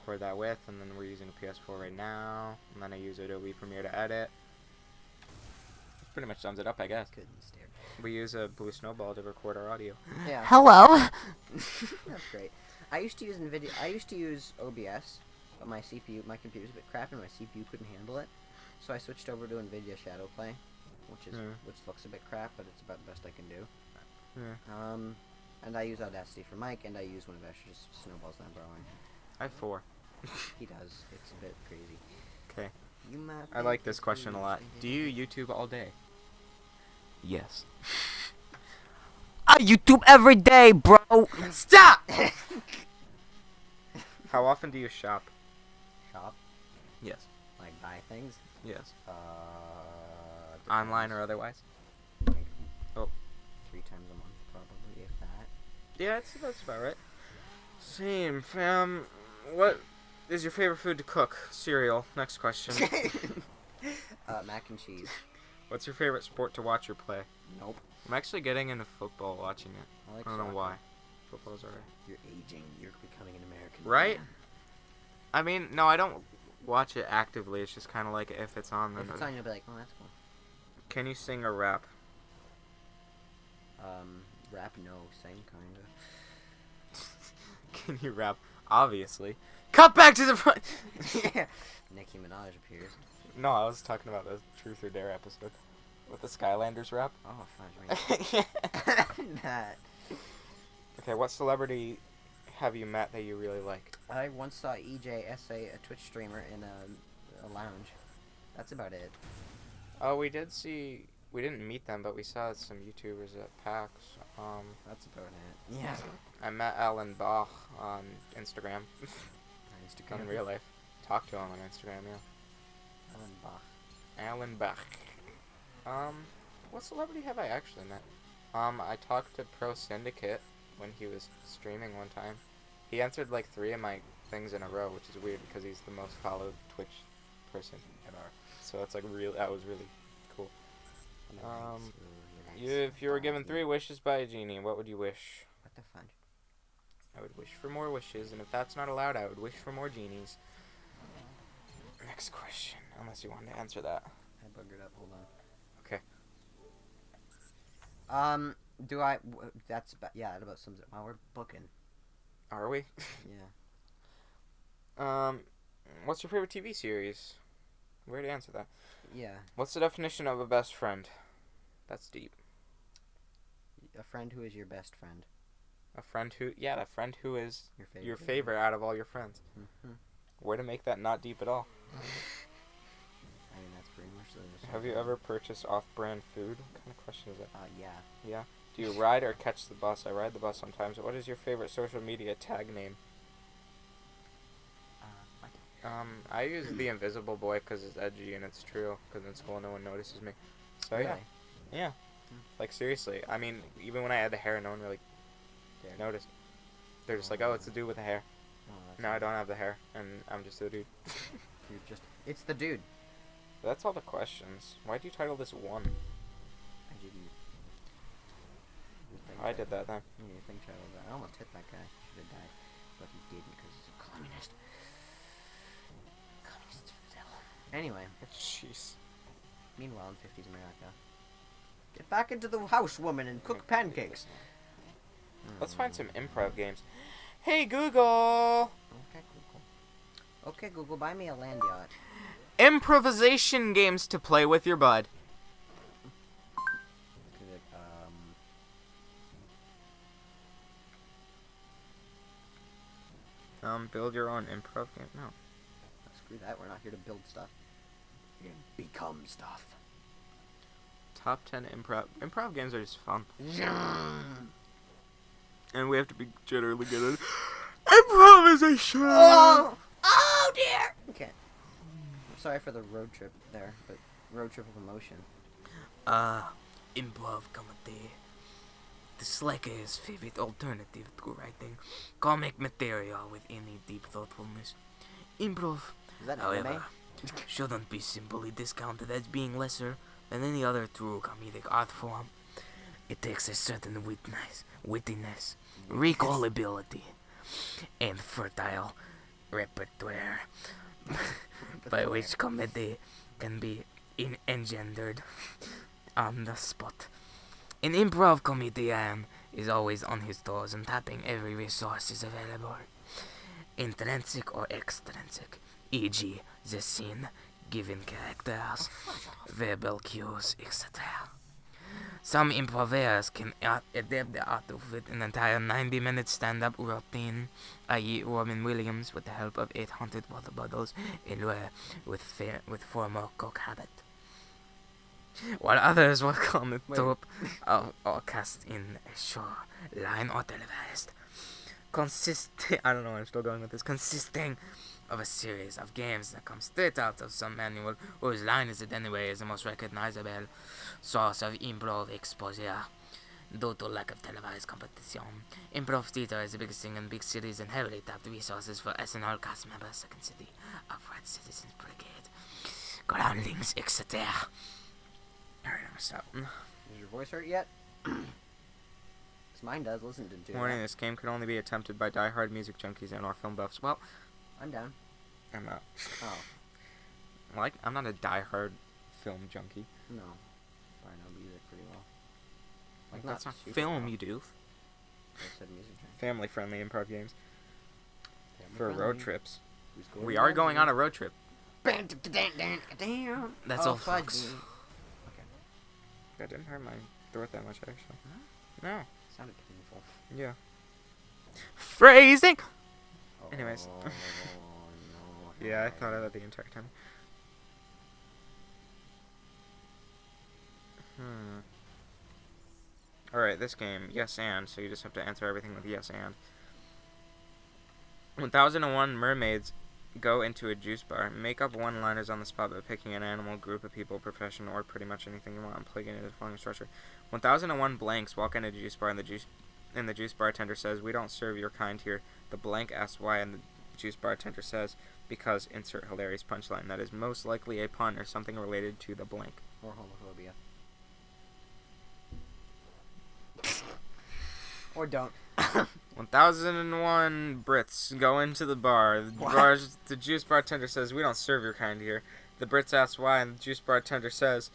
record that with, and then we're using a PS4 right now, and then I use Adobe Premiere to edit. Pretty much sums it up, I guess. Goodness dear. We use a Blue Snowball to record our audio. Yeah. Hello. That's great. I used to use OBS, but my computer's a bit crap, and my CPU couldn't handle it, so I switched over to NVIDIA Shadowplay, which looks a bit crap, but it's about the best I can do. Yeah. And I use Audacity for Mike, and I use one of Asher's snowballs that I'm borrowing. I have 4. He does. It's a bit crazy. Okay. You might I like this question a lot. Do you YouTube all day? Yes. I YouTube every day, bro. Stop! How often do you shop? Shop? Yes. Like buy things? Yes. depends. Online or otherwise? Like, Oh. 3 times a month, probably, if that. Yeah, that's about right. Same, fam. What is your favorite food to cook? Cereal. Next question. Mac and cheese. What's your favorite sport to watch or play? Nope. I'm actually getting into football watching it. I like I don't know soccer. why. Football's alright. You're aging. You're becoming an American. Right? man. I mean, no, I don't watch it actively. It's just kind of like if it's on, then. If it's on, you'll be like, oh, that's cool. Can you sing or rap? Rap, no. Same, kinda. Can you rap? Obviously. Cut back to the front! Yeah. Nicki Minaj appears. No, I was talking about the Truth or Dare episode. With the Skylanders rap. Oh, fine. That. Okay, what celebrity have you met that you really like? I once saw EJ essay a Twitch streamer in a lounge. That's about it. Oh, we didn't meet them, but we saw some YouTubers at PAX. That's about it. Yeah. I met Alan Bach on Instagram. Instagram. In real life. Talked to him on Instagram, yeah. Alan Bach. Alan Bach. What celebrity have I actually met? I talked to Pro Syndicate when he was streaming one time. He answered like 3 of my things in a row, which is weird because he's the most followed Twitch person ever. So that's like that was really cool. If you were given 3 wishes by a genie, what would you wish? What the fudge? I would wish for more wishes, and if that's not allowed, I would wish for more genies. Next question, unless you want to answer that. I buggered up. Hold on. Okay. That's about, yeah, that about sums it. Wow, we're booking. Are we? Yeah. What's your favorite TV series? We already answered that. Yeah. What's the definition of a best friend? That's deep. A friend who is your best friend. A friend who, yeah, a friend who is your favorite. favorite out of all your friends. Mm-hmm. Way to make that not deep at all. I mean, that's pretty much the. Have you ever purchased off-brand food? What kind of question is that? Yeah. Yeah. Do you ride or catch the bus? I ride the bus sometimes. What is your favorite social media tag name? What? I use the Invisible Boy because it's edgy and it's true. Because in school no one notices me. So Really? yeah. Like seriously, I mean, even when I had the hair, no one really noticed. They're just like, oh, it's the dude with the hair. Oh, No, I don't have the hair, and I'm just a dude. You're just. It's the dude. That's all the questions. Why'd you title this 1? I did you. I did that then. Yeah, you think title that. I almost hit that guy. Should have died, but he didn't because he's a communist. Communist devil. Anyway. Jeez. Meanwhile, in 50s America, get back into the house, woman, and cook pancakes. Let's find some improv games. Hey Google! Okay, Google. Okay, Google, buy me a land yacht. Improvisation games to play with your bud. Good, Build your own improv game? No. screw that. We're not here to build stuff. We're here to become stuff. Top 10 improv games are just fun. And we have to be generally good at improvisation. Oh dear. Okay. I'm sorry for the road trip there, but road trip of emotion. Improv comedy. The Slacker's favorite alternative to writing comic material with any deep thoughtfulness. Improv, Is that however, anime? shouldn't be simply discounted as being lesser than any other true comedic art form. It takes a certain wittiness, recallability, and fertile repertoire by which comedy can be engendered on the spot. An improv comedian is always on his toes and tapping every resource is available, intrinsic or extrinsic, e.g. the scene, given characters, verbal cues, etc. Some improvers can adapt the art to fit an entire 90-minute stand-up routine, i.e. Robin Williams with the help of 800 water bottles and with former coke habit. While others work on the trope or cast in a show, line or televised. I don't know why I'm still going with this. Consisting of a series of games that come straight out of some manual, whose line is it anyway is the most recognizable source of improv exposure. Due to lack of televised competition, improv theater is the biggest thing in big cities and heavily tapped resources for SNL cast members, Second City, Upright Citizens Brigade, Groundlings, etc. Alright, I'm gonna stop. Does your voice hurt yet? 'Cause mine does. Listen to it. Warning, this game can only be attempted by die-hard music junkies and or film buffs. Well, I'm down. I'm not. Oh. I'm not a die-hard film junkie. No. But I know music pretty well. That's not super film, well. you doof. I said music. Family-friendly improv games. Family For road friendly. trips. Who's going We are on going here? on a road trip. Damn. That's all, folks. fudgy. That didn't hurt my throat that much, actually. Huh? No. Sounded painful. Yeah. Phrasing! Anyways. Oh, no. Yeah, I thought of that the entire time. Alright, this game, yes and, so you just have to answer everything with yes and. 1001 mermaids go into a juice bar. Make up one-liners on the spot by picking an animal, group of people, profession, or pretty much anything you want and plugging it into the following structure. 1001 blanks walk into a juice bar and the juice bartender says, "We don't serve your kind here." The blank asks why and the juice bartender says, "Because insert hilarious punchline." That is most likely a pun or something related to the blank. Or homophobia. Or don't. 1001 Brits go into the bar. The juice bartender says, "We don't serve your kind here." The Brits ask why, and the juice bartender says,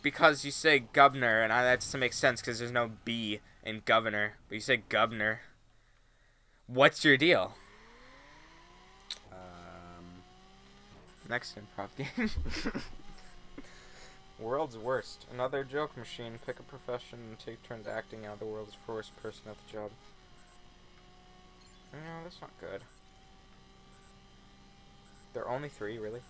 "Because you say governor," and that doesn't make sense because there's no B in governor, but you say governor. What's your deal? Next improv game. World's worst. Another joke machine. Pick a profession and take turns acting out the world's worst person at the job. No, that's not good. There are only 3, really?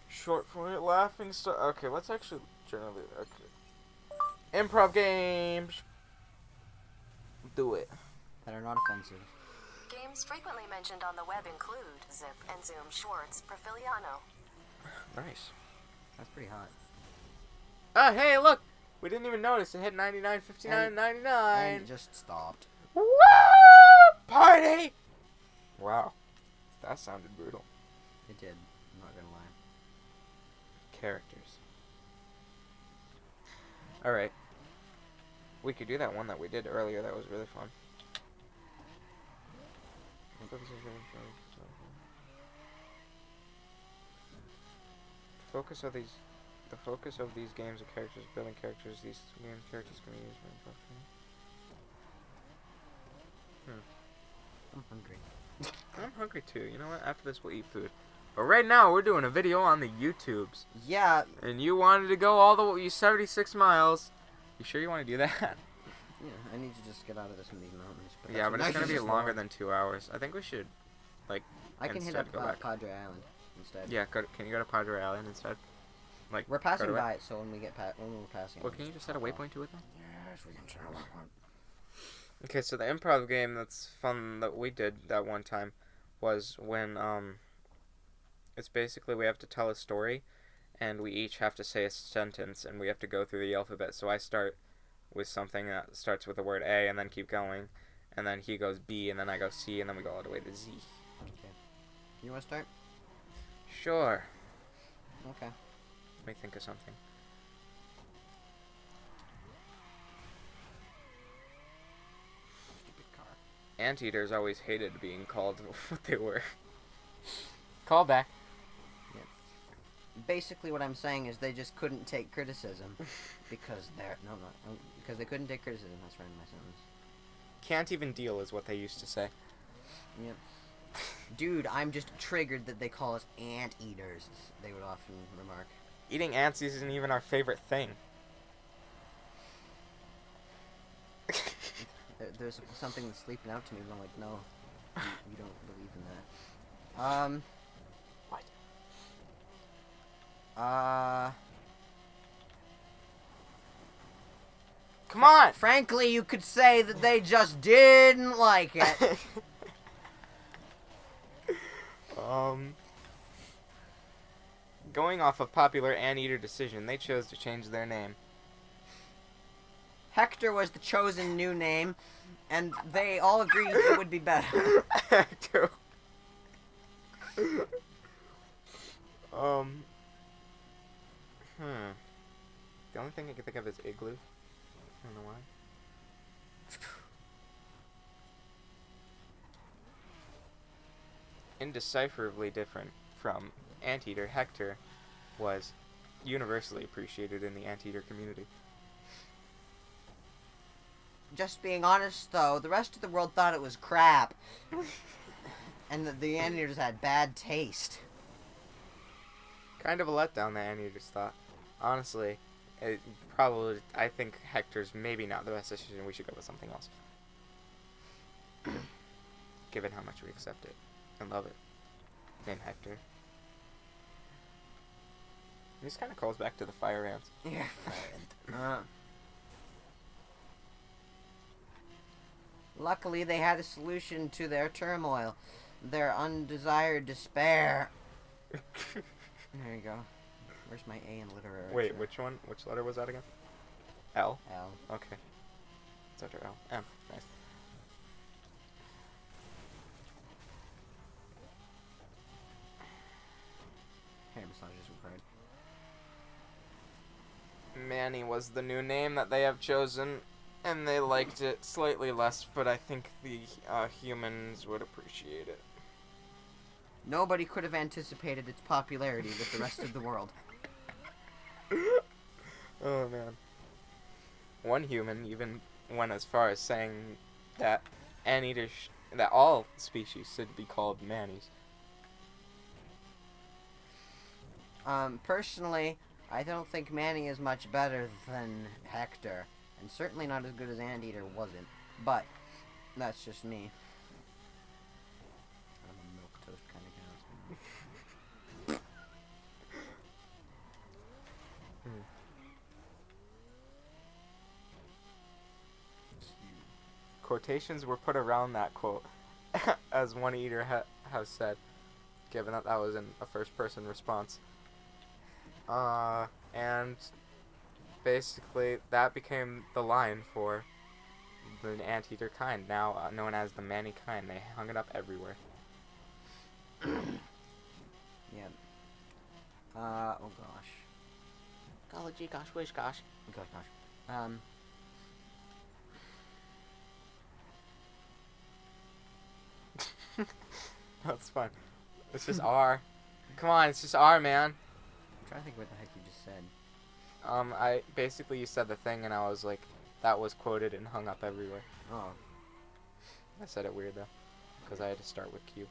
Short for it, laughing stuff. Okay, let's actually generally. Okay. Improv games! Do it. That are not offensive. Games frequently mentioned on the web include Zip and Zoom Shorts, Profiliano. Nice. That's pretty hot. Oh, hey, look! We didn't even notice. It hit 99, 59, And 99. it just stopped. Woo! Party! Wow. That sounded brutal. It did. I'm not gonna lie. Characters. Alright. We could do that one that we did earlier. That was really fun. The focus of these games are characters, building characters. These games characters can be used for improv. I'm hungry. I'm hungry too. You know what? After this, we'll eat food. But right now, we're doing a video on the YouTubes. Yeah. And you wanted to go all the way 76 miles. You sure you want to do that? Yeah, I need to just get out of these mountains. Yeah, but it's going to be longer than 2 hours. I think we should, like, I can hit instead up go back. Padre Island instead. Yeah, can you go to Padre Island instead? Like, We're passing right away? by it, so when we get when we're passing. Well, can you just set a waypoint to it then? Yes, we can set a waypoint. Okay, so the improv game that's fun that we did that one time was when, it's basically we have to tell a story, and we each have to say a sentence, and we have to go through the alphabet. So I start with something that starts with the word A, and then keep going, and then he goes B, and then I go C, and then we go all the way to Z. Okay. You want to start? Sure. Okay. Let me think of something. Stupid car. Anteaters always hated being called what they were. Call back. Basically, what I'm saying is they just couldn't take criticism because because they couldn't take criticism. That's right in my sentence. Can't even deal is what they used to say. Yep. Dude, I'm just triggered that they call us anteaters. They would often remark. Eating ants isn't even our favorite thing. There's something that's sleeping out to me, but I'm like, no, you don't believe in that. What? Come on! Frankly, you could say that they just didn't like it. Going off of popular anteater decision, they chose to change their name. Hector was the chosen new name, and they all agreed it would be better. Hector. The only thing I can think of is igloo. I don't know why. Indecipherably different from Anteater, Hector was universally appreciated in the Anteater community. Just being honest, though, the rest of the world thought it was crap. And the anteaters had bad taste. Kind of a letdown, the Anteaters thought. Honestly, I think Hector's maybe not the best decision. We should go with something else. Given how much we accept it and love it. Name Hector. This kind of calls back to the fire ants. Yeah. Luckily, they had a solution to their turmoil. Their undesired despair. There you go. Where's my A in literary? Wait, which one? Which letter was that again? L? L. Okay. It's after L. M. Nice. Hair massages required. Manny was the new name that they have chosen, and they liked it slightly less, but I think the humans would appreciate it. Nobody could have anticipated its popularity with the rest of the world. Oh, man. One human even went as far as saying that that all species should be called Mannies. Personally, I don't think Manny is much better than Hector, and certainly not as good as Anteater wasn't. But that's just me. I'm a milquetoast kind of guy. Quotations were put around that quote, as one eater has said, given that that was in a first-person response. And basically that became the line for the anteater kind, now known as the Manny kind. They hung it up everywhere. Yeah. Oh gosh. Golly gosh, wish gosh. Gosh. That's fine. It's just R. Come on, it's just R, man. I'm trying to think what the heck you just said. Basically you said the thing and I was like, that was quoted and hung up everywhere. Oh. I said it weird though, because I had to start with Q.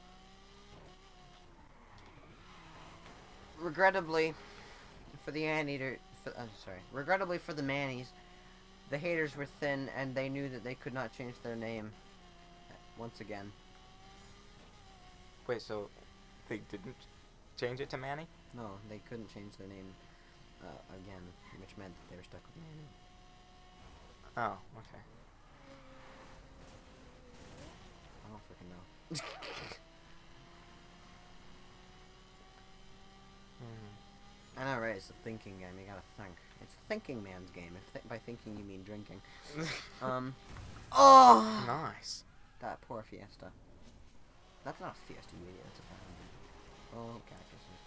Regrettably, for the Anteater, regrettably for the Mannies, the haters were thin and they knew that they could not change their name once again. Wait, so they didn't change it to Manny? No, they couldn't change their name again, which meant that they were stuck with Manny. Oh, okay. I don't freaking know. I know, right? It's a thinking game. You gotta think. It's a thinking man's game. If by thinking you mean drinking. Oh! Nice. That poor Fiesta. That's not a Fiesta, you idiot. That's a fountain. Oh, cactuses.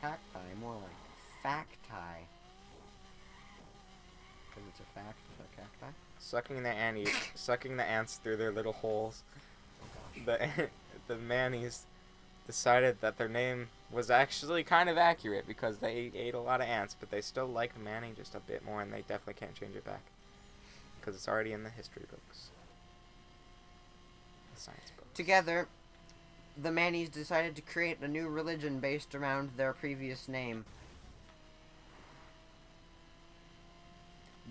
Cacti, more like facti. Because it's a fact, so cacti. Sucking the ants through their little holes. Oh gosh. The Mannies decided that their name was actually kind of accurate because they ate a lot of ants, but they still liked Manny just a bit more, and they definitely can't change it back because it's already in the history books, the science books. Together, the Mannies decided to create a new religion based around their previous name.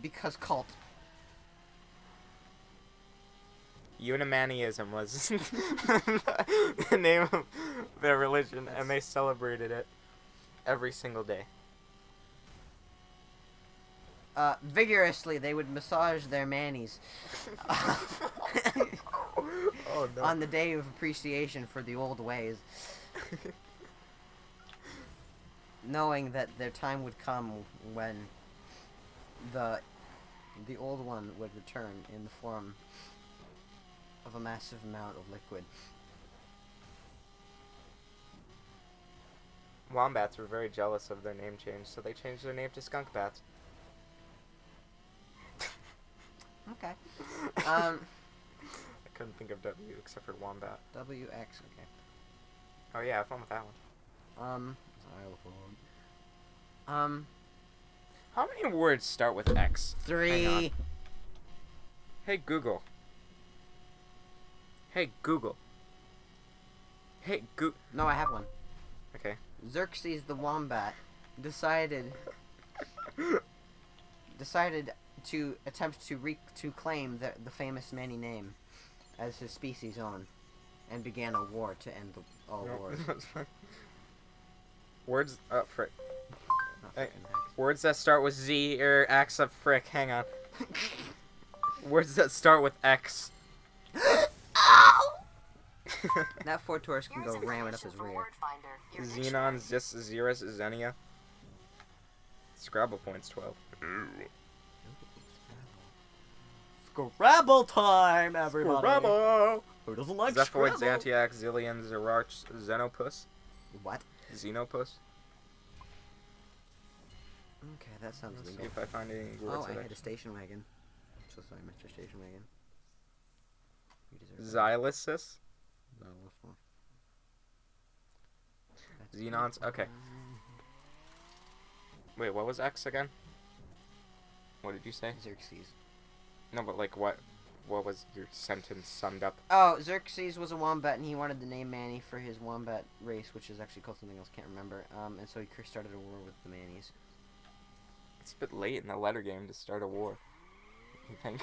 Because cult. Unimaniism was the name of their religion, and they celebrated it every single day. Vigorously, they would massage their Mannies Oh no. on the day of appreciation for the old ways, knowing that their time would come when the old one would return in the form of a massive amount of liquid. Wombats were very jealous of their name change, so they changed their name to Skunk Bats. Okay. I couldn't think of W except for Wombat. WX, okay. Oh yeah, have fun with that one. Xylophone. How many words start with X? Hang 3. on. Hey Google. Hey Google. Hey No, I have one. Okay. Xerxes the Wombat decided to attempt to claim the famous Manny name as his species own, and began a war to end all wars. Words frick. Not Hey, frickin' hex. words that start with Z or X up frick, hang on. Words that start with X. That Ford Taurus can Here's go ram it up information his from rear. Wordfinder, your Xenon, dictionary. Zis, Xerus, Xenia. Scrabble points 12. Scrabble time, everybody! Scrabble! Who doesn't like Zephoid, Scrabble? Xantiac, Zillion, Zerarch, Xenopus, What? Xenopus. Okay, that sounds Let's see legal. if I find any Oh, words I that hit a station wagon. So sorry, Mr. Station Wagon. You deserve Xylosis, that. Xenons. Okay. Wait, what was X again? What did you say? Xerxes. No, but like what? what was your sentence summed up? Oh, Xerxes was a wombat, and he wanted to name Manny for his wombat race, which is actually called something else, can't remember. And so he started a war with the Mannies. It's a bit late in the letter game to start a war. You think?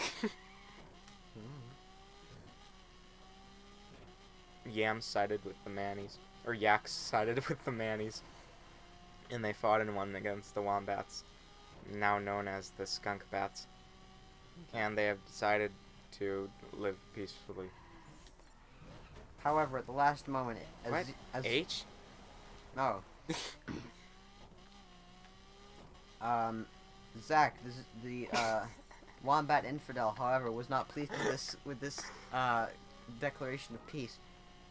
Yams sided with the Mannies, or Yaks sided with the Mannies, and they fought and won against the Wombats, now known as the Skunk Bats, and they have decided to live peacefully. However, at the last moment, What? H? No. Zach, the wombat infidel, however, was not pleased with this declaration of peace,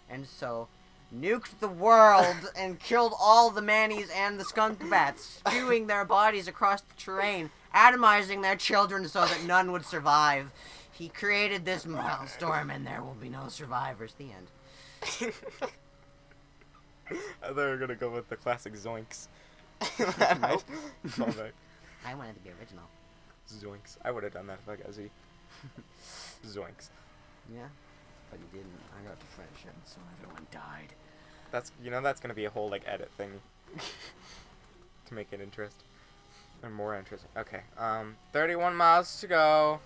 and so nuked the world and killed all the Mannies and the skunk bats, spewing their bodies across the terrain, atomizing their children so that none would survive. He created this storm, and there will be no survivors. The end. I thought we were gonna go with the classic Zoinks. Nope. Callback. I wanted to be original. Zoinks. I would have done that if I got Z. Zoinks. Yeah, but you didn't. I got the French, and so everyone died. That's that's gonna be a whole like edit thing to make it interesting or more interesting. Okay. 31 miles to go.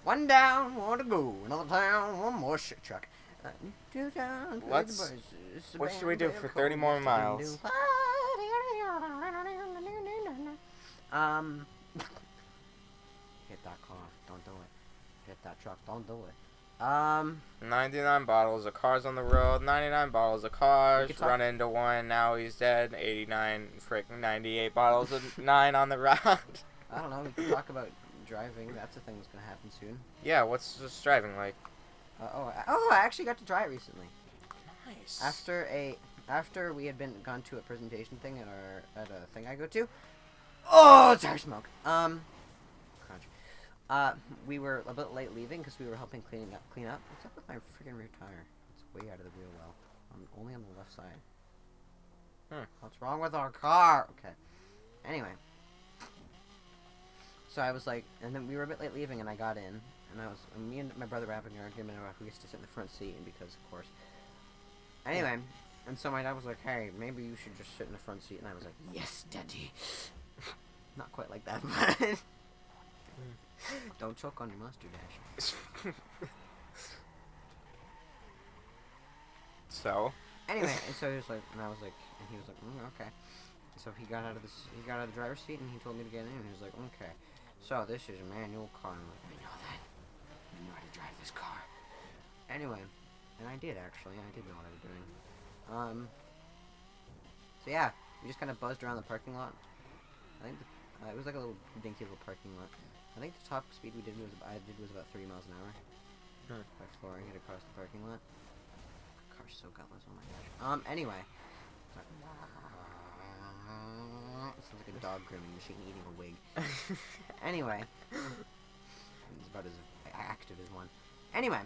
One down, one to go. Another town, one more shit truck. Two down. What should we do for 30 more miles? Hit that car. Don't do it. Hit that truck. Don't do it. 99 bottles of cars on the road. 99 bottles of cars. Run into one. Now he's dead. 89 freaking 98 bottles of 9 on the road. I don't know. We can talk about driving. That's a thing that's gonna happen soon. Yeah. What's this driving like? I actually got to try it recently. Nice. After we had gone to a presentation thing at a thing I go to. Oh, tire smoke. Crunch. We were a bit late leaving because we were helping clean up. What's up with my freaking rear tire? It's way out of the wheel well. I'm only on the left side. What's wrong with our car? Okay. Anyway. So I was like, and then we were a bit late leaving, and I got in, and me and my brother were having an argument about who gets to sit in the front seat, and because, of course. Anyway, and so my dad was like, hey, maybe you should just sit in the front seat, and I was like, yes, daddy. Not quite like that, but don't choke on your mustard, Ash. So? Anyway, and so he was like, and I was like, and he was like, okay. So he got out of the driver's seat, and he told me to get in, and he was like, okay. So this is a manual car, and I'm like, I know that. I know how to drive this car. Anyway, and I did actually. I did know what I was doing. So yeah, we just kind of buzzed around the parking lot. I think it was like a little dinky little parking lot. I think the top speed we did was about 30 miles an hour. By flooring it across the parking lot. The car's so gutless. Oh my gosh. Anyway. It sounds like a dog grooming machine eating a wig. Anyway. It's about as active as one. Anyway,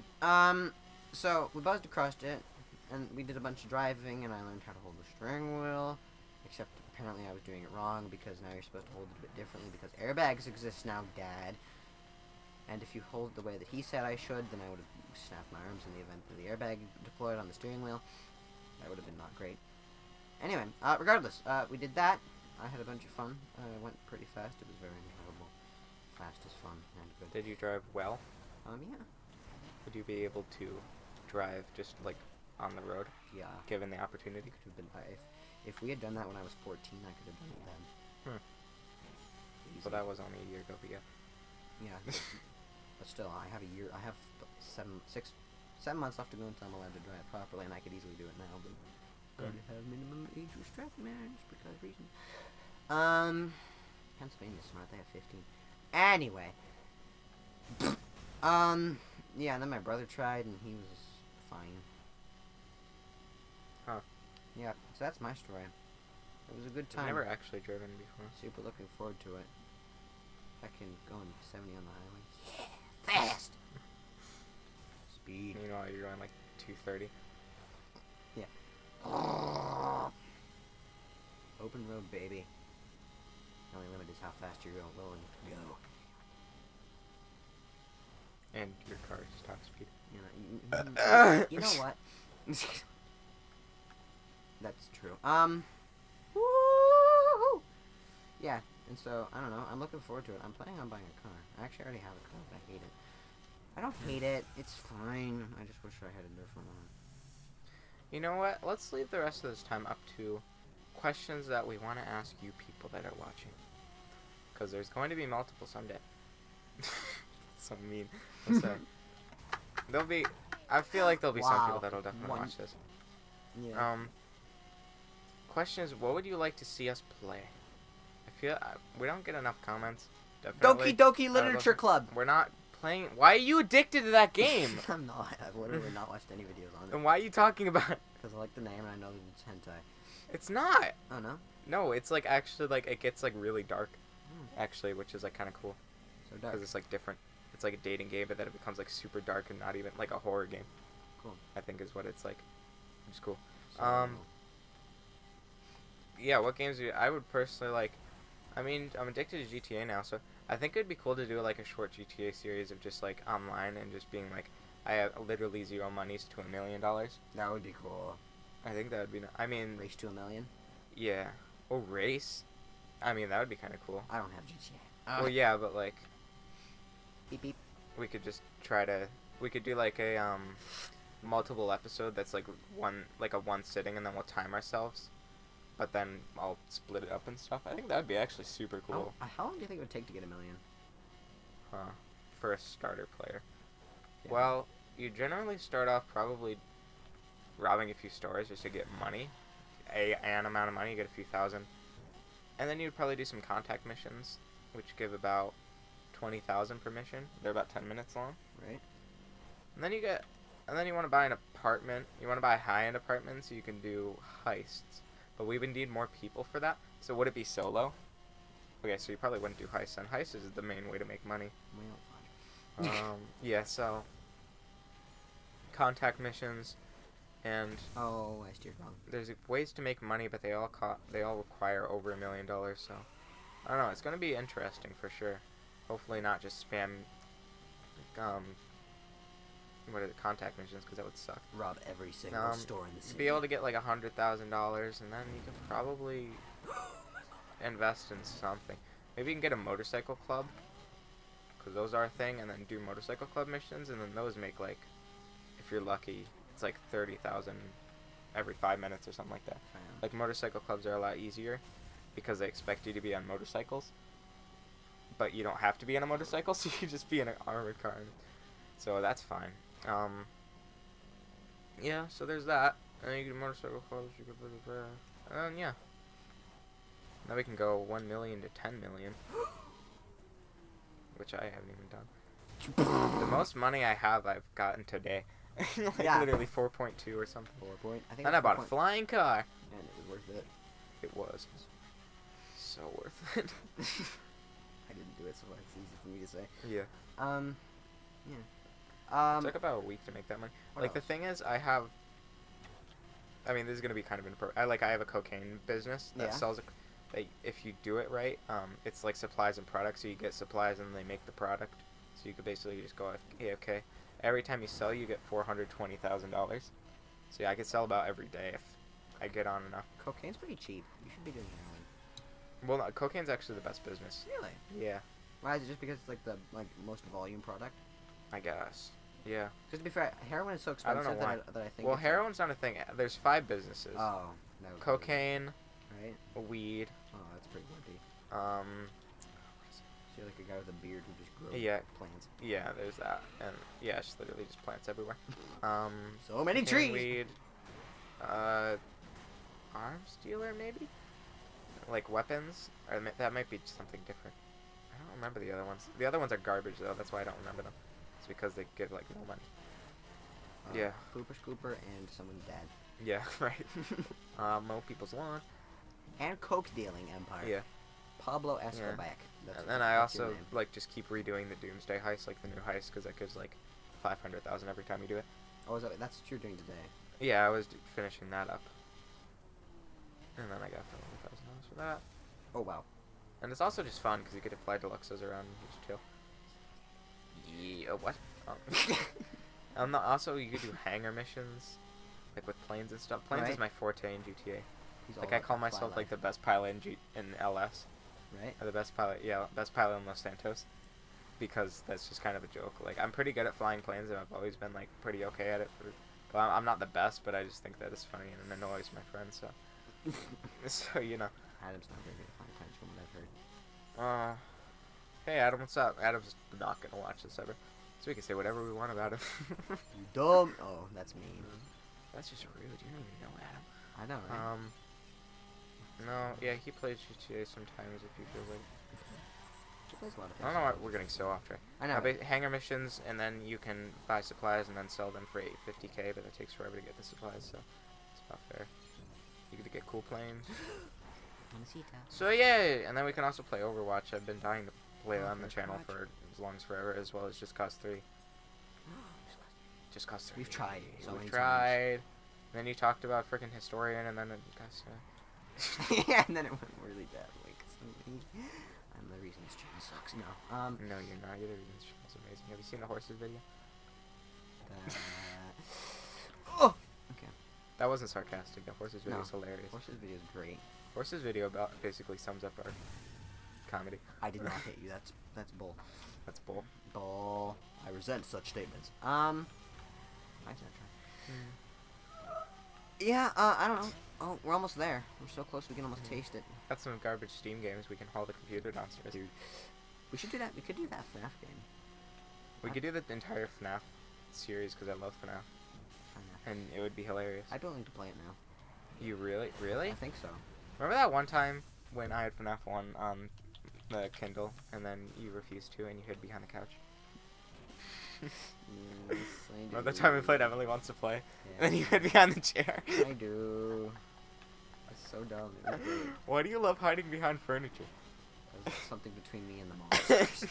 so we buzzed across it, and we did a bunch of driving, and I learned how to hold the steering wheel, except apparently I was doing it wrong, because now you're supposed to hold it a bit differently, because airbags exist now, Dad. And if you hold the way that he said I should, then I would have snapped my arms in the event that the airbag deployed on the steering wheel. That would have been not great. Anyway, regardless, we did that. I had a bunch of fun. It went pretty fast. It was very enjoyable. Fast is fun and good. Did you drive well? Yeah. Would you be able to drive just like on the road? Yeah. Given the opportunity? Could have been. If we had done that when I was 14, I could have done it then. So that was only a year ago, but yeah. Yeah. But still, I have a year. I have 7 months left to go until I'm allowed to drive properly, and I could easily do it now. But gotta have minimum age restrictions because reasons. Pennsylvania's smart. They have 15. Anyway. Yeah, and then my brother tried, and he was fine. Huh. Yeah, so that's my story. It was a good time. I've never actually driven before. Super looking forward to it. I can go in 70 on the highway. Fast! Speed. You know, you're going like 230. Yeah. Open road, baby. The only limit is how fast you're willing to go. And your car's top speed. You know what? That's true. Woo! Yeah, and so, I don't know, I'm looking forward to it. I'm planning on buying a car. I actually already have a car, but I hate it. I don't hate it. It's fine. I just wish I had a different one. You know what? Let's leave the rest of this time up to questions that we want to ask you people that are watching. Because there's going to be multiple someday. That's so mean. I'm sorry. There'll be... I feel like there'll be some people that'll definitely watch this. Yeah. Question is, what would you like to see us play? I feel... we don't get enough comments. Definitely. Doki Doki Literature Club! We're not playing... Why are you addicted to that game? I'm not. I've literally not watched any videos on it. Then why are you talking about it? Because I like the name and I know that it's hentai. It's not. Oh, no? No, it's like actually like it gets like really dark. Actually, which is like kind of cool. So dark. Because it's like different. It's like a dating game, but then it becomes like super dark and not even like a horror game. Cool. I think is what it's like. Which is cool. So, Yeah, what games do you... I would personally like... I mean, I'm addicted to GTA now, so I think it'd be cool to do like a short GTA series of just like online and just being like, I have literally zero monies to $1 million. that would be cool. I think that would be... I mean... Race to 1 million? Yeah. Oh, race? I mean, that would be kind of cool. I don't have GTA. Well, yeah, but like... Beep beep. We could just try to... We could do like a, multiple episode that's like a one sitting, and then we'll time ourselves. But then I'll split it up and stuff. I think that would be actually super cool. How long do you think it would take to get 1 million? Huh. For a starter player. Yeah. Well, you generally start off probably robbing a few stores just to get money. An amount of money, you get a few thousand. And then you'd probably do some contact missions, which give about 20,000 per mission. They're about 10 minutes long. Right. And then you want to buy an apartment. You want to buy a high-end apartment so you can do heists. But we would need more people for that. So would it be solo? Okay, so you probably wouldn't do heists. And heists is the main way to make money. Well, Yeah, so contact missions, and oh, I steered wrong. there's ways to make money, but they all require over $1 million. So I don't know. It's gonna be interesting for sure. Hopefully not just spam what are the contact missions, because that would suck. Rob every single store in the city. Be able to get like $100,000, and then you can probably invest in something. Maybe you can get a motorcycle club, because those are a thing, and then do motorcycle club missions, and then those make like, if you're lucky, it's like 30,000 every 5 minutes or something like that. Like motorcycle clubs are a lot easier because they expect you to be on motorcycles, but you don't have to be on a motorcycle, so you can just be in an armored car. So that's fine. Yeah, so there's that. And then you can motorcycle clubs, you can and then yeah. Now we can go 1 million to 10 million. Which I haven't even done. The most money I have I've gotten today. Like Yeah. literally 4.2 or something. 4 point. I think. And I bought a flying car. And it was worth it. It was. So worth it. I didn't do it, so it's easy for me to say. Yeah. Yeah. It took about a week to make that money. What Like, the else? thing is, I mean, this is gonna be kind of I have a cocaine business that Yeah. sells. If you do it right, it's like supplies and products. So you get supplies and they make the product. So you could basically just go AFK. Every time you sell, you get $420,000. So yeah, I could sell about every day if I get on enough. Cocaine's pretty cheap. You should be doing heroin. Well, no, cocaine's actually the best business. Really? Yeah, Why is it just because it's like the most volume product? I guess. Yeah. Because to be fair, heroin is so I don't expensive know why. that I think. Well, it's heroin's not a thing. There's 5 businesses. oh. No. Cocaine, Right. weed. Oh, that's pretty wimpy. Um, So you're like a guy with a beard who just grows Yeah. plants. yeah, there's that, and yeah, it's literally just plants everywhere. So many cocaine, trees. weed, arms dealer maybe, like weapons, or that might be something different. I don't remember the other ones. The other ones are garbage though. That's why I don't remember them. It's because they give like no money. Yeah. Pooper Scooper and someone's dad. Yeah, right. Mow people's lawn. And coke dealing empire. Yeah. Pablo Escobar. That's And then I that's your also name. like just keep redoing the Doomsday heist, like the new heist, because that gives like 500,000 every time you do it. Oh, that's what you're doing today. Yeah, I was finishing that up, and then I got $1,000 for that. Oh wow. And it's also just fun because you get to fly deluxes around and just chill. Yeah, what? Also, you could do hangar missions, like with planes and stuff. Planes is Right. my forte in GTA. He's all Like I about call that myself fly like the life, best pilot in LS, right? or the best pilot, best pilot in Los Santos, because that's just kind of a joke. Like I'm pretty good at flying planes, and I've always been like pretty okay at it. Well, I'm not the best, but I just think that it's funny and it annoys my friends. So, so you know. Adam's not very good at flying planes from what I've heard. Hey Adam, what's up? Adam's not gonna watch this ever, so we can say whatever we want about him. You dumb. Oh, that's mean. That's just rude. You don't even know Adam. I know, right? No, yeah, he plays GTA sometimes if you feel like. She plays a lot of I don't know why we're getting so off track. I know. Hangar missions, and then you can buy supplies and then sell them for 850k, but it takes forever to get the supplies, so it's not fair. You get to get cool planes. So yay! And then we can also play Overwatch. I've been dying to play on the channel for as long as forever, as well as Just Cause 3. Just Cause 3. We've tried so many We've tried. And then you talked about freaking Historian, and then it got Yeah, and then it went really badly. I'm the reason this channel sucks. No. No, you're not. You're the reason this channel's amazing. Have you seen the horses video? Oh. Okay. That wasn't sarcastic. The horses video No. is hilarious. Horses video is great. Horses video about basically sums up our comedy. I did not hit you. That's bull. That's bull. Bull. I resent such statements. I did not try. Yeah. I don't know. Oh, we're almost there. We're so close we can almost taste it. Got some garbage Steam games. We can haul the computer downstairs. Dude. We should do that. We could do that FNAF game. We could do the entire FNAF series because I love FNAF, and it would be hilarious. I'd be willing to play it now. You really? I think so. Remember that one time when I had FNAF 1 on the Kindle, and then you refused to, and you hid behind the couch? Yes, I do. Remember the time we played Emily Wants to Play? Yeah. And then you hid behind the chair? I do. That's so dumb. It was great. Why do you love hiding behind furniture? There's something between me and the monsters.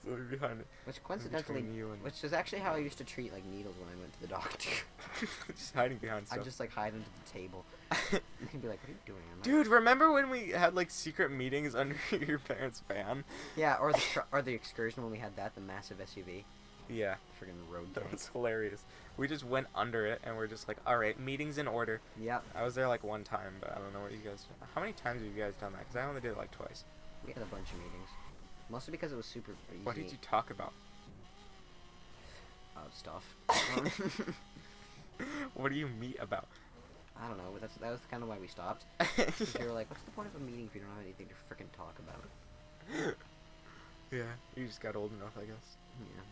Something behind it. Which coincidentally, Between you and- which is actually how I used to treat like needles when I went to the doctor. Just hiding behind stuff. I'd just like hide under the table. You can be like, "What are you doing?" I'm like, Dude, remember when we had like secret meetings under your parents' van? yeah, or the excursion when we had that, the massive SUV, Yeah, friggin' road that tank. was hilarious. We just went under it and we're just like, all right, meetings in order. Yep, I was there like one time, but I don't know what you guys. How many times have you guys done that? Because I only did it like twice. we had a bunch of meetings, mostly because it was super easy. What did you talk about? Stuff. What do you meet about? I don't know. That was kind of why we stopped. 'Cause we were like, "What's the point of a meeting if you don't have anything to frickin' talk about?" Yeah, you just got old enough, I guess. Yeah,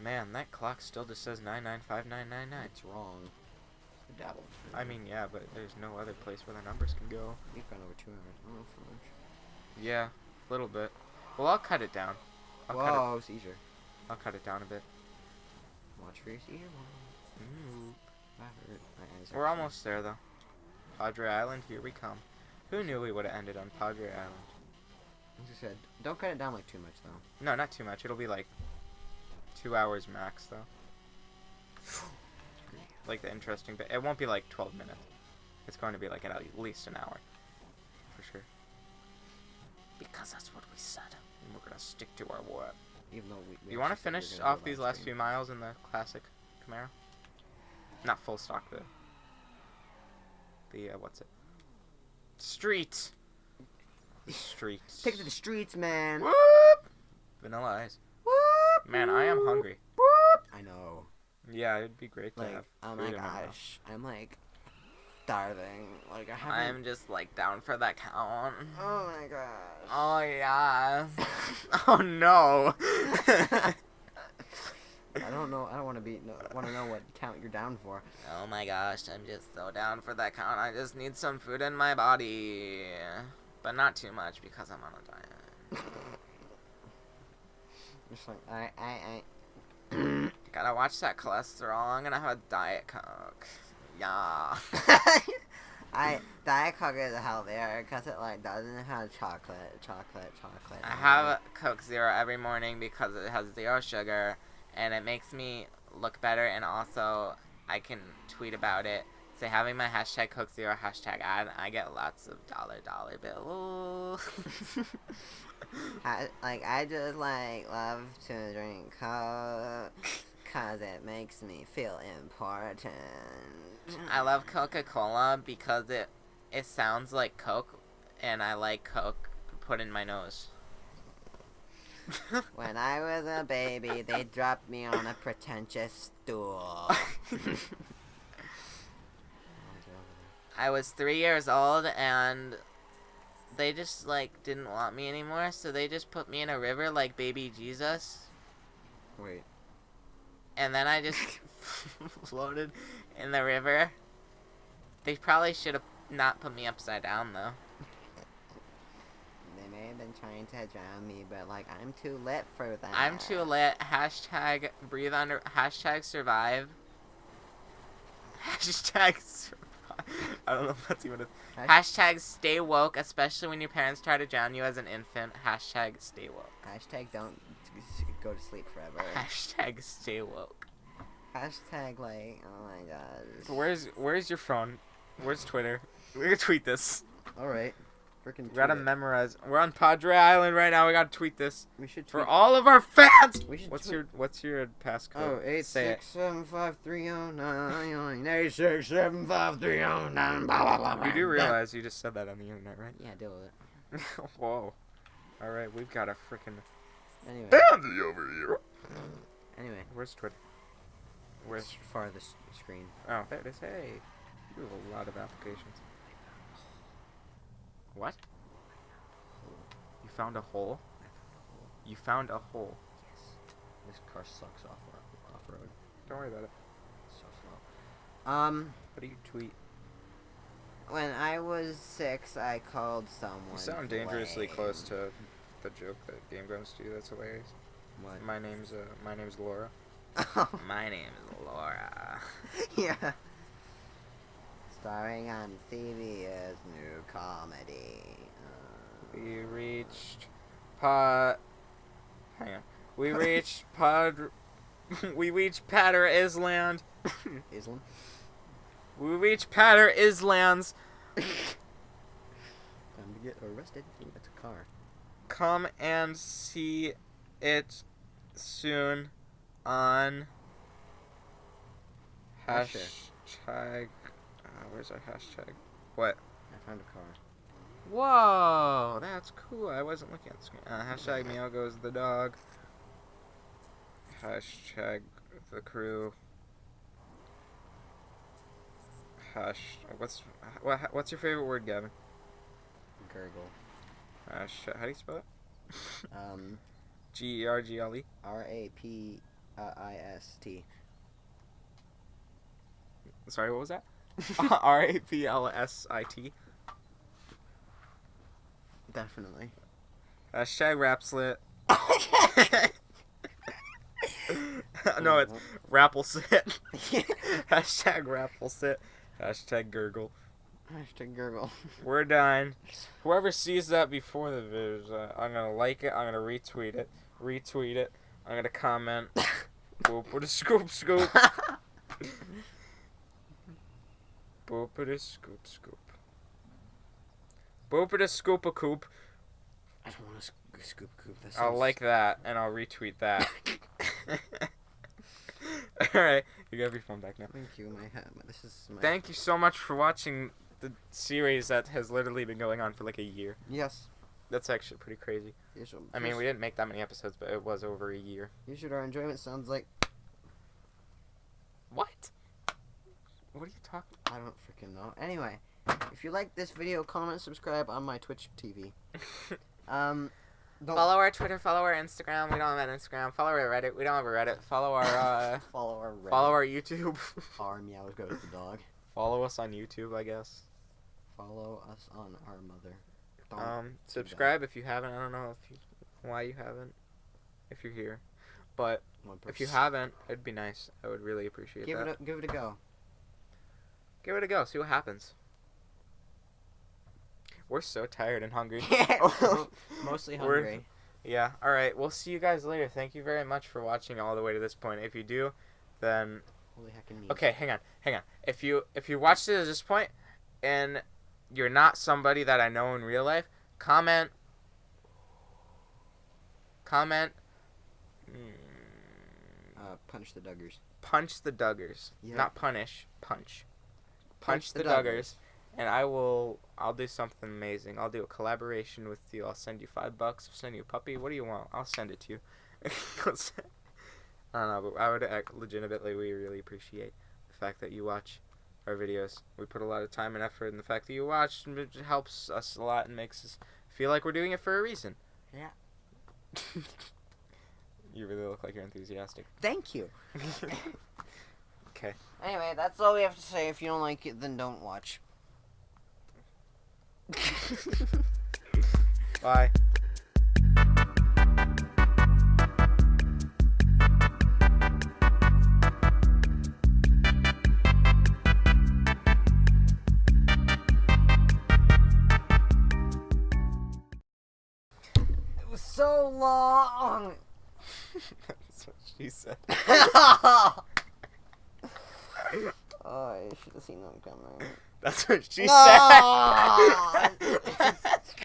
Man, that clock still just says 9959999. it's wrong. The dabble. I mean, yeah, but there's no other place where the numbers can go. We've gone over 2 hours. I don't know for much. Yeah, a little bit. Well, I'll cut it down. Whoa, seizure. I'll cut it down a bit. Watch for your seizure. Ooh. That hurt. My eyes We're actually- almost there, though. Padre Island, here we come. Who knew we would have ended on Padre Island? As I said, don't cut it down like too much though. No, not too much. It'll be like 2 hours max, though. Like the interesting bit. It won't be like 12 minutes. It's going to be like at least an hour. For sure. Because that's what we said. And we're going to stick to our word. Even though we You want to actually said we were finish gonna do off a these live last stream. few miles in the classic Camaro? Not full stock, the what's it? Street. The streets. Take it to the streets, man. Whoop! Vanilla Ice. Whoop! Man, I am hungry. Whoop! I know. Yeah, it'd be great to Like, have oh food my in my mouth. gosh, I'm like starving. Like I haven't. I'm just like down for that count. Oh my gosh. Oh yeah. Oh no. I don't know. I don't want to be. No, want to know what count you're down for. Oh my gosh, I'm just so down for that count. I just need some food in my body. But not too much because I'm on a diet. Just like I. Gotta watch that cholesterol. I'm gonna have a Diet Coke. Yeah. Diet Coke is healthier because it like doesn't have chocolate. I have a Coke Zero every morning because it has 0 sugar, and it makes me look better, and also I can tweet about it, Say having my hashtag Coke Zero hashtag ad, I get lots of dollar bills. I just love to drink Coke, cause it makes me feel important. I love Coca-Cola because it sounds like Coke, and I like Coke put in my nose. When I was a baby, they dropped me on a pretentious stool. I was 3 years old, and they just, didn't want me anymore, so they just put me in a river like baby Jesus. Wait. And then I just floated in the river. They probably should have not put me upside down, though. They may have been trying to drown me, but, I'm too lit for that. I'm too lit. Hashtag breathe under. Hashtag survive. Hashtag survive. I don't know if that's even a... Hashtag stay woke, especially when your parents try to drown you as an infant. Hashtag stay woke. Hashtag don't go to sleep forever. Hashtag stay woke. Hashtag, oh my god. Where's your phone? Where's Twitter? We're gonna tweet this. Alright. Freaking We gotta memorize. We're on Padre Island right now. We gotta tweet this We should for tweet. all of our fans. We should What's tweet. your passcode? Oh, Say it. 8675309. 8675309. Blah, blah, blah, You do blah. realize you just said that on the internet, right? Yeah, deal with it. Whoa. All right, we've got a freaking Anyway. Andy over here. Anyway. Where's Twitter? Where's? It's farthest screen. Oh, there it is. Hey, you have a lot of applications. What? You found a hole? You found a hole. Yes. This car sucks off-road. Don't worry about it. It's so slow. What do you tweet? When I was 6, I called someone. You sound dangerously lame. close to the joke that Game Grumps do. That's hilarious. What? My name's Laura. My name is Laura. Yeah. Starring on CBS new comedy. We reached Hang on. We reached We reached Patter Island. Islam? We reached Patter Islands. Time to get arrested. That's a car. Come and see it soon on hashtag. Where's our hashtag? What? I found a car. Whoa, that's cool. I wasn't looking at the screen. Hashtag MeowGoesTheDog. Hashtag the crew. What's your favorite word, Gavin? Gurgle. Hashtag, how do you spell it? Gergle. RAPIST. Sorry, what was that? RAPLSIT. Definitely. Hashtag rapslit. No, it's Rapplesit. Hashtag Rapplesit. Hashtag gurgle. Hashtag gurgle. We're done. Whoever sees that before the video, I'm gonna like it. I'm gonna retweet it. I'm gonna comment. Boopity scoop scoop. Boopity scoop scoop. Boopity scoop a coop. I don't want to scoop coop this. I'll like that and I'll retweet that. Alright, you have your phone back now. Thank you, this is my... Thank you so much for watching the series that has literally been going on for like a year. Yes. That's actually pretty crazy. I mean, we didn't make that many episodes, but it was over a year. Usually our enjoyment sounds like... What? What are you talking I don't freaking know. Anyway, if you like this video, comment, subscribe on my Twitch TV. Follow our Twitter, follow our Instagram. We don't have an Instagram. Follow our Reddit. We don't have a Reddit. Follow our follow our Reddit. follow our YouTube. Our MeowGoesTheDog. Follow us on YouTube, I guess. Follow us on our mother. Don't Subscribe if you haven't. I don't know why you haven't. If you're here, but if you haven't, it'd be nice. I would really appreciate that. Give it a go. Give it a go. See what happens. We're so tired and hungry. Mostly hungry. Yeah. All right. We'll see you guys later. Thank you very much for watching all the way to this point. If you do, then Holy heckin' memes. Okay, hang on. If you watched it at this point, and you're not somebody that I know in real life, comment. Punch the Duggars. Punch the Duggars. Yeah. Not punish. Punch. Punch the the Duggars. Duggars. And I'll do something amazing. I'll do a collaboration with you. I'll send you $5. I'll send you a puppy. What do you want? I'll send it to you. I don't know, but I would legitimately, we really appreciate the fact that you watch our videos. We put a lot of time and effort, and the fact that you watch it helps us a lot and makes us feel like we're doing it for a reason. Yeah. You really look like you're enthusiastic. Thank you. Okay. Anyway, that's all we have to say. If you don't like it, then don't watch. Bye. It was so long. That's what she said. Oh, I should have seen them coming. That's what she No! said.